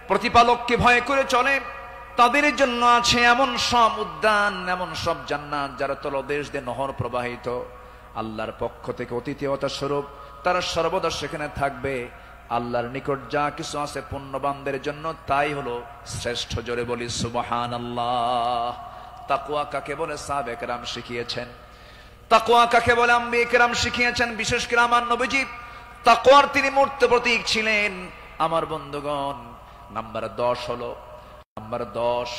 প্রতিপালককে ভয় করে চলে, তাদের জন্য আছে এমন সব উদ্যান, এমন সব জান্নাত যারা তলদেশ দিয়ে নহর প্রবাহিত। আল্লাহর পক্ষ থেকে অতিথিয়তা স্বরূপ তারা সর্বদা সেখানে থাকবে। আল্লাহর নিকট যা কিছু আছে পুণ্যবানদের জন্য তাই হলো শ্রেষ্ঠ। জোরে বলি সুবহানাল্লাহ। তাকওয়া কাকে বলে সাহাবে কেরাম শিখিয়েছেন, তাকওয়া কাকে বলে আম্বিয়া কেরাম শিখিয়েছেন। বিশেষ করে আমার নবীজি তাকওয়ার তিনি মূর্ত প্রতীক ছিলেন। আমার বন্ধুগণ, নাম্বার 10 হলো, নাম্বার 10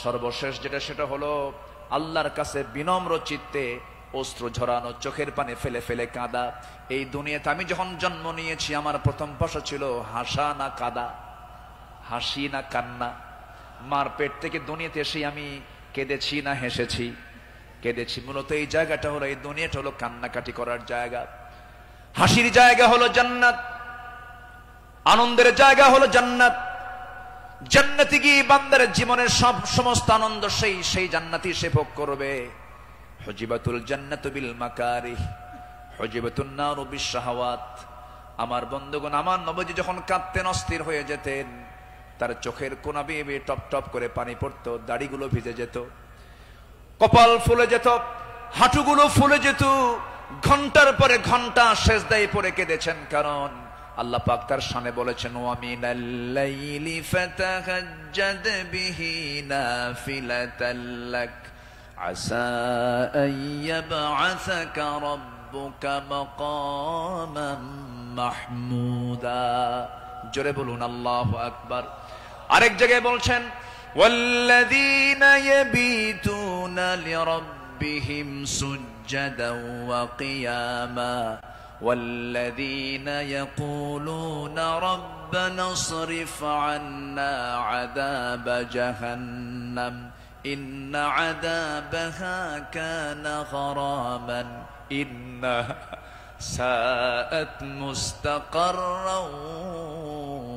সর্বশেষ যেটা, সেটা হলো আল্লাহর কাছে বিনম্র চিত্তে অশ্রু ঝরানো, চোখের পানি ফেলে ফেলে কাঁদা। এই দুনিয়াতে আমি যখন জন্ম নিয়েছি, আমার প্রথম ভাষা ছিল হাসা না কাঁদা, হাসি না কান্না। মার পেট থেকে দুনিয়াতে এসে আমি কেঁদেছি না হেসেছি? কেঁদেছি। মূলত এই জায়গাটা হলো, এই দুনিয়াটা হলো কান্নাকাটি করার জায়গা। হাসির জায়গা হলো জান্নাত, আনন্দের জায়গা হলো জান্নাত। জান্নাতে গিয়ে বান্দার জীবনের সব সমস্ত আনন্দ সেই জান্নাতই সে ভোগ করবে। হুজিবাতুল জান্নাতু বিল মাকারিহ হুজিবাতুন নারু বিশ শাহাওয়াত। আমার বন্ধুগণ, আমার নবীজি যখন কাঁদতেন, অস্থির হয়ে যেতেন, তার চোখের কোনা বেয়ে বেয়ে টপ টপ করে পানি পড়তো, দাড়িগুলো ভিজে যেত, কপাল ফুলে যেত, হাঁটুগুলো ফুলে যেত। ঘন্টার পরে ঘন্টা সেজদায় পড়ে কেঁদেছেন, কারণ আল্লাহ পাক তার শানে বলেছেন, ওয়া মিনাল লাইলি ফাতাহাজ্জাদ বিহি নাফিলাতাল লাক আসা আন ইয়াবআসাকা রাব্বুকা মাকামান মাহমুদা। জোরে বলুন আল্লাহু আকবার। আরেক জায়গায় বলছেন, ওয়াল্লাযীনা ইয়াবিতুনা লিরাব্বিহিম সুজ্জাদাও ওয়া কিয়ামা والذين يقولون ربنا اصرف عنا عذاب جهنم إن عذابها كان غراما إنها ساءت مستقرا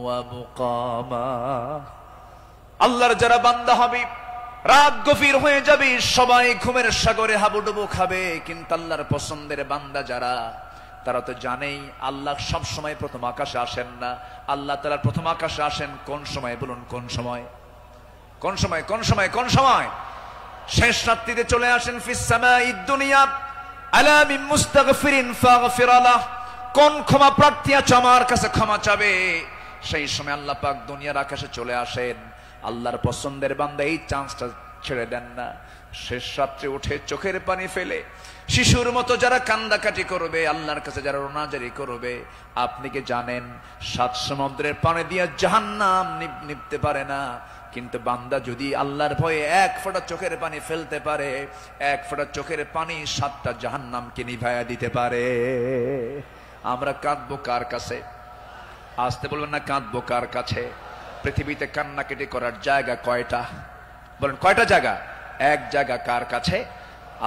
ومقاما। আল্লাহর যারা বান্দা হবে, রাত গভীর হয়ে যাবে, সবাই ঘুমের সাগরে হাবুডুবু খাবে, কিন্তু আল্লাহর পছন্দের বান্দা যারা, তারা তো জানেই আল্লাহ সব সময় প্রথম আকাশে আসেন না। আল্লাহ তাআলা প্রথম আকাশে আসেন কোন সময় বলুন? কোন সময়? কোন সময়? কোন সময়? কোন সময়? শেষ রাত্রিতে চলে আসেন। ফিস সামাঈদ দুনিয়া আলা মিন মুস্তাগফিরিন ফাগফির লাহ কোন ক্ষমা প্রার্থী আছে আমার কাছে ক্ষমা চাবে? সেই সময় আল্লাহ পাক দুনিয়ার আকাশে চলে আসেন। আল্লাহর পছন্দের বান্দা এই চান্সটা ছেড়ে দেন না। শেষ রাত্রে উঠে চোখের পানি ফেলে শিশুর মতো যারা কান্দাকাটি করবে, আল্লাহর কাছে যারা রোনাজারি করবে, আপনি কি জানেন 7 সমুদ্রের পানি দিয়ে জাহান্নাম নিভতে পারে না, কিন্তু বান্দা যদি আল্লাহর ভয়ে 1 ফোঁটা চোখের পানি ফেলতে পারে, 1 ফোঁটা চোখের পানি 7টা জাহান্নামকে নিভাইয়া দিতে পারে। আমরা কাঁদবো কার কাছে? আসতে বলবেন না, কাঁদবো কার কাছে? পৃথিবীতে কান্নাকাটি করার জায়গা কয়টা? বলেন কয়টা জায়গা? এক জায়গা। কার কাছে?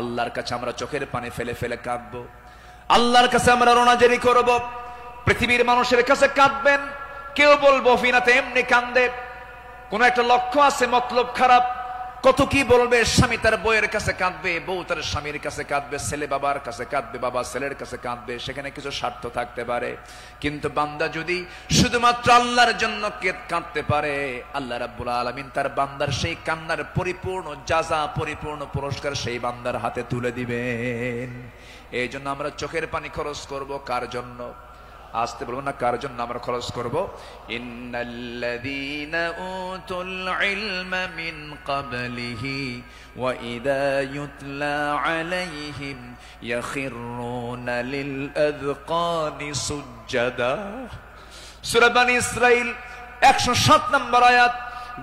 আল্লাহর কাছে আমরা চোখের পানি ফেলে ফেলে কাঁদবো, আল্লাহর কাছে আমরা রোনাজারি করব। পৃথিবীর মানুষের কাছে কাঁদবেন, কেউ বলবো ফিনাতে এমনি কান্দে, কোন একটা লক্ষ্য আছে, মতলব খারাপ। কত কি বলবে, স্বামী তার বউয়ের কাছে কাঁদবে, বউ তার স্বামীর কাছে কাঁদবে, ছেলে বাবার কাছে কাঁদবে, বাবা ছেলের কাছে কাঁদবে, সেখানে কিছু স্বার্থ থাকতে পারে। কিন্তু বান্দা যদি শুধুমাত্র আল্লাহর জন্য কাঁদতে পারে, আল্লাহ রাব্বুল আলামিন তার বান্দার সেই কান্নার পরিপূর্ণ জাযা, পরিপূর্ণ পুরস্কার সেই বান্দার হাতে তুলে দিবেন। এই জন্য আমরা চোখের পানি খরচ করব কার জন্য? আসতে বলবো না, কার জন্য আমরা খরচ করব? ইন্নাল্লাযীনা উতুল ইলমা মিন ক্বাবলিহি ওয়া ইযা ইউতলা আলাইহিম ইয়াখিরুনা লিল আযকানি সুজদা। সূরা বনী ইসরাঈল 107 নম্বর আয়াত।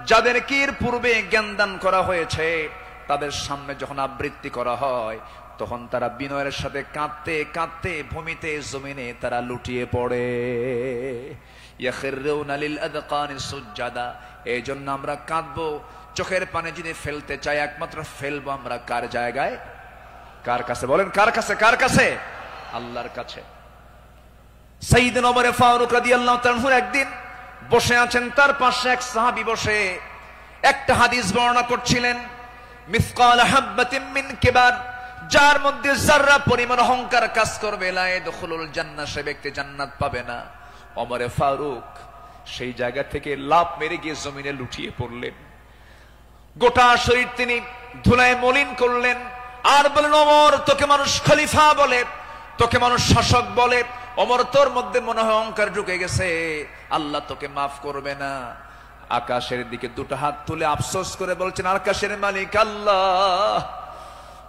যাদেরকে এর পূর্বে জ্ঞান দান করা হয়েছে, তাদের সামনে যখন আবৃত্তি করা হয়, তখন তারা বিনয়ের সাথে কাঁদতে কাঁদতে ভূমিতে জমিনে তারা লুটিয়ে পড়ে। ইয়াখিরুনা লিল আযকানি সুজদা। এই জন্য আমরা কাঁদবো। চোখের পানি যদি ফেলতে চাই, একমাত্র ফেলবো আমরা কার জায়গায়? কার কাছে? বলেন কার কাছে? কার কাছে? আল্লাহর কাছে। সাইয়েদনা ওমর ফারুক রাদিয়াল্লাহু তাআলা একদিন বসে আছেন, তার পাশে এক সাহাবী বসে একটা হাদিস বর্ণনা করছিলেন। মিসকাল হাববাতিন মিন কিবার, যার মধ্যে যাররা পরিমাণ অহংকার কাজ করবে, লা ইয়াদখুলুল জান্নাহ, সে ব্যক্তি জান্নাত পাবে না। ওমর ফারুক সেই জায়গা থেকে লাফ মেরে গিয়ে জমিনে লুটিয়ে পড়লেন। গোটা শরীর তিনি ধুলায় মলিন করলেন, আর বলেন, ওমর, তোকে মানুষ খলিফা বলে, তোকে মানুষ শাসক বলে, ওমর তোর মধ্যে মনে হয় অহংকার ঢুকে গেছে, আল্লাহ তোকে মাফ করবে না। আকাশের দিকে দুটো হাত তুলে আফসোস করে বলছেন, আকাশের মালিক আল্লাহ,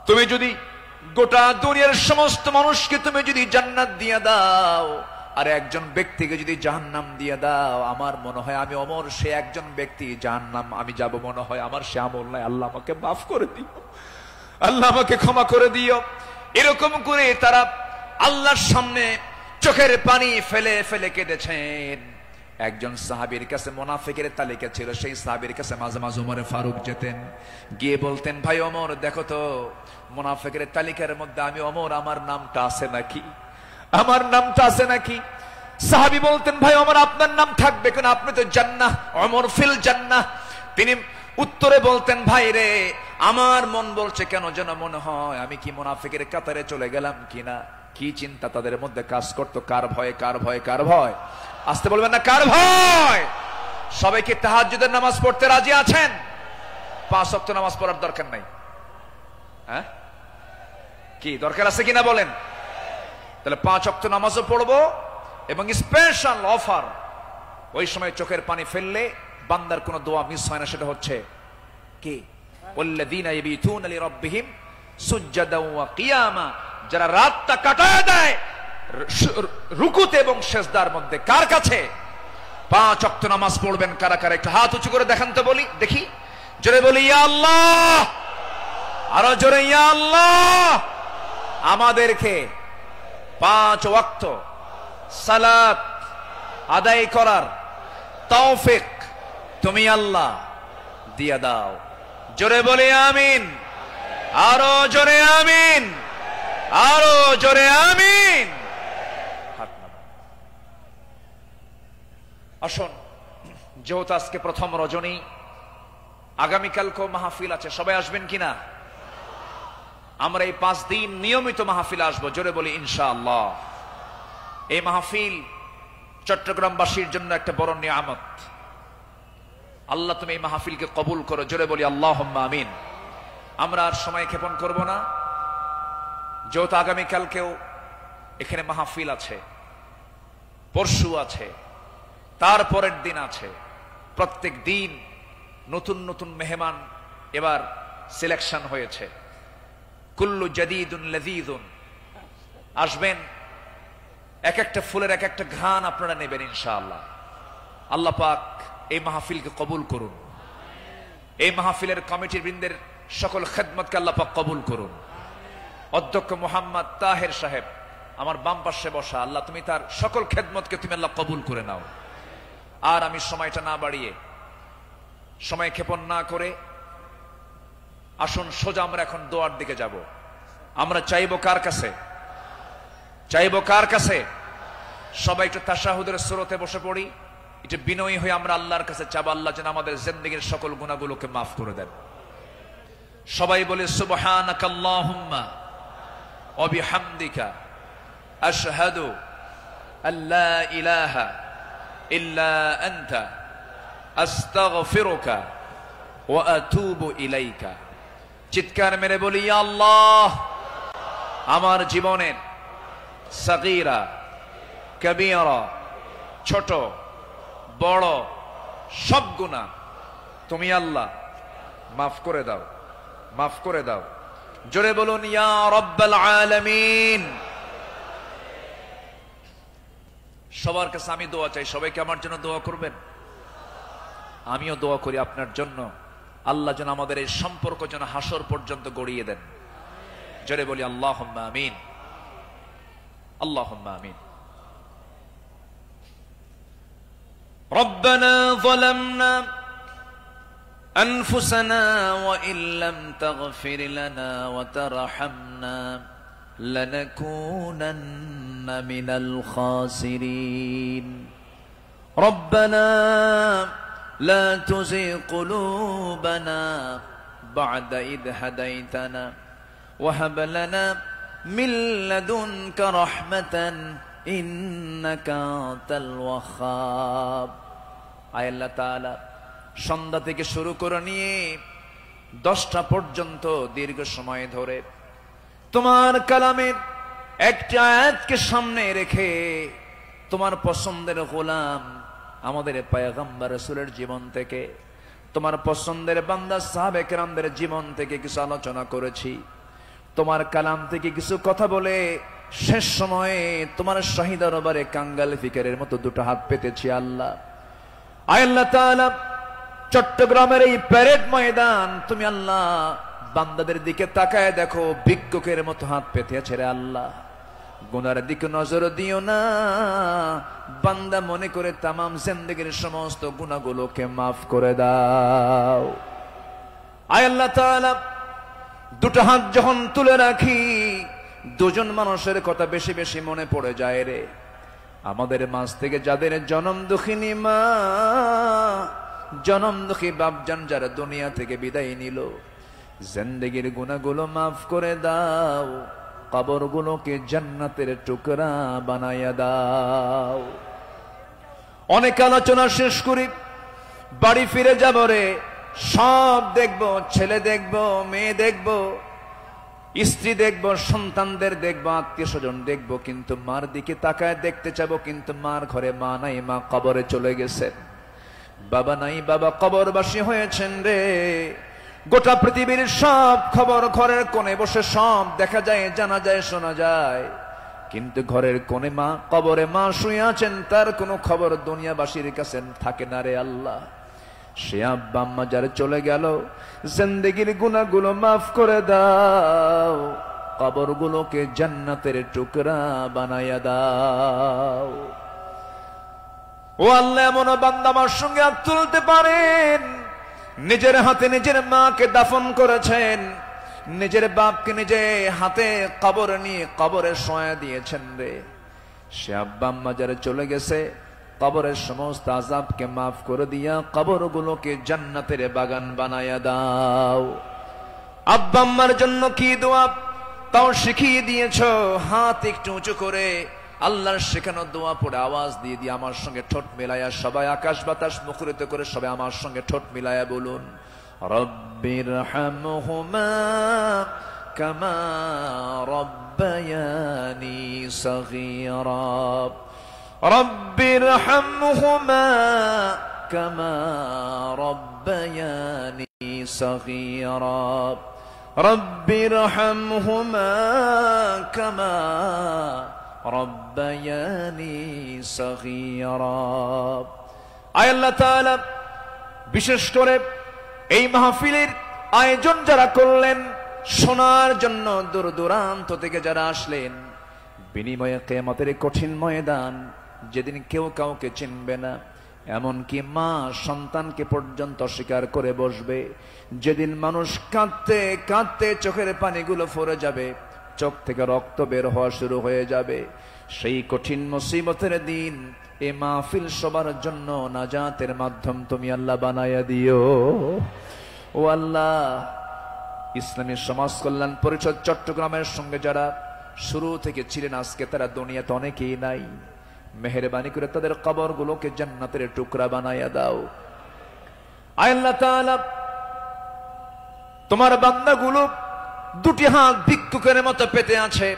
তুমি যদি গোটা দুনিয়ার সমস্ত মানুষকে তুমি যদি জান্নাত দিয়ে দাও, আর একজন ব্যক্তিকে যদি জাহান্নাম দিয়ে দাও, আমার মনে হয় আমি ওমর সে একজন ব্যক্তি, জাহান্নাম আমি যাব মনে হয় আমার সে আমল নাই, আল্লাহ আমাকে মাফ করে দিও, আল্লাহ আমাকে ক্ষমা করে দিও। এরকম করে তারা আল্লাহর সামনে চোখের পানি ফেলে ফেলে কেঁদেছেন। একজন সাহাবীর কাছে মুনাফিকের তালিকা ছিল, সেই সাহাবীর কাছে মাঝে মাঝে ওমর ফারুক যেতেন, গিয়ে বলতেন, ভাই ওমর, দেখো তো মুনাফিকের তালিকার মধ্যে আমি ওমর, আমার নামটা আছে নাকি? আমার নামটা আছে নাকি? সাহাবী বলতেন, ভাই ওমর, আপনার নাম থাকবে কেন? আপনি তো জান্নাহ, ওমর ফিল জান্নাহ। তিনি উত্তরে বলতেন, ভাই রে, আমার মন বলছে কেন যেন মনে হয় আমি কি মুনাফিকের কাতারে চলে গেলাম কিনা। কি চিন্তা তাদের মধ্যে কাজ করতো, কার ভয়, কার ভয়, কার ভয়? আসতে বলবেন না, কার ভয়? সবাই কি তাহাজ্জুদের নামাজ পড়তে রাজি আছেন? 5 ওয়াক্ত নামাজ পড়ার দরকার নাই? হ্যাঁ, কি দরকার আছে কিনা বলেন? তাহলে 5 ওয়াক্ত নামাজও পড়বো, এবং স্পেশাল অফার, ওই সময় চোখের পানি ফেললে বান্দার কোনো দোয়া মিস হয় না। সেটা হচ্ছে কি? ওয়াল্লাযীনা ইয়াবিতুনা লিরাব্বিহিম সুজদান ওয়া কিয়ামা, যারা রাতটা কাটায় দেয় রুকুতে এবং সিজদার মধ্যে। কার কাছে? 5 ওয়াক্ত নামাজ পড়বেন কারা কারা? একটু হাত উঁচু করে দেখান তো, বলি দেখি, জোরে বলি ইয়া আল্লাহ, আরো জোরে ইয়া আল্লাহ। আমাদেরকে 5 ওয়াক্ত সালাত আদায় করার তৌফিক তুমি আল্লাহ দিয়া দাও। জোরে বলি আমিন, আরো জোরে আমিন, আরো জোরে আমিন। আসুন, যেহেতু আজকে প্রথম রজনী, আগামীকালকেও মাহফিল আছে, সবাই আসবেন কিনা? আমরা এই 5 দিন নিয়মিত মাহফিল আসবো। জোরে বলি ইনশাআল্লাহ। এই মাহফিল চট্টগ্রামবাসীর জন্য একটা বড় নিয়ামত। আল্লাহ তুমি এই মাহফিলকে কবুল করো। জোরে বলি আল্লাহুম্মা আমিন। আমরা আর সময় ক্ষেপণ করব না, যেহেতু আগামীকালকেও এখানে মাহফিল আছে। পরশু আছে, তারপরের দিন আছে। প্রত্যেক দিন নতুন নতুন মেহমান এবার সিলেকশন হয়েছে। কুল্লু জাদিদুন লাযীযুন, আসবেন। এক একটা ফুলের এক একটা ঘ্রাণ আপনারা নেবেন ইনশাআল্লাহ। আল্লাহ পাক এই মাহফিলকে কবুল করুন। এই মাহফিলের কমিটির বৃন্দের সকল খেদমতকে আল্লাহ পাক কবুল করুন। অধ্যক্ষ মোহাম্মদ তাহের সাহেব আমার বাম পাশে বসা, আল্লাহ তুমি তার সকল খেদমতকে তুমি আল্লাহ কবুল করে নাও। আর আমি সময়টা না বাড়িয়ে, সময় ক্ষেপণ না করে, আসুন সোজা আমরা এখন দোয়ার দিকে যাব। আমরা চাইবো কার কাছে? চাইবো কার কাছে? সবাই একটু তাশাহুদের সুরতে বসে পড়ি, একটু বিনয়ী হয়ে আমরা আল্লাহর কাছে চাবো, আল্লাহ যেন আমাদের জিন্দেগীর সকল গুনাহগুলোকে মাফ করে দেন। সবাই বলে সুবহানাকাল্লাহুম্মা ওয়া বিহামদিকা আশহাদু আল্লা ইলাহা ইল্লা আনতা আস্তাগফিরুকা ওয়া আতুবু ইলাইকা। চিৎকার মেরে বলি, ইয়া আল্লাহ, আমার জীবনের সাগীরা কবীরা, ছোট বড় সব গুনাহ তুমি আল্লাহ মাফ করে দাও, মাফ করে দাও। জোরে বলুন, ইয়া রাব্বাল আলামিন। সবার কাছে আমি দোয়া চাই, সবাইকে আমার জন্য দোয়া করবেন। আমিও দোয়া করি আপনার জন্য, আল্লাহ যেন আমাদের এই সম্পর্ক যেন হাসর পর্যন্ত গড়িয়ে দেন। জোরে বলি আল্লাহুম্মা আমিন, আল্লাহুম্মা আমিন। ربنا ظلمنا أنفسنا وإن لم تغفر لنا وترحمنا لنكونن من الخاسرين ربنا لا تزغ قلوبنا بعد إذ هديتنا وهب لنا من لدنك رحمة إنك أنت الوهاب। আয় আল্লাহ তাআলা, সন্ধ্যা থেকে শুরু করে নিয়ে 10টা পর্যন্ত দীর্ঘ সময় ধরে তোমার কালামের একটা আয়াতকে সামনে রেখে তোমার পছন্দের গোলাম আমাদের পয়গম্বর রাসূলের জীবন থেকে, তোমার পছন্দের বান্দা সাহাবে কেরামদের জীবন থেকে কিছু আলোচনা করেছি। তোমার কালাম থেকে কিছু কথা বলে শেষ সময়ে তোমার শাহী দরবারে কাঙ্গাল ফিকিরের মতো দুটো হাত পেতেছি আল্লাহ। আয় আল্লাহ তাআলা, চট্টগ্রামের এই প্যারেড ময়দান তুমি আল্লাহ বান্দাদের দিকে তাকায় দেখো, ভিক্ষুকের মতো হাত পেতে আছে রে আল্লাহ। গুনার দিকে নজর দিও না, বান্দা মনে করে তামাম জিন্দেগীর সমস্ত গুনাহগুলোকে মাফ করে দাও। আয় আল্লাহ তাআলা, দুটো হাত যখন তুলে রাখি, দুজন মানুষের কথা বেশি বেশি মনে পড়ে যায় রে। আমাদের মাঝ থেকে যাদের জনম দুঃখিনী মা, জনম দুঃখী বাপজান যারা দুনিয়া থেকে বিদায় নিল, জিন্দেগীর গুনাহগুলো মাফ করে দাও, কবরগুলোকে জান্নাতের টুকরা বানায়া দাও। অনেক আলোচনা শেষ করি, বাড়ি ফিরে যাব রে। সব দেখবো, ছেলে দেখবো, মেয়ে দেখবো, স্ত্রী দেখবো, সন্তানদের দেখবো, আত্মীয় স্বজন দেখবো, কিন্তু মার দিকে তাকায় দেখতে চাবো, কিন্তু মার ঘরে মা নাই, মা কবরে চলে গেছেন। বাবা নাই, বাবা কবরবাসী হয়েছেন রে। গোটা পৃথিবীর সব খবর ঘরের কোণে বসে সব দেখা যায়, জানা যায়, শোনা যায়, কিন্তু ঘরের কোণে মা, কবরে মা শুয়ে আছেন, তার কোনো খবর দুনিয়াবাসীর কাছে থাকে না রে আল্লাহ। সে আব্বা আম্মা যারা চলে গেল, জিন্দেগীর গুনাহগুলো মাফ করে দাও, কবরগুলোকে জান্নাতের টুকরা বানায়া দাও। ও আল্লাহ, এমন বান্দা আমার সঙ্গে হাত তুলতে পারেন, নিজের হাতে নিজের মাকে দাফন করেছেন, নিজের বাপকে নিজে হাতে কবর নিয়ে কবরে শোয়া দিয়েছেন রে। সে আব্বা আম্মা যারা চলে গেছে, কবরের সমস্ত আযাবকে মাফ করে দিয়া কবরগুলোকে জান্নাতের বাগান বানায়া দাও। আব্বা আম্মার জন্য কি দোয়া তাও শিখিয়ে দিয়েছো, হাত একটু উঁচু করে আল্লাহর শেখানো দোয়া পড়ে আওয়াজ দিয়ে দিয়ে আমার সঙ্গে ঠোঁট মিলায়া সবাই আকাশ বাতাস মুখরিত করে সবাই আমার সঙ্গে ঠোঁট মিলায়া বলুন, রব্বিরহামহুমা কামা রব্বায়ানি সগীরা রব্বিরহামহুমা কামা রব্বায়ানি সগীরা রব্বিরহামহুমা কামা রব্বায়ানি সগীরা। আয় আল্লাহ তাআলা, বিশেষ করে এই মাহফিলের আয়োজন যারা করলেন, শোনার জন্য দূর দূরান্ত থেকে যারা আসলেন, বিনিময়ে কিয়ামতের কঠিন ময়দান, যেদিন কেউ কাউকে চিনবে না, এমনকি মা সন্তানকে পর্যন্ত স্বীকার করে বসবে, যেদিন মানুষ কাঁদতে কাঁদতে চোখের পানিগুলো ফরে যাবে, চোখ থেকে রক্ত বের হওয়া শুরু হয়ে যাবে, সেই কঠিন মুসিবতের দিন এ মাহফিল সবার জন্য নাজাতের মাধ্যম তুমি আল্লাহ বানায়া দিও। ও আল্লাহ, ইসলামী সমাজ কল্যাণ পরিষদ চট্টগ্রামের সঙ্গে যারা শুরু থেকে ছিলেন, আজকে তারা দুনিয়াতে অনেকেই নাই, মেহেরবানি করে তাদের কবরগুলোকে জান্নাতের টুকরা বানায়া দাও। আয় আল্লাহ তাআলা, তোমার বান্দাগুলো দুটি হাত ভিক্ষুকের মতো পেতে আছে,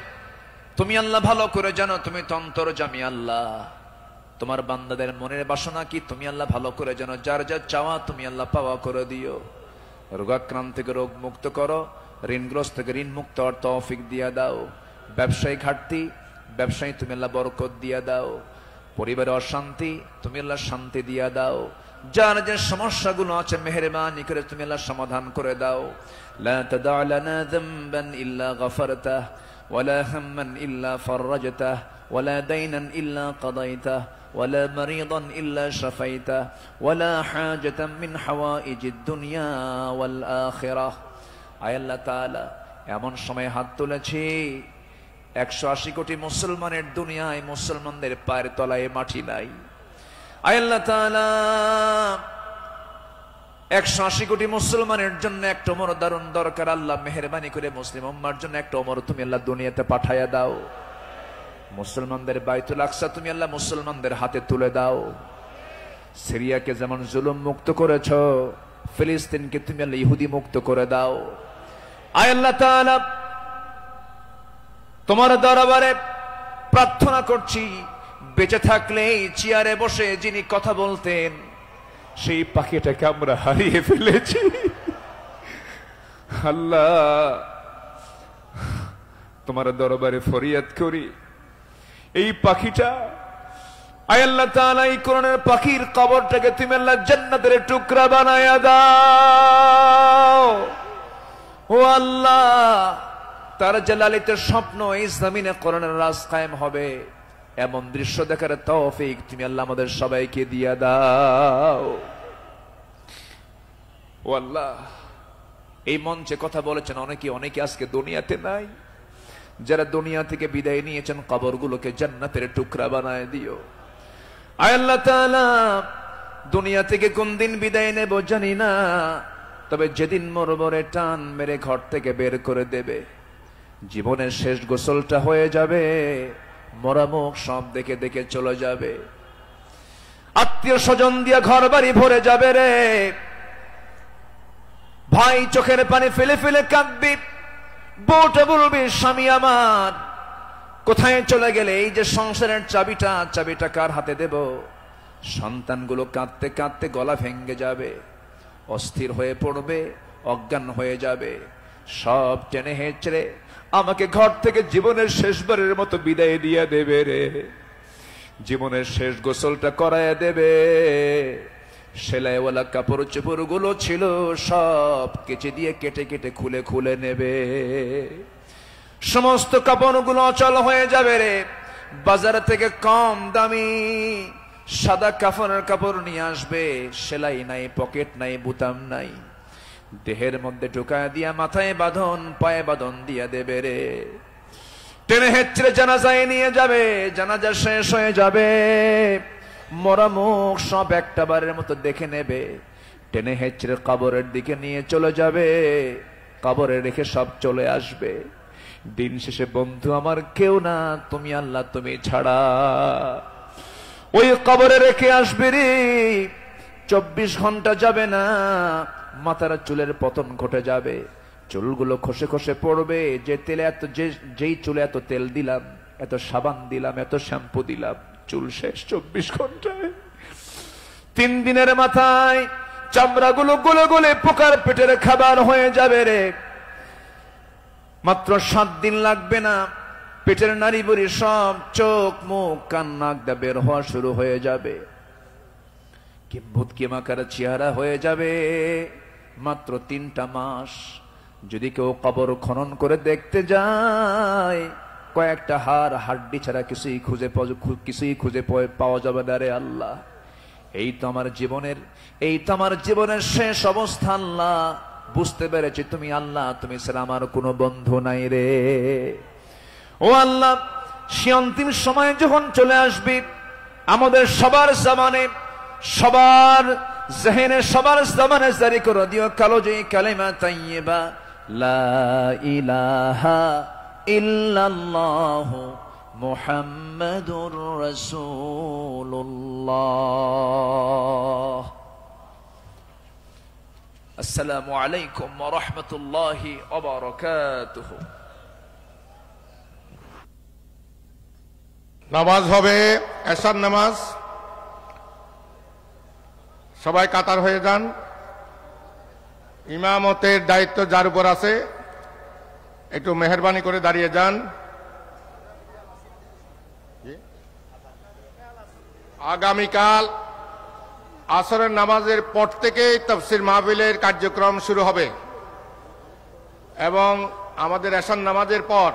তুমি আল্লাহ ভালো করে জানো, তুমি তো অন্তর্যামী আল্লাহ, তোমার বান্দাদের মনের বাসনা কি তুমি আল্লাহ ভালো করে জানো, যার যা চাওয়া তুমি আল্লাহ পাওয়া করে দিও। রোগাক্রান্ত থেকে রোগ মুক্ত করো, ঋণগ্রস্ত থেকে ঋণ মুক্ত হওয়ার তৌফিক দিয়া দাও। ব্যবসায়ী ঘাটতি, ব্যবসায়ী তুমি আল্লাহ বরকত দিয়া দাও। পরিবারে অশান্তি, তুমি আল্লাহ শান্তি দিয়া দাও। যার যে সমস্যাগুলো আছে মেহেরবানি করে তুমি আল্লাহ সমাধান করে দাও। লা তাদা লানা যামবান ইল্লা গফরতাহ ওয়ালা হাম্মান ইল্লা ফাররাজতাহ ওয়ালা দাইনান ইল্লা কাদাইতাহ ওয়ালা মারিদান ইল্লা শাফাইতাহ ওয়ালা হাজাতাম মিন হাওয়াইজিদ দুনিয়া ওয়াল আখিরাহ। আয় আল্লাহ তাআলা, এমন সময় হাত তুলেছি 180 কোটি মুসলমানের দুনিয়ায় মুসলমানদের পায়ের তলায় মাটি নাই। আয় আল্লাহ তাআলা, 180 কোটি মুসলমানের জন্য একটা ওমর দারুন দরকার। আল্লাহ মেহেরবানি করে মুসলিম উম্মার জন্য একটা ওমর তুমি আল্লাহ দুনিয়াতে পাঠায়া দাও। মুসলমানদের বাইতুল আকসা তুমি আল্লাহ মুসলমানদের হাতে তুলে দাও। সিরিয়াকে যেমন জুলুম মুক্ত করেছ, ফিলিস্তিনকে তুমি আল্লাহ ইহুদি মুক্ত করে দাও। আয় আল্লাহ তাআলা, তোমার দরবারে প্রার্থনা করছি, বেঁচে থাকলে এই চেয়ারে বসে যিনি কথা বলতেন, সেই পাখিটাকে আমরা হারিয়ে ফেলেছি। আল্লাহ, তোমার দরবারে ফরিয়াদ করি, এই পাখিটা, আয় আল্লাহ তাআলা, এই কোরআনের পাখির কবরটাকে তুমি আল্লাহ জান্নাতের টুকরা বানায়া দাও। ও আল্লাহ, তার যে লালিত স্বপ্ন এই জমিনে কোরআনের রাজ কায়েম হবে, এমন দৃশ্য দেখার তৌফিক তুমি আল্লাহ আমাদের সবাইকে দিয়া দাও। ও আল্লাহ, এই মঞ্চে কথা বলেছেন অনেকে আজকে দুনিয়াতে নাই, যারা দুনিয়া থেকে বিদায় নিয়েছেন কবরগুলোকে জান্নাতের টুকরা বানায় দিও। আয় আল্লাহ তাআলা, দুনিয়া থেকে কোন দিন বিদায় নেব জানি না, তবে যেদিন মরবরে টান মেরে ঘর থেকে বের করে দেবে, জীবনের শেষ গোসলটা হয়ে যাবে, মরামুখ সব দেখে দেখে চলে যাবে, আত্মীয় স্বজন দিয়া ঘর বাড়ি ভরে যাবে রে ভাই, চোখের পানি ফেলে ফেলে কাঁদবি, বউটা বলবি স্বামী আমার কোথায় চলে গেলে, এই যে সংসারের চাবিটা কার হাতে দেব। সন্তানগুলো কাঁদতে কাঁদতে গলা ভেঙে যাবে, অস্থির হয়ে পড়বে, অজ্ঞান হয়ে যাবে, সব টেনে হেঁচড়ে আমাকে ঘর থেকে জীবনের শেষবারের মতো বিদায় দিয়ে দেবে রে, জীবনের শেষ গোসলটা করায় দেবে। সেলাইওয়ালা কাপড় চোপড় গুলো ছিল সব কেচে দিয়ে কেটে কেটে খুলে খুলে নেবে, সমস্ত কাপড়গুলো অচল হয়ে যাবে রে। বাজার থেকে কম দামি সাদা কাফনের কাপড় নিয়ে আসবে, সেলাই নাই, পকেট নাই, বুতাম নাই, দেহের মধ্যে ঢুকায় দিয়া মাথায় বাঁধন, পায়ে বাঁধন দিয়া দেবে রে। টেনে হেঁচড়ে জানাজায় নিয়ে যাবে, জানাজা শেষ হয়ে যাবে, মরা মুখ সব একটা বারের মতো দেখে নেবে, টেনে হেঁচড়ে কবরের দিকে নিয়ে চলে যাবে, কবরে রেখে সব চলে আসবে। দিন শেষে বন্ধু আমার কেউ না, তুমি আল্লাহ, তুমি ছাড়া। ওই কবরে রেখে আসবে রে, 24 ঘন্টা যাবে না, মাথার চুলের পতন ঘটে যাবে, চুলগুলো খসে খসে পড়বে। যেই চুলে এত তেল দিলাম, এত সাবান দিলাম, এত শ্যাম্পু দিলাম, চুল শেষ 24 ঘন্টায়। 3 দিনের মাথায় চামড়াগুলো গলে গলে পোকার পেটের খাবার হয়ে যাবে রে। মাত্র 7 দিন লাগবে না, পেটের নাড়ি বুড়ি সব চোখ মুখ কান নাক দিয়ে বের হওয়া শুরু হয়ে যাবে। কিম্ভূত কিমাকার চেহারা হয়ে যাবে। মাত্র 3টা মাস। যদি কেউ কবর খনন করে দেখতে যায়, কয়েকটা হাড় হাড্ডি ছাড়া কিছুই খুঁজে পাওয়া যাবে না রে আল্লাহ। এই তো আমার জীবনের শেষ অবস্থা আল্লাহ। বুঝতে পেরেছি তুমি আল্লাহ, তুমি ছাড়া আমার কোনো বন্ধু নাই রে। ও আল্লাহ, সে অন্তিম সময় যখন চলে আসবি, আমাদের সবার জামানে, সবার জেহেনে, সবার জামানে জারি করে দিও কালোজয়ী কালিমা তাইয়্যিবা লা ইলাহা ইল্লাল্লাহু মুহাম্মাদুর রাসূলুল্লাহ। আসসালামু আলাইকুম ওয়া রাহমাতুল্লাহি ওয়া বারাকাতুহু। নামাজ হবে এশার নামাজ। সবাই কাতার হয়ে যান। ইমামতের দায়িত্ব যার উপর আছে একটু মেহেরবানি করে দাঁড়িয়ে যান। আগামীকাল আসরের নামাজের পর থেকেই তাফসীর মাহফিলের কার্যক্রম শুরু হবে এবং আমাদের এশার নামাজের পর